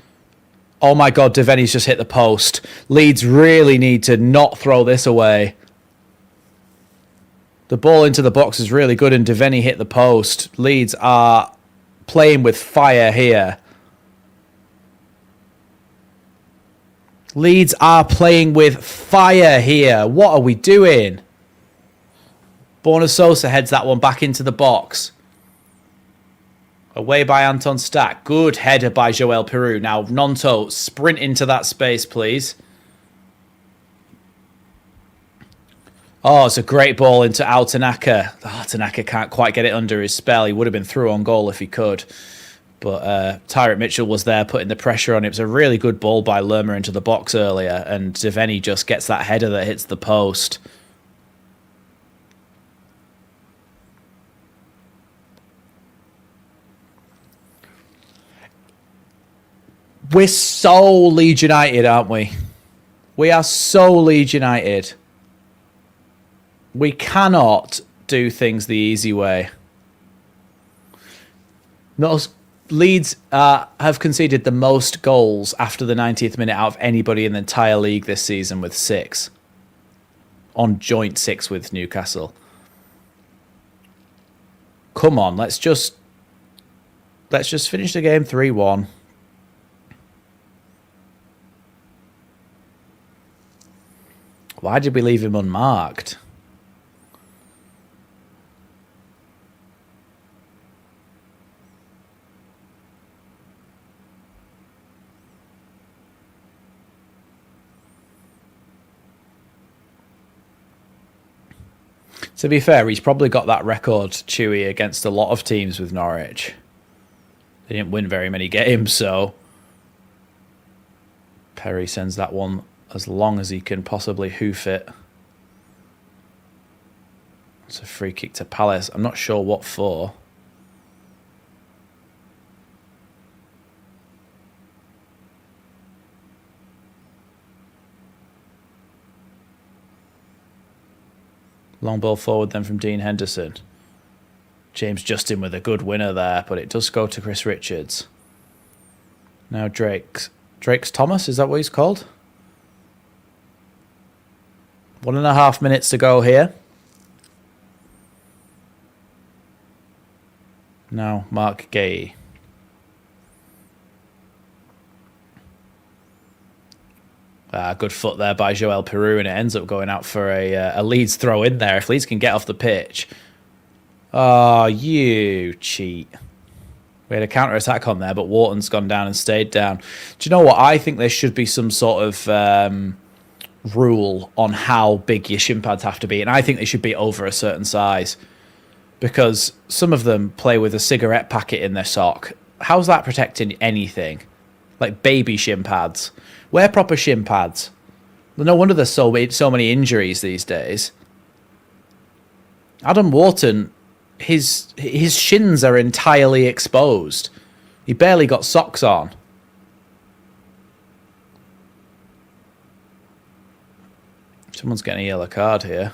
Oh my God, Devaney's just hit the post. Leeds really need to not throw this away. The ball into the box is really good and Devaney hit the post. Leeds are playing with fire here. Leeds are playing with fire here. What are we doing? Borna Sosa heads that one back into the box. Away by Anton Stack. Good header by Joel Pirou. Now, Nonto, sprint into that space, please. Oh, it's a great ball into Al Tanaka. Oh, Tanaka can't quite get it under his spell. He would have been through on goal if he could. But Tyrick Mitchell was there putting the pressure on. It was a really good ball by Lerma into the box earlier. And Devaney just gets that header that hits the post. We're so Leeds United, aren't we? We are so Leeds United. We cannot do things the easy way. Leeds have conceded the most goals after the 90th minute out of anybody in the entire league this season with 6. On joint 6 with Newcastle. Come on, let's just finish the game 3-1. Why did we leave him unmarked? To be fair, he's probably got that record, Chewy, against a lot of teams with Norwich. They didn't win very many games, so Perry sends that one as long as he can possibly hoof it. It's a free kick to Palace. I'm not sure what for. Long ball forward then from Dean Henderson. James Justin with a good winner there, but it does go to Chris Richards. Now Drake's Thomas, is that what he's called? 1.5 minutes to go here. Now Mark Gay. Good foot there by Joel Peru, and it ends up going out for a Leeds throw in there. If Leeds can get off the pitch. Oh, you cheat. We had a counter-attack on there, but Wharton's gone down and stayed down. Do you know what? I think there should be some sort of rule on how big your shin pads have to be, and I think they should be over a certain size, because some of them play with a cigarette packet in their sock. How's that protecting anything? Like baby shin pads. Wear proper shin pads. No wonder there's so many injuries these days. Adam Wharton, his shins are entirely exposed. He barely got socks on. Someone's getting a yellow card here.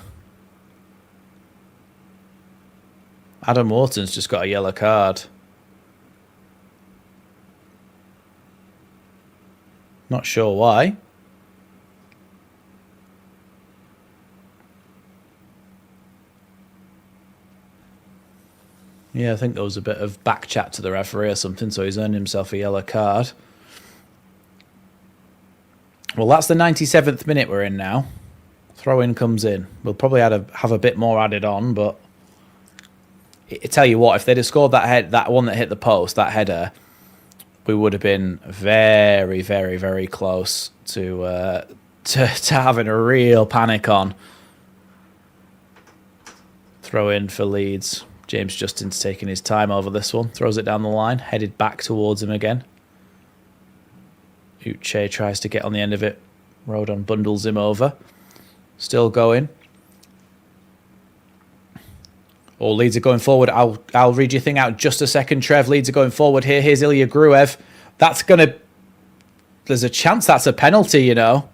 Adam Wharton's just got a yellow card. Not sure why. Yeah, I think there was a bit of back chat to the referee or something, so he's earned himself a yellow card. Well, that's the 97th minute we're in now. Throw-in comes in. We'll probably have a bit more added on, but I tell you what, if they'd have scored that one that hit the post, that header, we would have been very, very, very close to having a real panic on. Throw in for Leeds. James Justin's taking his time over this one. Throws it down the line. Headed back towards him again. Uche tries to get on the end of it. Rodon bundles him over. Still going. Oh, Leeds are going forward. I'll read your thing out just a second, Trev. Leeds are going forward here. Here's Ilya Gruev. That's going to... There's a chance that's a penalty, you know.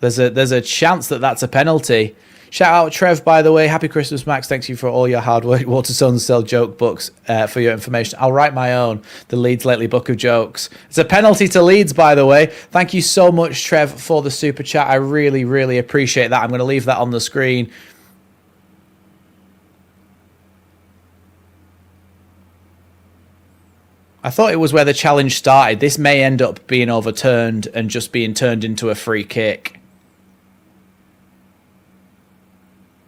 There's a chance that's a penalty. Shout out Trev, by the way. Happy Christmas, Max. Thanks you for all your hard work. Waterstones sell joke books for your information. I'll write my own, the Leeds Lately Book of Jokes. It's a penalty to Leeds, by the way. Thank you so much, Trev, for the super chat. I really, really appreciate that. I'm going to leave that on the screen. I thought it was where the challenge started. This may end up being overturned and just being turned into a free kick.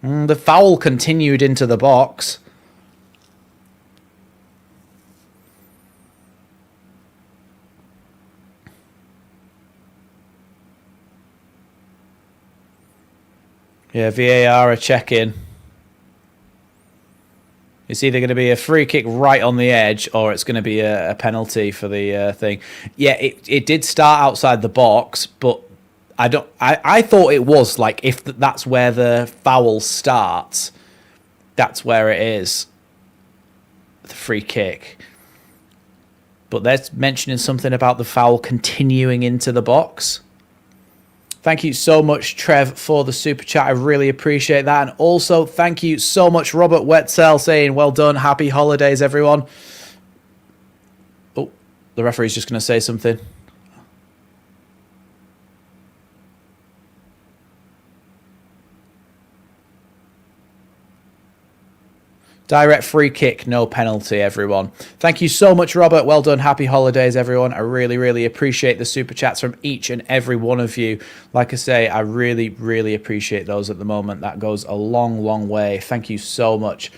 The foul continued into the box. Yeah, VAR are checking. It's either going to be a free kick right on the edge or it's going to be a penalty for the thing. Yeah, it did start outside the box, but I thought it was like if that's where the foul starts, that's where it is. The free kick. But they're mentioning something about the foul continuing into the box. Thank you so much, Trev, for the super chat. I really appreciate that. And also, thank you so much, Robert Wetzel, saying, well done, happy holidays, everyone. Oh, the referee's just going to say something. Direct free kick, no penalty, everyone. Thank you so much, Robert. Well done. Happy holidays, everyone. I really, really appreciate the super chats from each and every one of you. Like I say, I really, really appreciate those at the moment. That goes a long, long way. Thank you so much.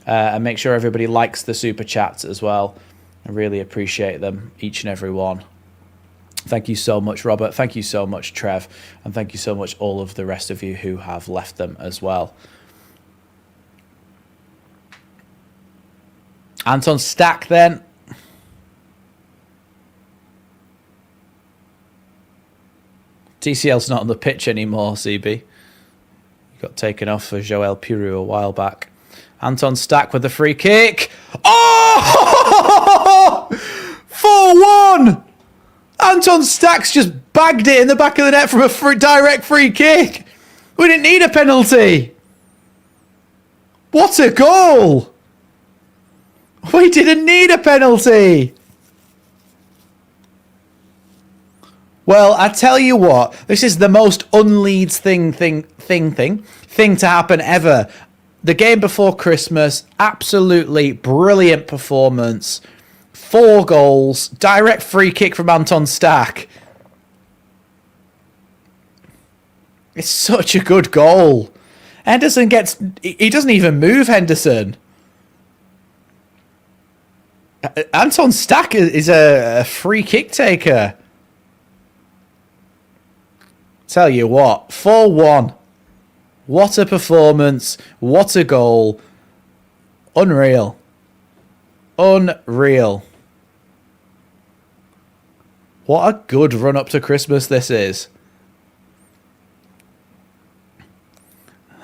And make sure everybody likes the super chats as well. I really appreciate them, each and every one. Thank you so much, Robert. Thank you so much, Trev. And thank you so much, all of the rest of you who have left them as well. Anton Stack then. TCL's not on the pitch anymore, CB. He got taken off for Joel Peru a while back. Anton Stack with the free kick. Oh! 4-1! Anton Stack's just bagged it in the back of the net from a direct free kick. We didn't need a penalty. What a goal. We didn't need a penalty. Well, I tell you what, this is the most un-Leeds thing to happen ever. The game before Christmas, absolutely brilliant performance. 4 goals, direct free kick from Anton Stack. It's such a good goal. Henderson he doesn't even move, Henderson. Anton Stack is a free kick taker. Tell you what, 4-1. What a performance. What a goal. Unreal. Unreal. What a good run up to Christmas this is.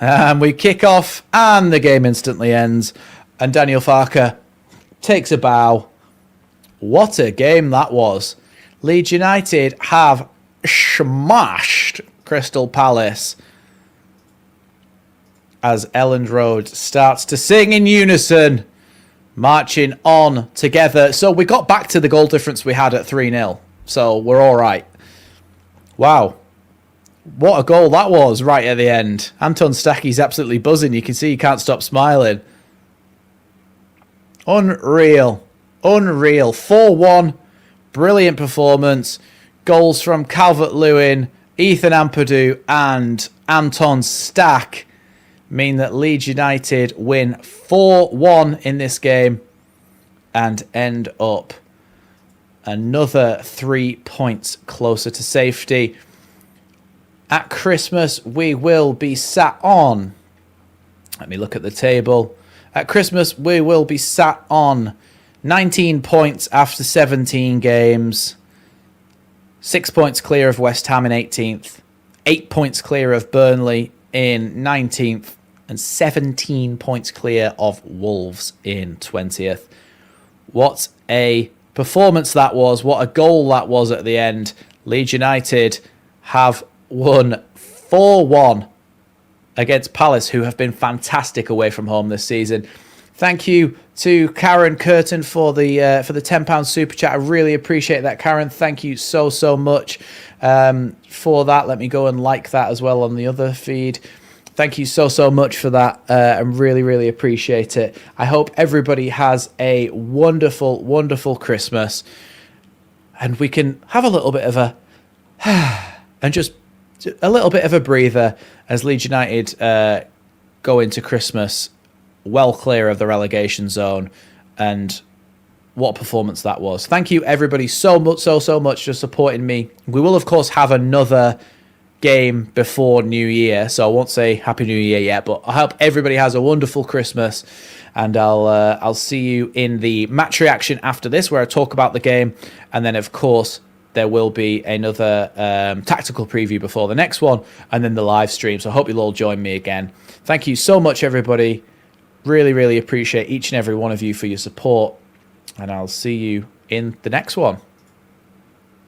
And we kick off and the game instantly ends. And Daniel Farke takes a bow. What a game that was. Leeds United have smashed Crystal Palace as Elland Road starts to sing in unison, marching on together. So we got back to the goal difference we had at 3-0. So we're all right. Wow. What a goal that was right at the end. Anton Stacky's absolutely buzzing. You can see he can't stop smiling. Unreal. Unreal. 4-1. Brilliant performance. Goals from Calvert-Lewin, Ethan Ampadu and Anton Stack mean that Leeds United win 4-1 in this game and end up another 3 points closer to safety. At Christmas, we will be sat on... Let me look at the table. At Christmas, we will be sat on 19 points after 17 games. 6 points clear of West Ham in 18th. 8 points clear of Burnley in 19th. And 17 points clear of Wolves in 20th. What a performance that was. What a goal that was at the end. Leeds United have won 4-1 against Palace, who have been fantastic away from home this season. Thank you to Karen Curtin for the £10 super chat. I really appreciate that, Karen. Thank you so much for that. Let me go and like that as well on the other feed. Thank you so much for that. I really appreciate it. I hope everybody has a wonderful Christmas, and we can have a little bit of a and just a little bit of a breather as Leeds United go into Christmas well clear of the relegation zone. And what a performance that was. Thank you everybody so much for supporting me. We will of course have another game before New Year, so I won't say Happy New Year yet, but I hope everybody has a wonderful Christmas, and I'll see you in the match reaction after this, where I talk about the game, and then of course there will be another tactical preview before the next one, and then the live stream. So I hope you'll all join me again. Thank you so much, everybody. Really appreciate each and every one of you for your support, and I'll see you in the next one.